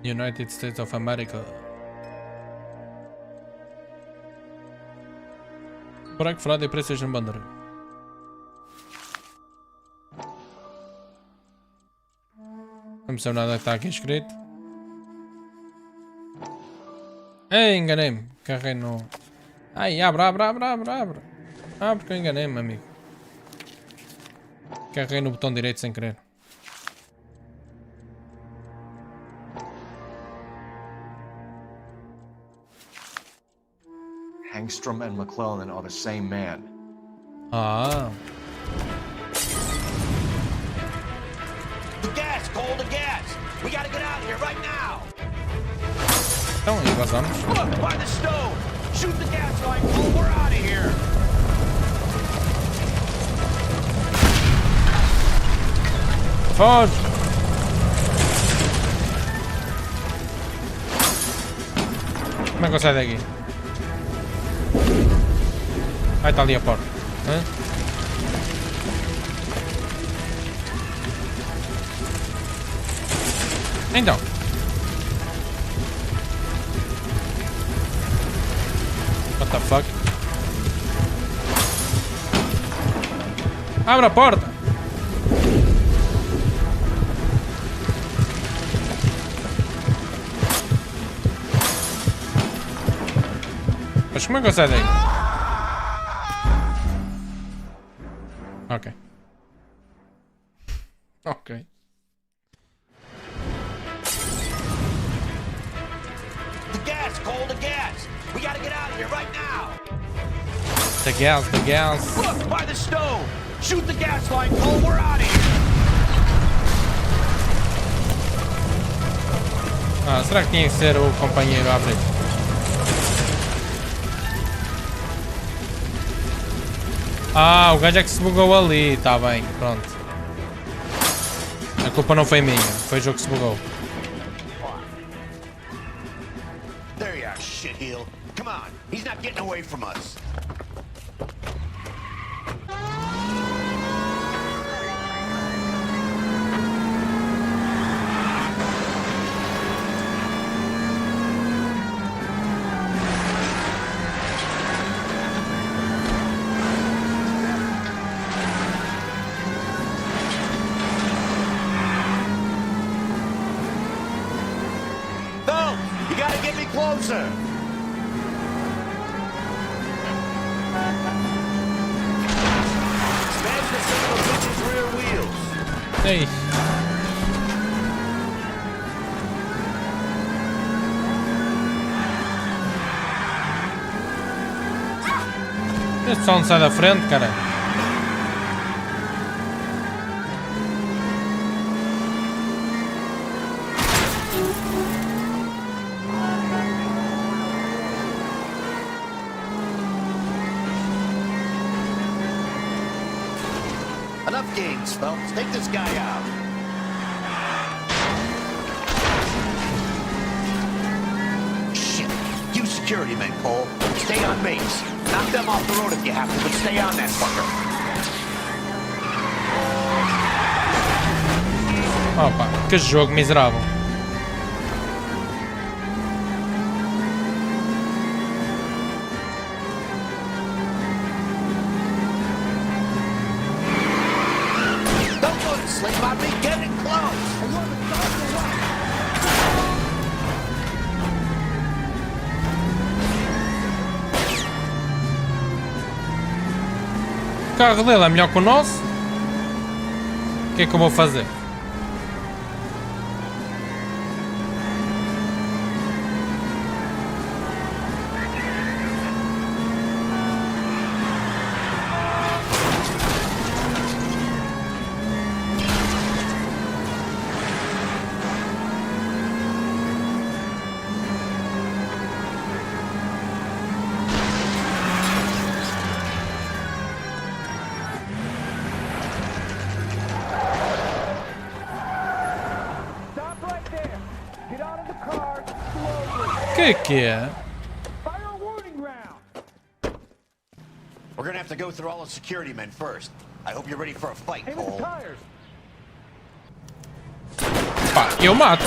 United States of America. Black Friday PlayStation Bundle. Não percebo nada que está aqui escrito. Ei, enganei-me. Carrei no... Ai, abre. Abre que eu enganei-me, amigo. Carrei no botão direito sem querer. Hangstrom and McClellan are the same man. Ah. The gas, Cole, the gas! We gotta get out of here right now! Então, e vazamos. Look, by the stove! Shoot the gas line, Cole, we're out of here! Foge! Como é que eu saio daqui? Ai, está ali a porta. Hã? Então. What the fuck? Abre a porta! Mas como é que eu saio daí? Ok. Ok. The gas, Cole, the gas! We gotta get out of here right now! The gas. Look, by the stove! Shoot the gas line, Cole, we're out of here! Ah, será que tinha que ser o companheiro a abrir? Ah, o gajo é que se bugou ali, tá bem, pronto. A culpa não foi minha, foi o jogo que se bugou. There you are, shitheel. Come on, he's not getting away from us. Closer! Smash the son of a bitch's rear wheels! Ei! Este pessoal não sai da frente, cara. Enough games, Phelps. Take this guy out. Shit. You security men, Cole. Stay on base. Knock them off the road if you have to, but stay on that fucker. Opa, que jogo miserável. Don't go to sleep on me. Get it close. O carro dele é melhor que o nosso. O que é que eu vou fazer? Que é? We're gonna have to go through all the security men first. I hope you're ready for a fight, Cole. Pá, eu mato.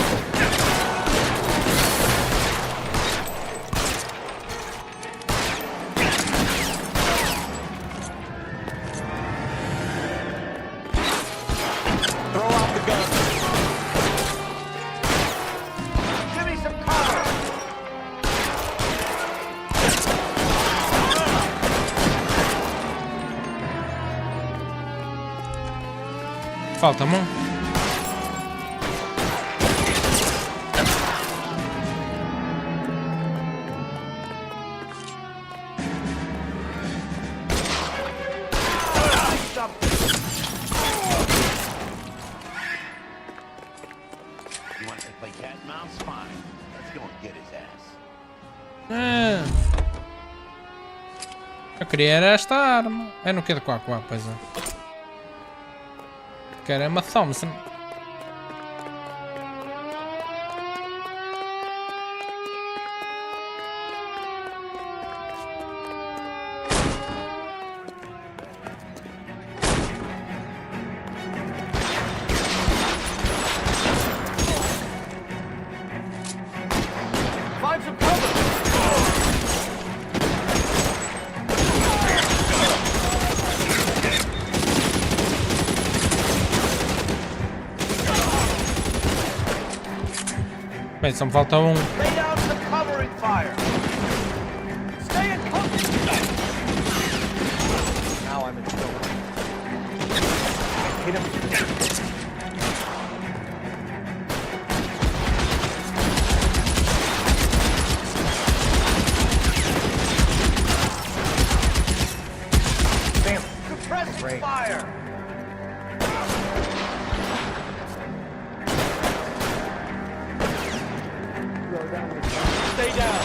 Throw out the gun. Give me some cover. Falta mão. You want to play cat and mouse? Fine. Let's go and get his ass. Eu queria era esta arma. É no que de qual, pois é. Quero é uma Thompson. Find some cover. Bem, só me falta um. Lay down some covering fire. Stay in cover. Now I'm in trouble. Hit him. Suppress fire. Stay down.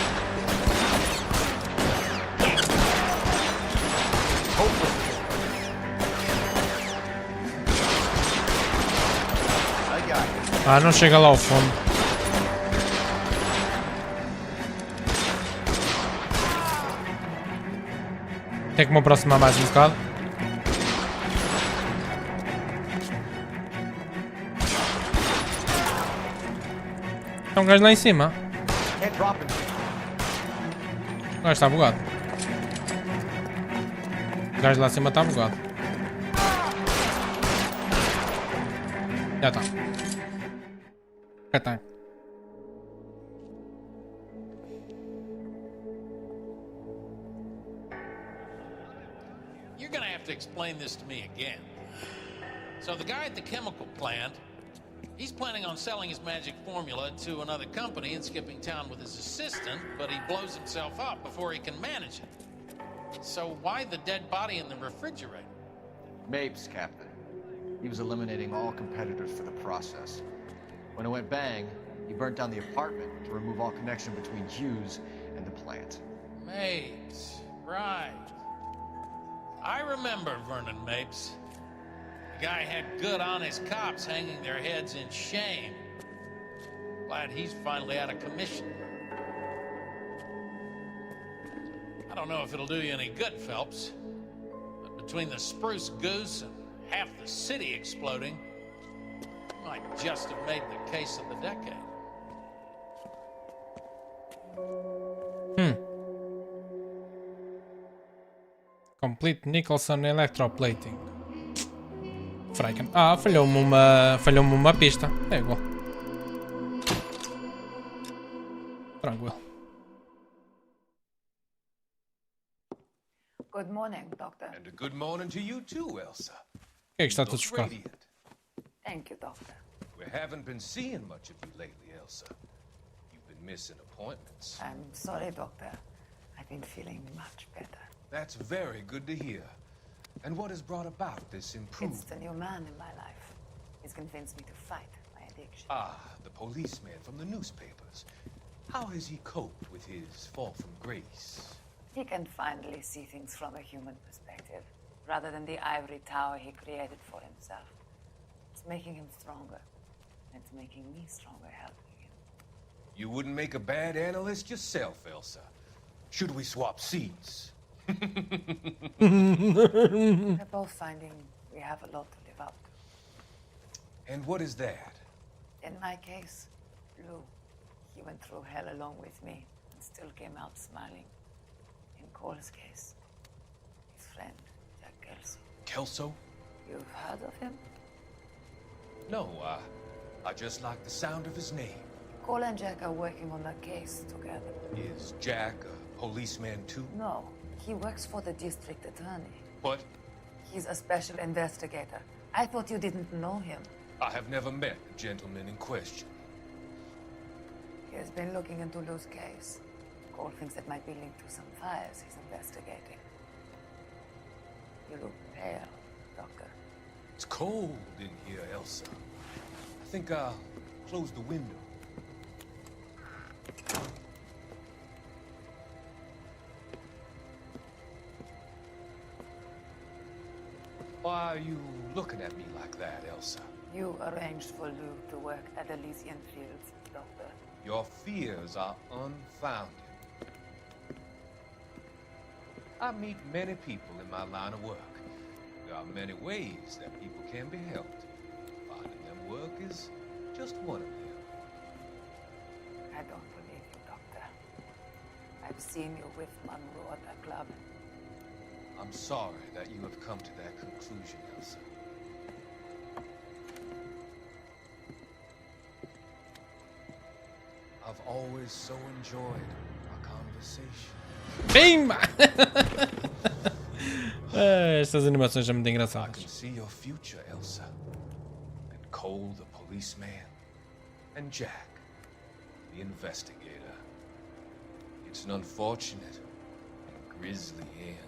Ah, não chega lá ao fundo. Tem que me aproximar mais um bocado. Tem um gajo lá em cima. O gajo está bugado. O gajo lá em cima está bugado. Já está. Já está. You're gonna have to explain this to me again. So the guy at the chemical plant, he's planning on selling his magic formula to another company and skipping town with his assistant, but he blows himself up before he can manage it. So why the dead body in the refrigerator? Mapes, Captain. He was eliminating all competitors for the process. When it went bang, he burnt down the apartment to remove all connection between Hughes and the plant. Mapes, right. I remember Vernon Mapes. Guy had good, honest cops hanging their heads in shame. Glad he's finally out of commission. I don't know if it'll do you any good, Phelps, but between the spruce goose and half the city exploding, you might just have made the case of the decade. Complete Nicholson Electroplating. Franken. Ah, falhou-me uma pista. É igual. Tranquilo. Good morning, Doctor. And a good morning to you too, Elsa. O que é que está tudo chocado? Thank you, Doctor. We haven't been seeing much of you lately, Elsa. You've been missing appointments. I'm sorry, Doctor. I've been feeling much better. That's very good to hear. And what has brought about this improvement? It's the new man in my life. He's convinced me to fight my addiction. Ah, the policeman from the newspapers. How has he coped with his fall from grace? He can finally see things from a human perspective, rather than the ivory tower he created for himself. It's making him stronger. And it's making me stronger helping him. You wouldn't make a bad analyst yourself, Elsa. Should we swap seats? We're both finding we have a lot to live up to. And what is that? In my case, Lou. He went through hell along with me and still came out smiling. In Cole's case, his friend, Jack Kelso. Kelso? You've heard of him? No, I just like the sound of his name. Cole and Jack are working on a case together. Is Jack a policeman too? No, he works for the district attorney. What? He's a special investigator. I thought you didn't know him. I have never met the gentleman in question. He has been looking into Lou's case. Cole thinks it might be linked to some fires he's investigating. You look pale, Doctor. It's cold in here, Elsa. I think I'll close the window. Why are you looking at me like that, Elsa? You arranged for Lou to work at Elysian Fields, Doctor. Your fears are unfounded. I meet many people in my line of work. There are many ways that people can be helped. Finding them work is just one of them. I don't believe you, Doctor. I've seen you with Monroe at the club. I'm sorry that you have come to that conclusion, Elsa. I've always so enjoyed our conversation. Bim! Estas animações são muito I engraçadas. can see your future, Elsa. And Cole, the policeman, and Jack, the investigator. It's an unfortunate and grisly end.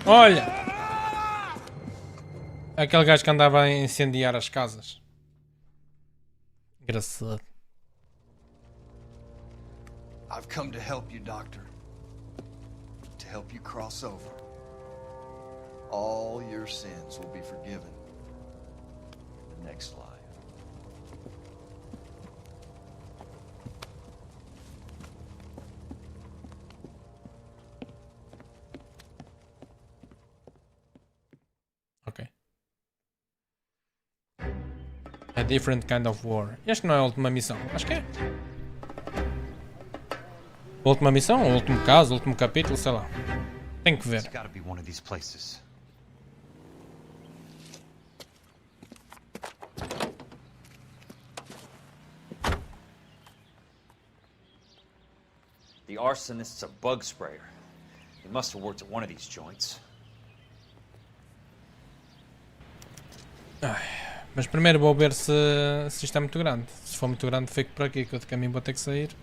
Olha! Aquele gajo que andava a incendiar as casas. Engraçado. I've come to help you, Doctor. To help you cross over. All your sins will be forgiven in the next life. Ok. A different kind of war. Este não é a última missão. Acho que é. Última missão, último caso, último capítulo, sei lá. Tem que ver. It's gotta be one of these places. The arsonist's a bug sprayer. He must have worked at one of these joints. Ai, mas primeiro vou ver se isto é muito grande. Se for muito grande, fico por aqui, que eu de caminho vou ter que sair.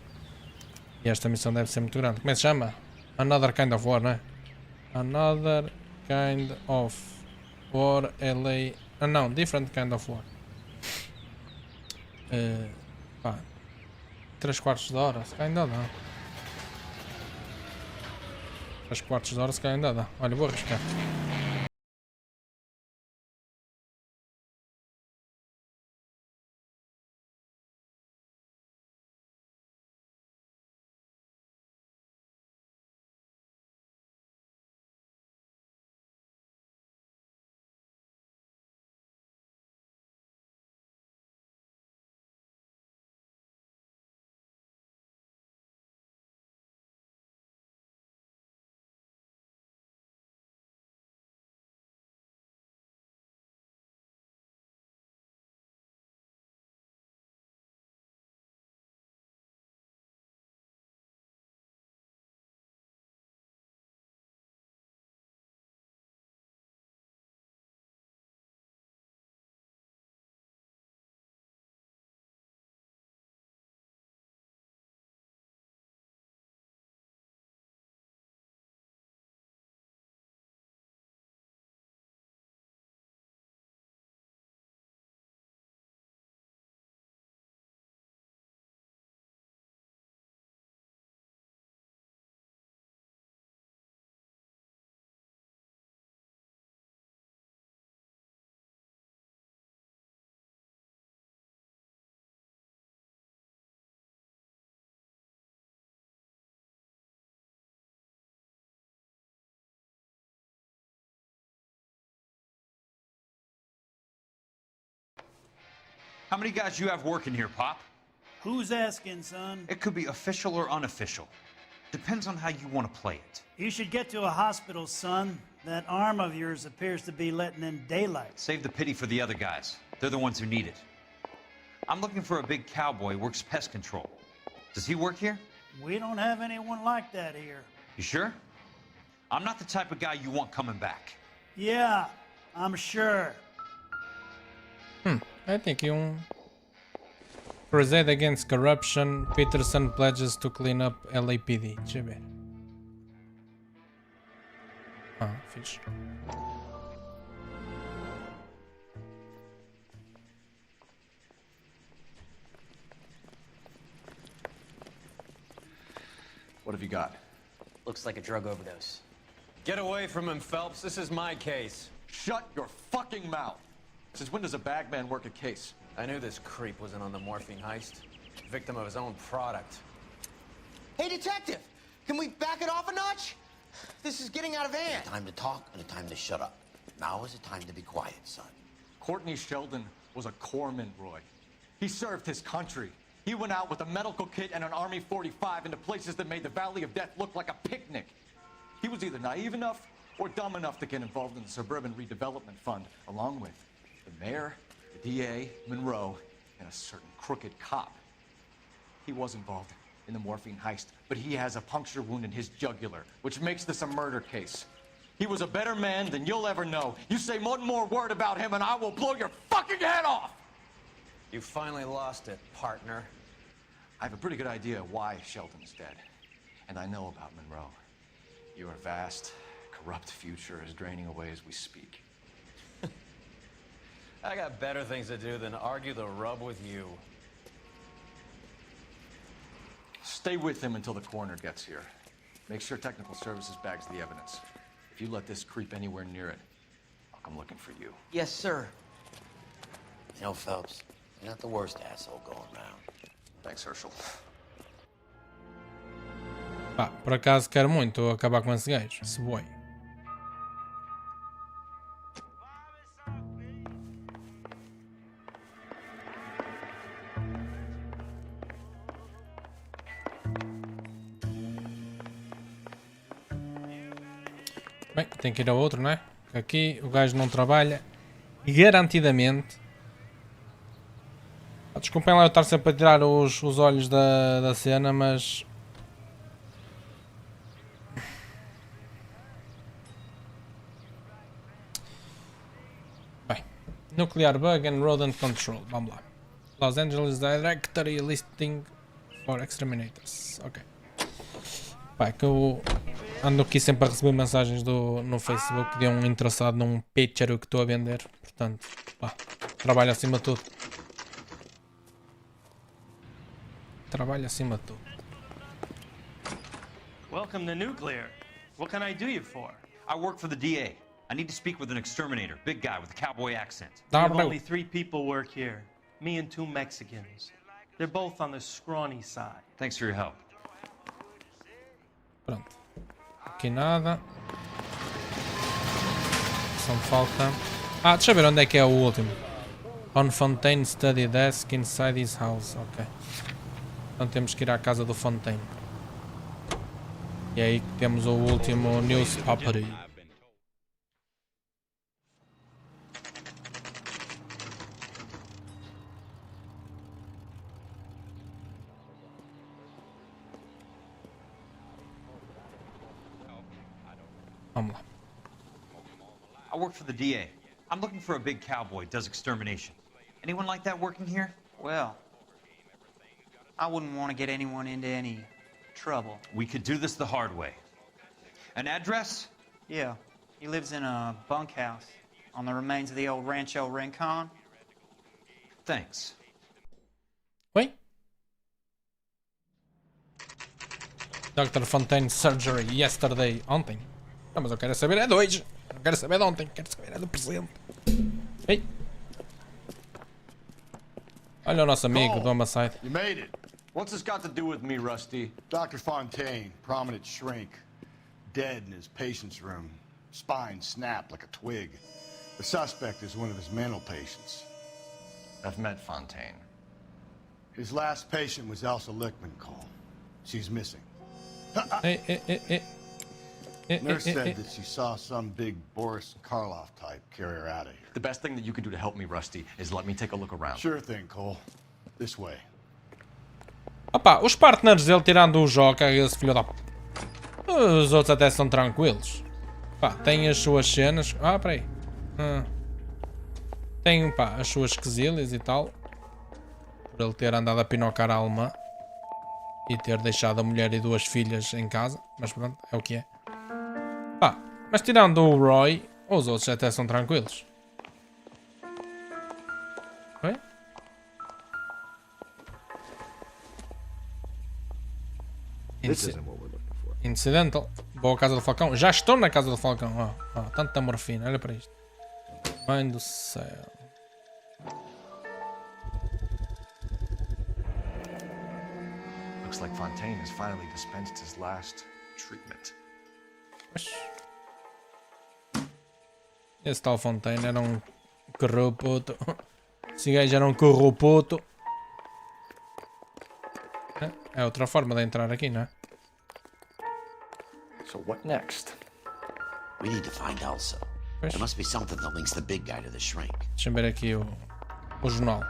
E esta missão deve ser muito grande. Como é que se chama? Another Kind of War, não é? Another Kind of War LA. Ah não, Different Kind of War. Pá. 3/4 de hora, se calhar ainda dá. 3/4 de hora, se calhar ainda dá. Olha, vou arriscar. How many guys you have working here, Pop? Who's asking, son? It could be official or unofficial. Depends on how you want to play it. You should get to a hospital, son. That arm of yours appears to be letting in daylight. Save the pity for the other guys. They're the ones who need it. I'm looking for a big cowboy who works pest control. Does he work here? We don't have anyone like that here. You sure? I'm not the type of guy you want coming back. Yeah, I'm sure. I think Crusade against corruption. Peterson pledges to clean up LAPD. Deixa eu ver. Fixe. What have you got? Looks like a drug overdose. Get away from him, Phelps. This is my case. Shut your fucking mouth. Since when does a bagman work a case? I knew this creep was in on the morphine heist. Victim of his own product. Hey, detective! Can we back it off a notch? This is getting out of hand. A time to talk and a time to shut up. Now is the time to be quiet, son. Courtney Sheldon was a corpsman, Roy. He served his country. He went out with a medical kit and an Army 45 into places that made the Valley of Death look like a picnic. He was either naive enough or dumb enough to get involved in the Suburban Redevelopment Fund, along with the mayor, the DA, Monroe, and a certain crooked cop. He was involved in the morphine heist, but he has a puncture wound in his jugular, which makes this a murder case. He was a better man than you'll ever know. You say one more word about him and I will blow your fucking head off! You finally lost it, partner. I have a pretty good idea why Sheldon's dead. And I know about Monroe. Your vast, corrupt future is draining away as we speak. I got better things to do than argue the rub with you. Stay with him until the coroner gets here. Make sure technical services bags the evidence. If you let this creep anywhere near it, I'll come looking for you. Yes, sir. You know, Phelps, you're not the worst asshole going round. Thanks, Herschel. Pá, por acaso quero muito acabar com esse gajo. Esse boy. Bem, tem que ir ao outro, não é? Aqui o gajo não trabalha garantidamente. Desculpem lá eu estar sempre a tirar os olhos da cena, mas... Bem, Nuclear Bug and Rodent Control, vamos lá. Los Angeles Directory Listing for Exterminators, ok. Pá, que eu ando aqui sempre a receber mensagens no Facebook de um interessado num pitcher que estou a vender, portanto, pá, trabalho acima de tudo. Trabalho acima de tudo. Welcome to Nuclear. What can I do you for? I work for the DA. I need to speak with an exterminator, big guy with a cowboy accent. We have only 3 people work here. Me and 2 Mexicans. They're both on the scrawny side. Thanks for your help. Pronto. Aqui nada. Só me falta... Ah, deixa eu ver onde é que é o último. On Fontaine Study Desk inside his house. Ok. Então temos que ir à casa do Fontaine. E aí temos o último news property. Vamos lá. I work for the DA. I'm looking for a big cowboy who does extermination. Anyone like that working here? Well, I wouldn't want to get anyone into any trouble. We could do this the hard way. An address? Yeah, he lives in a bunkhouse on the remains of the old Rancho Rincon. Thanks. Oi? Dr. Fontaine surgery yesterday. Ontem. Não, mas eu quero saber é de hoje. Não quero saber de ontem. Quero saber é do presente. Ei. Olha o nosso amigo do Homicide. You made it. What's this got to do with me, Rusty? Dr. Fontaine, prominent shrink, dead in his patient's room, spine snapped like a twig. The suspect is one of his mental patients. I've met Fontaine. His last patient was Elsa Lichtman, Cole. She's missing. Nurse said that she saw some big Boris Karloff type carry her out of here. The best thing that you can do to help me, Rusty, is let me take a look around. Sure thing, Cole. This way. Opa, os partners dele, tirando o Joca, esse filho da... Os outros até são tranquilos. Pá, tem as suas cenas... Ah, peraí. Tem, pá, as suas quesilhas e tal. Por ele ter andado a pinocar a alemã. E ter deixado a mulher e 2 filhas em casa. Mas pronto, é o que é. Pá, mas tirando o Roy, os outros até são tranquilos. Oi? Incidental. Boa casa do Falcão. Já estou na casa do Falcão. Tanta morfina. Olha para isto. Mãe do céu. Looks like Fontaine has finally dispensed his last treatment. Esse tal Fontaine era um corrupto. Esse gajo era um corrupto. É outra forma de entrar aqui, não é? So what next? We need to find Elsa. There must be something that links the big guy to the shrink. Deixa-me ver aqui o jornal.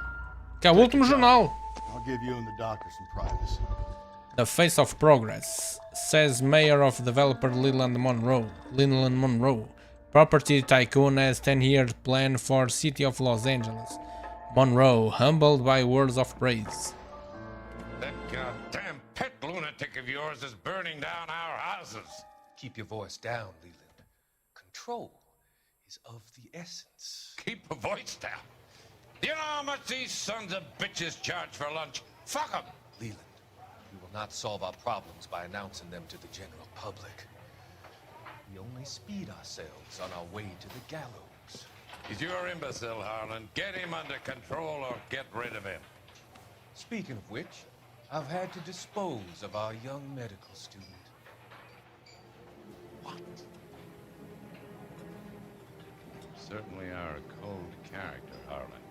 Que é o último jornal. I'll give you and the doctor some privacy. The face of progress, says mayor of developer Leland Monroe. Property tycoon has 10-year plan for city of Los Angeles. Monroe, humbled by words of praise. That goddamn pet lunatic of yours is burning down our houses. Keep your voice down, Leland. Control is of the essence. Keep your voice down. Do you know how much these sons of bitches charge for lunch? Fuck them! Leland, we will not solve our problems by announcing them to the general public. We only speed ourselves on our way to the gallows. He's your imbecile, Harlan. Get him under control or get rid of him. Speaking of which, I've had to dispose of our young medical student. What? Certainly are a cold character, Harlan.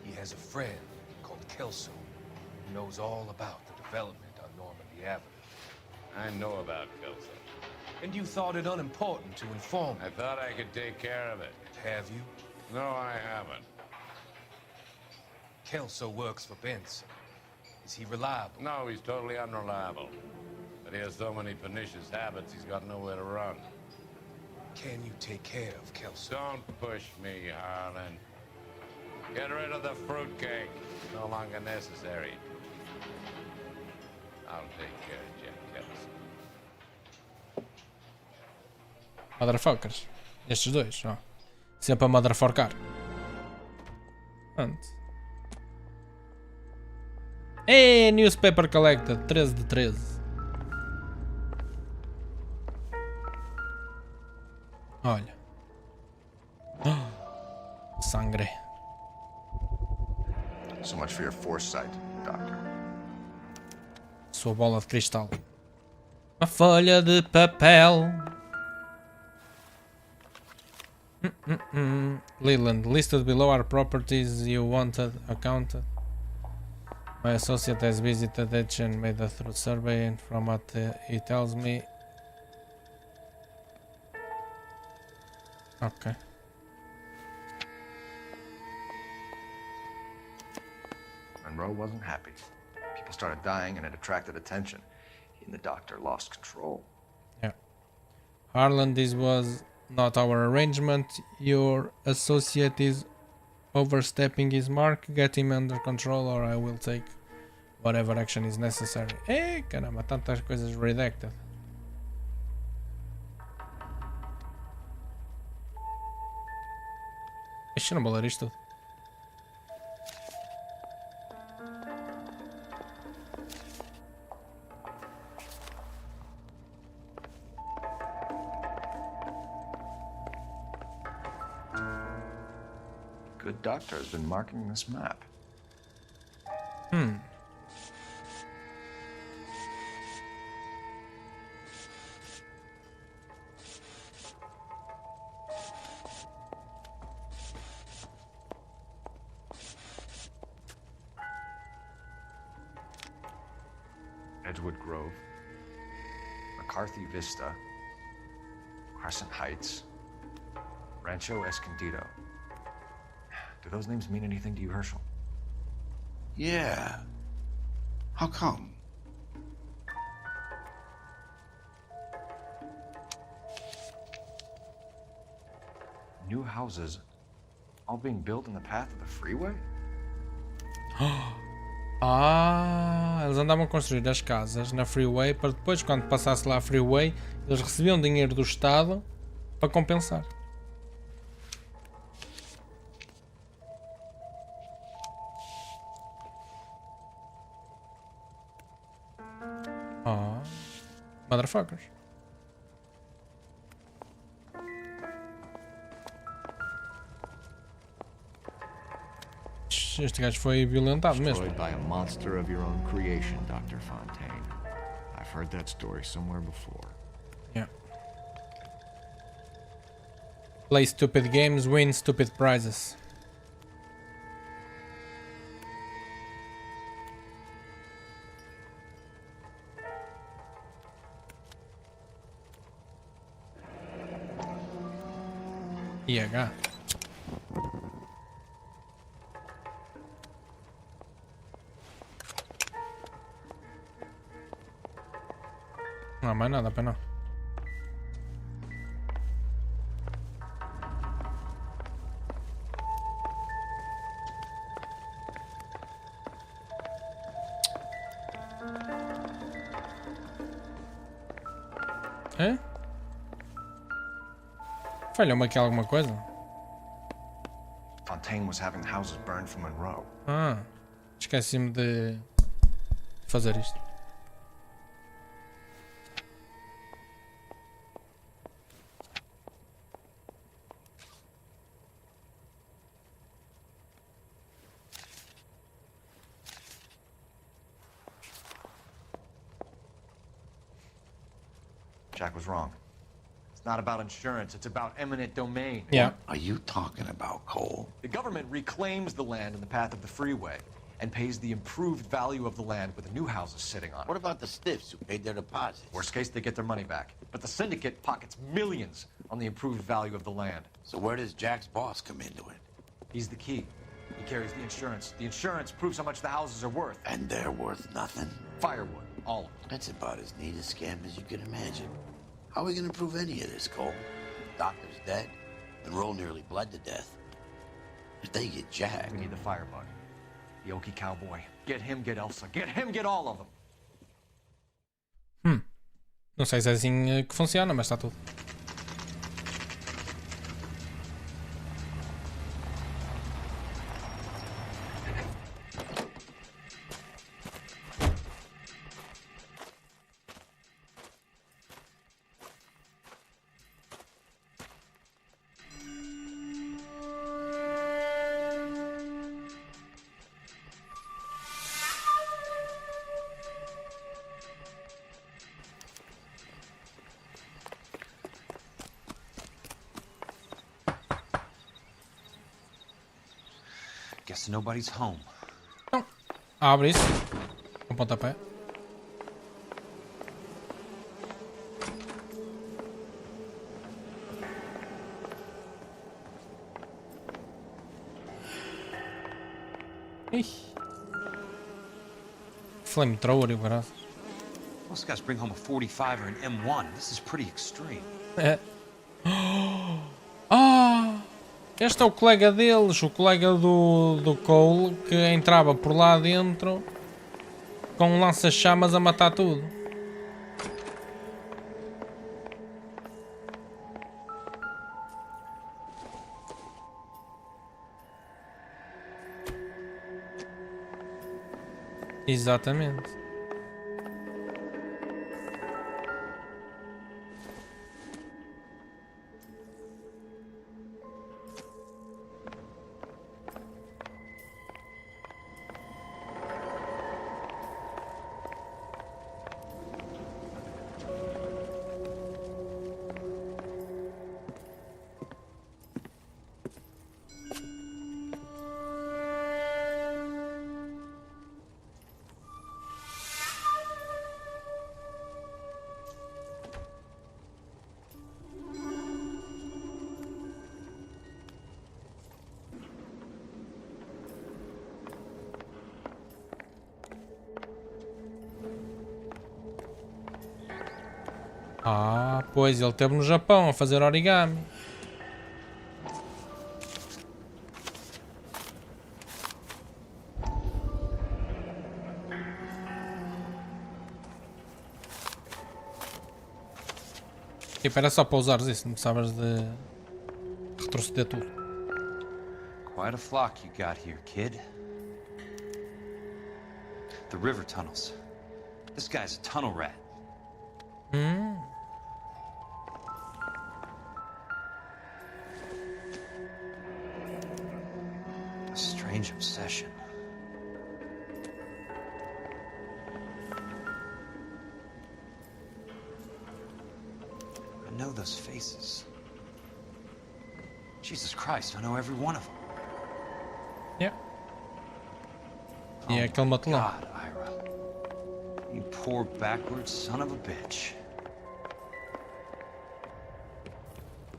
He has a friend called Kelso who knows all about the development on Normandy Avenue. I know about Kelso. And you thought it unimportant to inform me. I thought I could take care of it. Have you? No, I haven't. Kelso works for Benson. Is he reliable? No, he's totally unreliable. But he has so many pernicious habits, he's got nowhere to run. Can you take care of Kelso? Don't push me, Harlan. Get rid of the fruitcake. It's no longer necessary. I'll take care of Jack Kelso. Motherfuckers. Estes dois, ó. Sempre a motherfucker. Antes. Ei, newspaper collected. 13 de 13. Olha. Sangre. So much for your foresight, Doctor. Sua bola de cristal. Uma folha de papel. Leland, listed below are properties you wanted accounted. My associate has visited it and made a thorough survey, and from what he tells me. Okay. Monroe wasn't happy. People started dying and it attracted attention. He and the doctor lost control. Yeah. Harlan, this was not our arrangement. Your associate is overstepping his mark. Get him under control or I will take whatever action is necessary. Caramba, tantas coisas redacted. Deixa eu não vou ler isto tudo. Good doctor has been marking this map. Edgewood Grove, McCarthy Vista, Crescent Heights, Rancho Escondido. Do those names mean anything to you, Herschel? Yeah. How come? New houses all being built in the path of the freeway? Ah, eles andavam a construir as casas na freeway para depois, quando passasse lá a freeway, eles recebiam dinheiro do Estado para compensar. Ah, motherfuckers. Este gajo foi violentado mesmo. Destroyed by a monster of your own creation, Dr. Fontaine. I've heard that story somewhere before. Yeah. Play stupid games, win stupid prizes. IH. Não há mais nada para não. É? Falhou-me aqui alguma coisa? Fontaine was having houses burned from Monroe. Ah, esqueci-me de fazer isto. Jack was wrong. It's not about insurance, it's about eminent domain. Yeah. What are you talking about, Cole? The government reclaims the land in the path of the freeway and pays the improved value of the land with the new houses sitting on it. What about the stiffs who paid their deposits? Worst case, they get their money back. But the syndicate pockets millions on the improved value of the land. So where does Jack's boss come into it? He's the key. He carries the insurance. The insurance proves how much the houses are worth. And they're worth nothing? Firewood, all of them. That's about as neat a scam as you can imagine. How are we gonna prove any of this, Cole? Doctor's dead, and Roll nearly bled to death. If they get Jack... We need the firebug. The Okie cowboy. Get him, get Elsa. Get him, get all of them. Não sei se é assim que funciona, mas está tudo. Guess nobody's home. Não. Abre isso. Com pontapé. Ih. Flamethrower e o caralho. Most guys bring home a 45 or an M1. This is pretty extreme. É. Ah! Este é o colega deles, o colega do Cole, que entrava por lá dentro com um lança-chamas a matar tudo. Exatamente. Ah, pois, ele esteve no Japão a fazer origami. Tipo, era só para usares isso, não precisavas de retroceder tudo. Quite a flock you got here, kid. The river tunnels. This guy's a tunnel rat. A strange obsession. I know those faces. Jesus Christ, I know every one of them. Yeah. E é aquele matelão. God, Ira. You poor backward son of a bitch.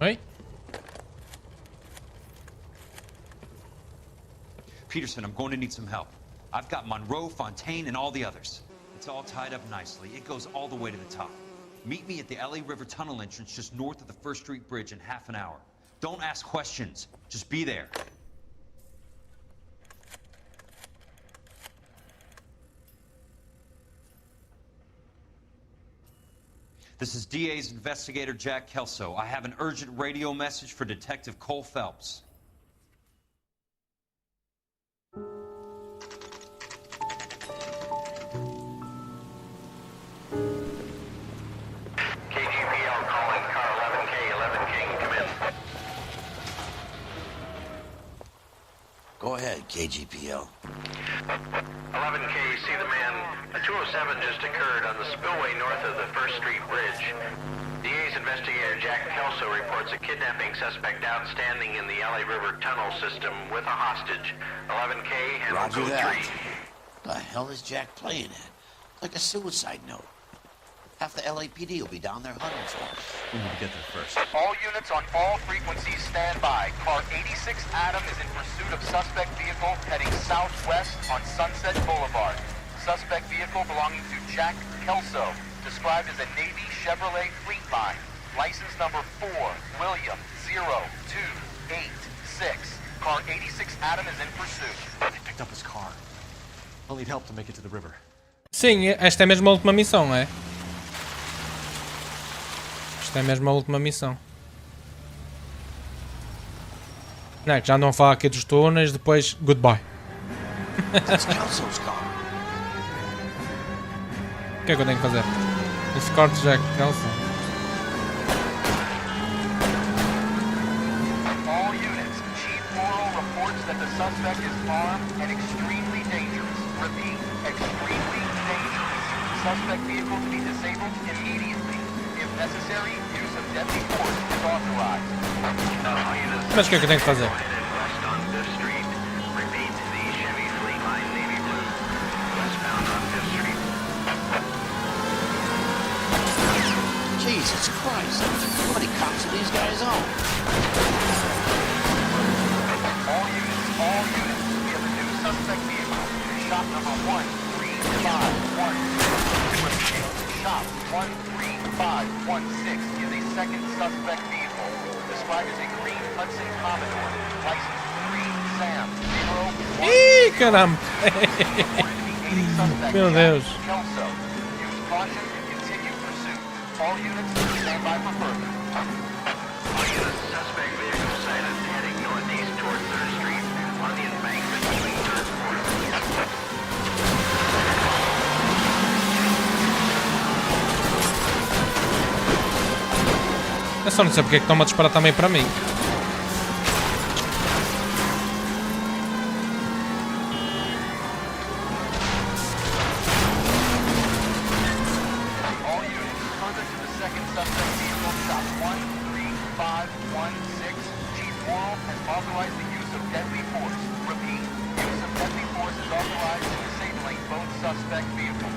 Oi? Peterson, I'm going to need some help. I've got Monroe, Fontaine, and all the others. It's all tied up nicely. It goes all the way to the top. Meet me at the LA River Tunnel entrance just north of the First Street Bridge in half an hour. Don't ask questions. Just be there. This is DA's investigator Jack Kelso. I have an urgent radio message for Detective Cole Phelps. KGPL calling car 11K, 11 King, come in. Go ahead, KGPL. 11K, see the man. A 207 just occurred on the spillway north of the First Street Bridge. DA's investigator Jack Kelso reports a kidnapping suspect outstanding in the LA River tunnel system with a hostage. 11K, handle Roger code that. 3. The hell is Jack playing at? Like a suicide note. Half the LAPD will be down there hunting for him. We need to get there first. All units on all frequencies stand by. Car 86 Adam is in pursuit of suspect vehicle heading southwest on Sunset Boulevard. Suspect vehicle belonging to Jack Kelso, described as a Navy Chevrolet Fleetline. License number 4, William 0286. Car 86 Adam is in pursuit. They picked up his car. I'll need help to make it to the river. Sim, esta é mesmo a última missão, é? Esta é mesmo a última missão. Não é que já andam a falar aqui dos túneis, depois goodbye. O que é que eu tenho que fazer? Escort Jack Kelso. All units, Chief Morrow reports that the suspect is armed and extremely dangerous. Repeat, extremely dangerous. Suspect vehicle to be disabled immediately. If necessary, use of deadly force is authorized. Mas o que é que eu tenho que fazer? West on Fifth Street. Repeat, the Chevy Fleetline Navy Blue. Westbound on Fifth Street. Jesus Christ. How many cops are these guys on? All units, we have a new suspect vehicle. Shop number 13516. Shop 13516 is a second suspect vehicle, described as a green Hudson Commodore, license 3 Sam 0. Ih, caramba! Meu Deus! Kelso, use caution and continue pursuit. All units stand by for further. All units, suspect vehicle sighted heading northeast toward 3rd Street on the embankment between 3rd and 4th. Eu só não sei porque é que estão a disparar também para mim. All units, further to the second suspect vehicle, shop 13516. Chief Morrow has authorized the use of deadly force. Repeat, use of deadly force is authorized in disabling both suspect vehicles.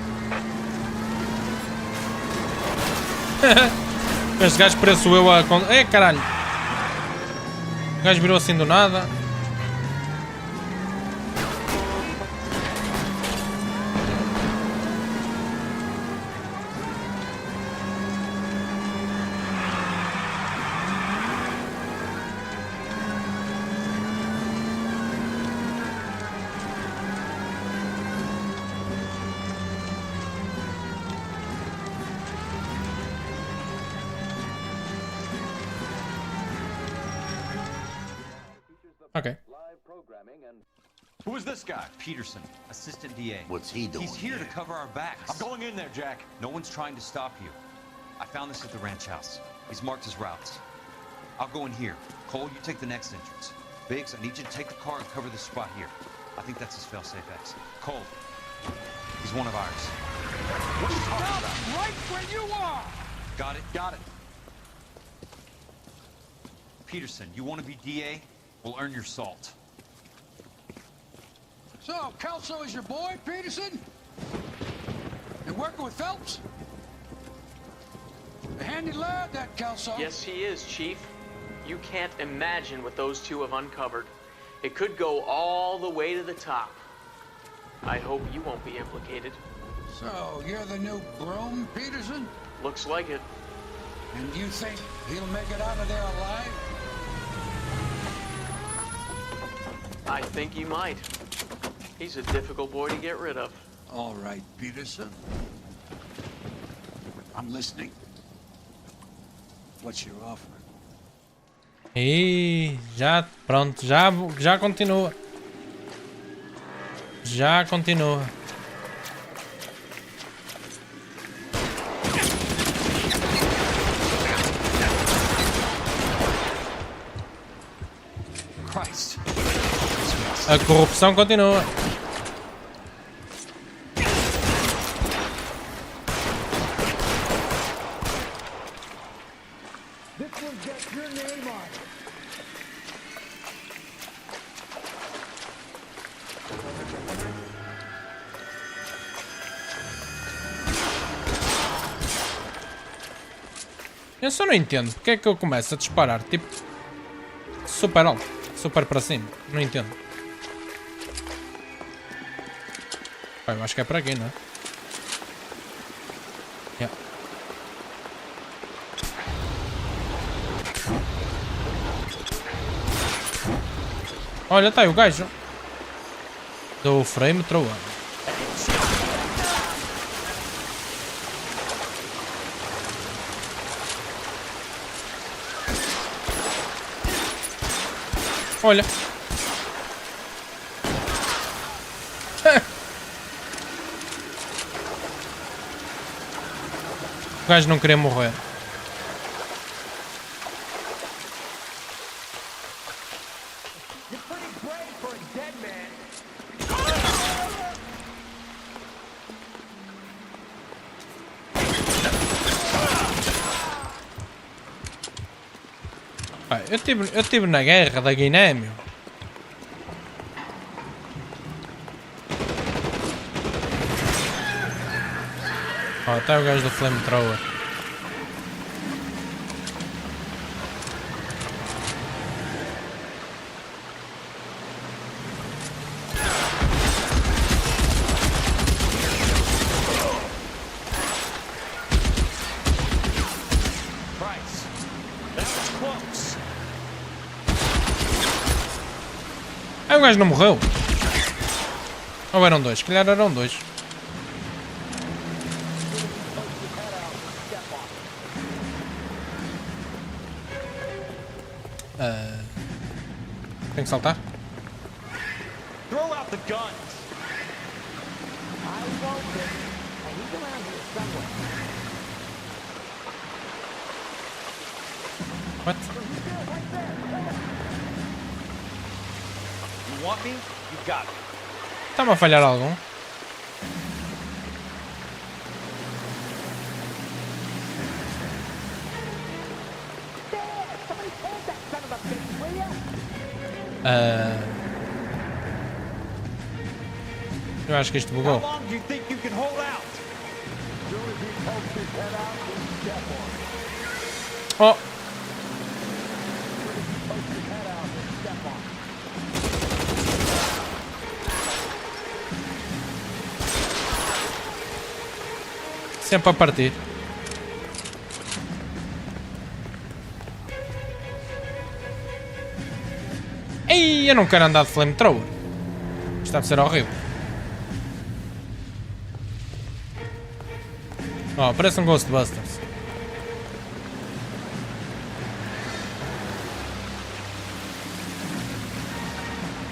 Este gajo pareço eu a... caralho! O gajo virou assim do nada. Ok. Who is this guy? Peterson, assistant DA. What's he doing He's here to cover our backs. I'm going in there, Jack. No one's trying to stop you. I found this at the ranch house. He's marked his routes. I'll go in here. Cole, you take the next entrance. Biggs, I need you to take the car and cover this spot here. I think that's his fail-safe exit. Cole, he's one of ours. What are you talking about? Right where you are! Got it? Got it. Peterson, you want to be DA? We'll earn your salt. So, Kelso is your boy, Peterson? And working with Phelps? A handy lad, that Kelso. Yes, he is, Chief. You can't imagine what those two have uncovered. It could go all the way to the top. I hope you won't be implicated. So, you're the new groom, Peterson? Looks like it. And you think he'll make it out of there alive? I think he might. He's a difficult boy to get rid of. All right, Peterson. I'm listening. What's your offer? E já, pronto, já continua. Já continua. Christ. A corrupção continua. This one's got your name on it. Eu só não entendo porque é que eu começo a disparar tipo super alto, super para cima. Não entendo. Ah, eu acho que é para aqui, não é? Yeah. Olha, tá aí o gajo do frame thrower. Olha. O gajo não queria morrer. Ah, eu tive na guerra da Guiné, meu. Ó, até o gajo do flamethrower. Ah, o gajo não morreu. Ou eram dois? Se calhar eram dois. Tem que saltar? Throw out the guns. I won't be. And he's around here somewhere. What? You want me? You got it. Está-me a falhar algum? Eu acho que isto bugou. How long do you think you can hold out? Oh! Sempre a partir. Ei, eu não quero andar de flamethrower. Isto deve ser horrível. Oh, parece um Ghostbusters.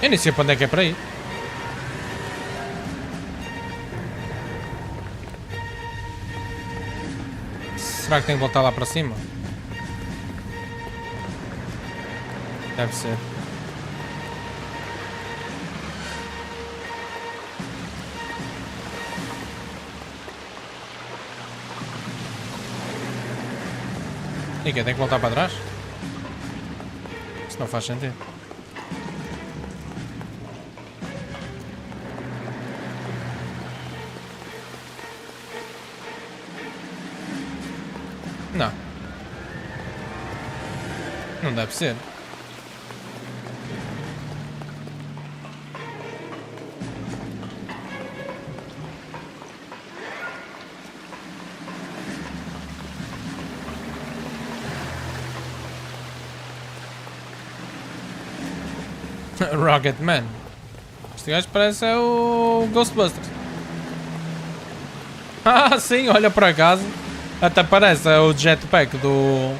Eu nem sei para onde é que é para ir. Será que tenho que voltar lá para cima? Deve ser. E que tem que voltar para trás? Isso não faz sentido. Não. Não deve ser. Rocketman. Este gajo parece o Ghostbusters. Ah, sim, olha, por acaso até parece o jetpack do...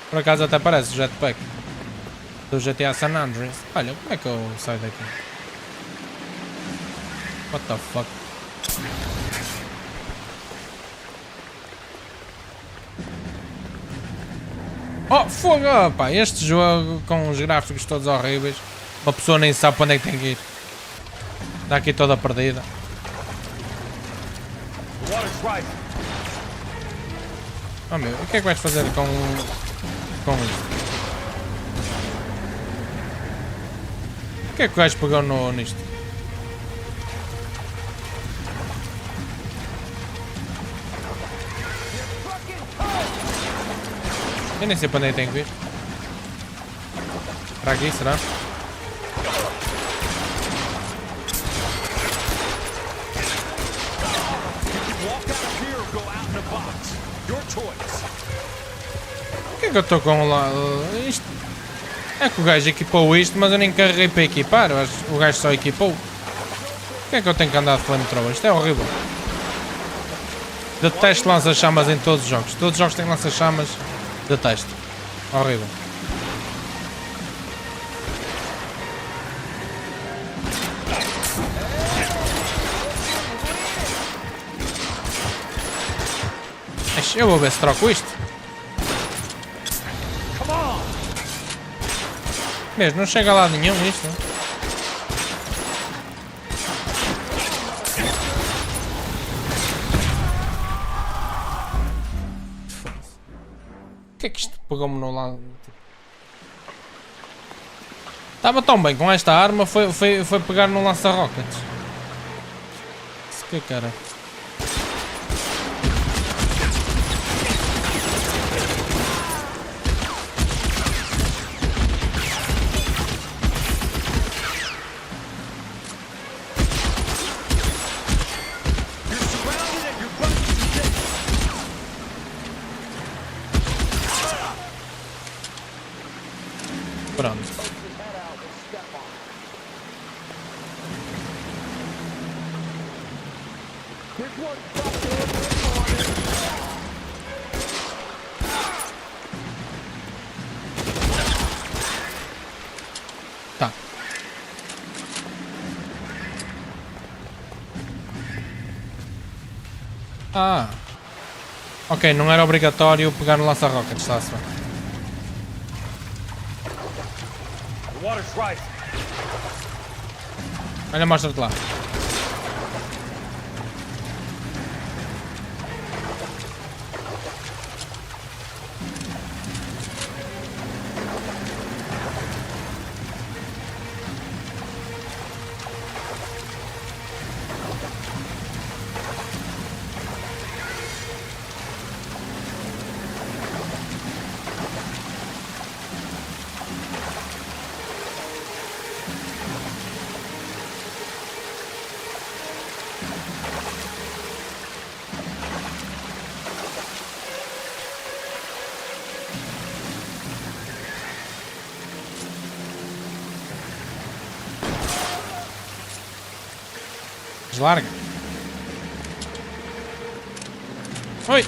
Por acaso até parece o jetpack do GTA San Andreas. Olha, como é que eu saio daqui? What the fuck? Oh, fogo! Pá, este jogo com os gráficos todos horríveis, uma pessoa nem sabe para onde é que tem que ir. Está aqui toda perdida. Oh meu, o que é que vais fazer com isto? O que é que o gajo pegou nisto? Eu nem sei para onde é que tem que vir. Para aqui, será? Por que é que eu estou com o lado? Isto... É que o gajo equipou isto, mas eu nem carreguei para equipar. O gajo só equipou. Por que é que eu tenho que andar de flamethrower? Isto é horrível. Detesto lança-chamas em todos os jogos. Todos os jogos têm lança-chamas. Detesto. Horrível. Eu vou ver se troco isto. Mesmo, não chega a lado nenhum isto. O que é que isto pegou-me no lado? Estava tão bem com esta arma, foi pegar no lança-rockets. Isso que cara. Pronto. Tá. Ah. Ok, não era obrigatório pegar no lança-rockets, está-se bem. Olha, mostra-te lá. Larga. Oi.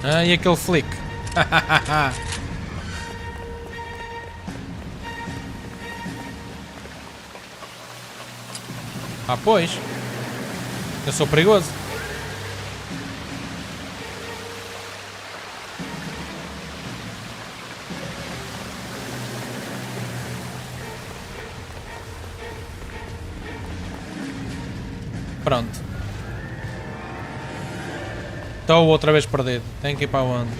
Ah, e aquele flick. Ah, pois. Eu sou perigoso. Pronto. Estou outra vez perdido. Tenho que ir para onde?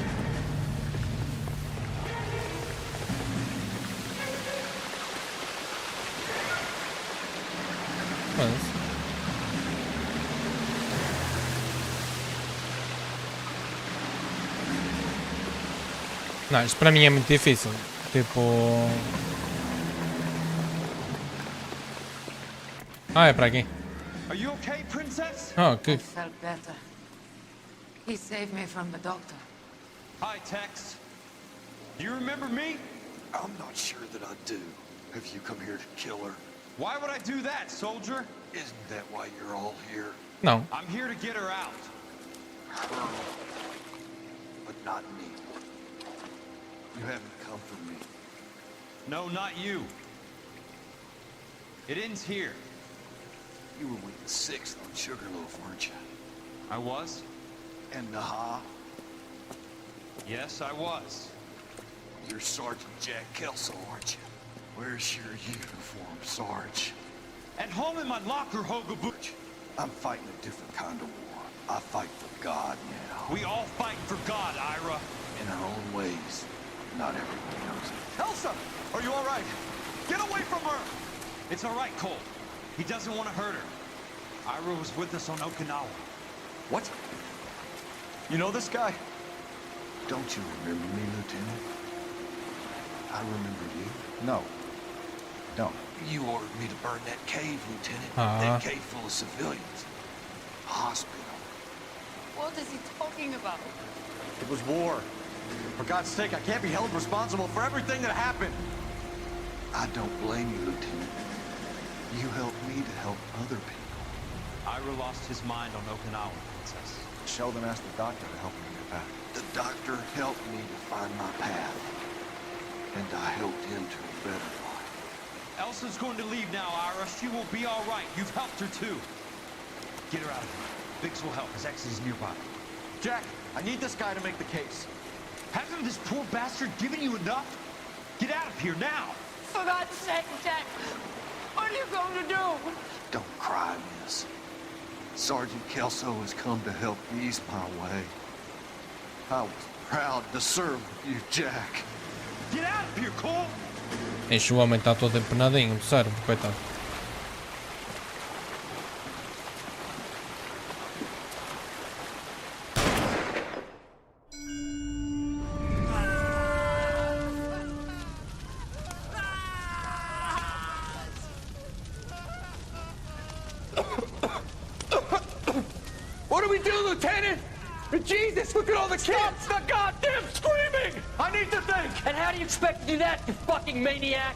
Não, isto para mim é muito difícil. Tipo... Ah, é para aqui. Are you okay, princess? Oh, good. I felt better. He saved me from the doctor. Hi, Tex. Do you remember me? I'm not sure that I do. Have you come here to kill her? Why would I do that, soldier? Isn't that why you're all here? No. I'm here to get her out. Her. But not me. You haven't come for me. No, not you. It ends here. You were with the 6th on Sugarloaf, weren't you? I was? And Naha? Yes, I was. You're Sergeant Jack Kelso, aren't you? Where's your uniform, Sarge? At home in my locker, Hogabooch. I'm fighting a different kind of war. I fight for God now. We all fight for God, Ira. In our own ways. Not everyone knows it. Elsa! Are you all right? Get away from her! It's all right, Cole. He doesn't want to hurt her. Ira was with us on Okinawa. What? You know this guy? Don't you remember me, Lieutenant? I remember you. No. Don't. You ordered me to burn that cave, Lieutenant. That cave full of civilians. Hospital. What is he talking about? It was war. For God's sake, I can't be held responsible for everything that happened. I don't blame you, Lieutenant. You helped me to help other people. Ira lost his mind on Okinawa, Princess. Sheldon asked the doctor to help him get back. The doctor helped me to find my path. And I helped him to a better life. Elsa's going to leave now, Ira. She will be all right. You've helped her, too. Get her out of here. Biggs will help. His ex is nearby. Jack, I need this guy to make the case. Hasn't this poor bastard given you enough? Get out of here now! For God's sake, Jack! What are you going to do? Don't cry, miss. Sergeant Kelso has come to help ease my way. I was proud to serve with you, Jack. Get out of here, Cole! Este homem está todo empenadinho, sério, coitado. What do we do, Lieutenant? Jesus, look at all the kids! Stop the goddamn screaming! I need to think! And how do you expect to do that, you fucking maniac?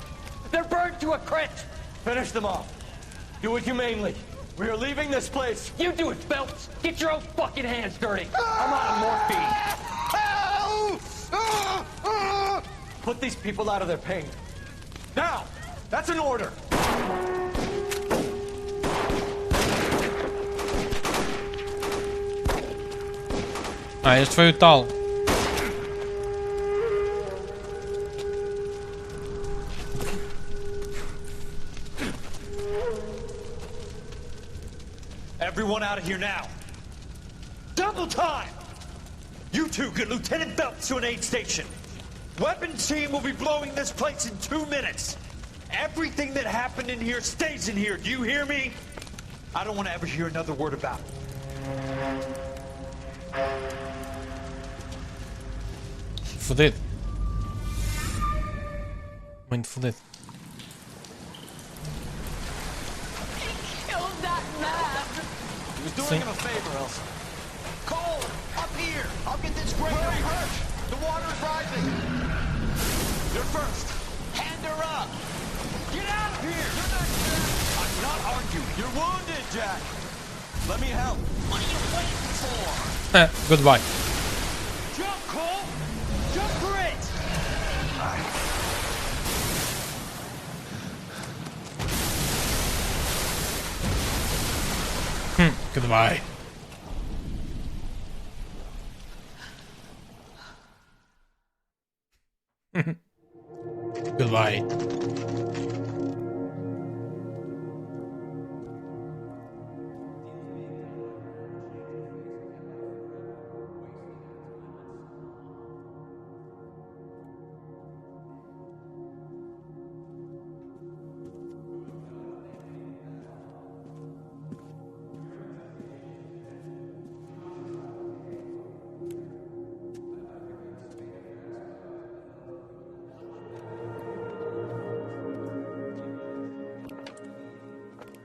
They're burned to a crisp! Finish them off. Do it humanely. We are leaving this place. You do it, Phelps! Get your own fucking hands dirty! I'm out of morphine! Put these people out of their pain. Now! That's an order! Ah, este foi o tal. Everyone out of here now. Double time! You two get Lieutenant Phelps to an aid station. Weapons team will be blowing this place in 2 minutes. Everything that happened in here stays in here. Do you hear me? I don't want to ever hear another word about it. Fodido. Muito fodido. Killed that man! He was doing him a favor, Elsa. Cole, up here! I'll get this grader hurt! The water is rising! You're first! Hand her up! Get out of here! You're not Jack! I'm not arguing. You're wounded, Jack! Let me help. What are you waiting for? Goodbye. Jack! Goodbye. Goodbye.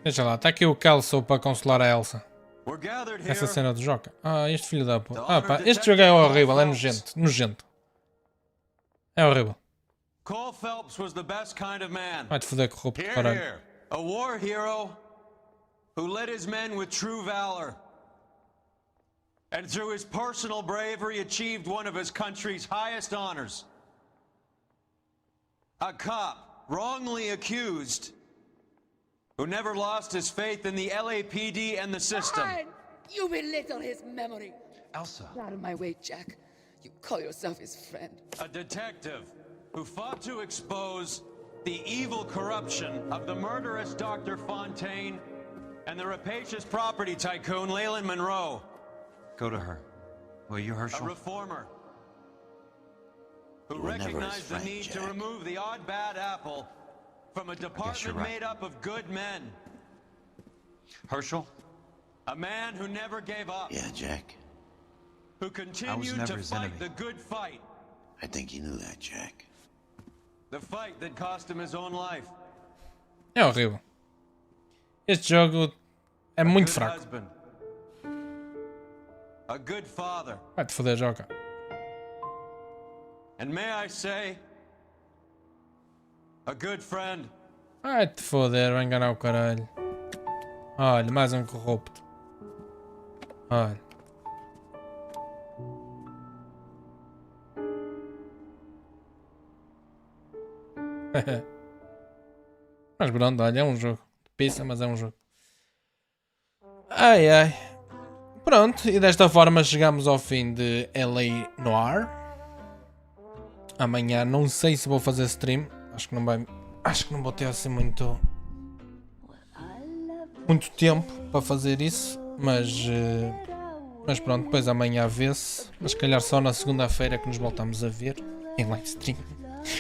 Deixa lá, está aqui o Kelso para consolar a Elsa. Essa cena do Joca. Ah, este filho da puta. Ah pá, este jogo é horrível, é nojento. Nojento. É horrível. Cole Phelps was the best kind of man. Vai-te foder, corrupto, caralho. A war hero who led his men with true valor. And through his personal bravery achieved one of his country's highest honors. A cop wrongly accused who never lost his faith in the LAPD and the system. Fine. You belittle his memory. Elsa. Get out of my way, Jack. You call yourself his friend. A detective who fought to expose the evil corruption of the murderous Dr. Fontaine and the rapacious property tycoon Leyland Monroe. Go to her. Will you, Herschel? A reformer who recognized the need to remove the odd bad apple from a department made up of good men. Herschel? A man who never gave up. Yeah, Jack. Who continued to fight the good fight. I think you knew that, Jack. The fight that cost him his own life. É horrível. Este jogo é muito fraco. A good father. Vai-te foder, Joca. And may I say, a good friend. Vai-te foder, vai enganar o caralho. Olha, mais um corrupto. Olha. Mas pronto, olha, é um jogo. Pissa, mas é um jogo. Ai ai. Pronto, e desta forma chegamos ao fim de LA Noire. Amanhã não sei se vou fazer stream. Acho que não vou ter assim muito tempo para fazer isso. Mas pronto, depois amanhã vê-se. Mas se calhar só na segunda-feira que nos voltamos a ver em live stream.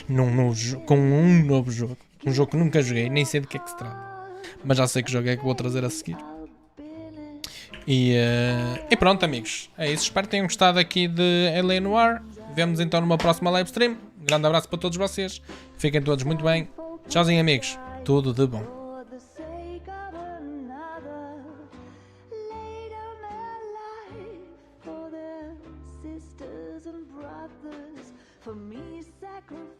Com um novo jogo. Um jogo que nunca joguei, nem sei de que é que se trata. Mas já sei que jogo é que vou trazer a seguir. E pronto, amigos. É isso. Espero que tenham gostado aqui de LA Noire. Vemo-nos então numa próxima live stream. Um grande abraço para todos vocês. Fiquem todos muito bem. Tchauzinho, amigos. Tudo de bom. For me, sacrifice.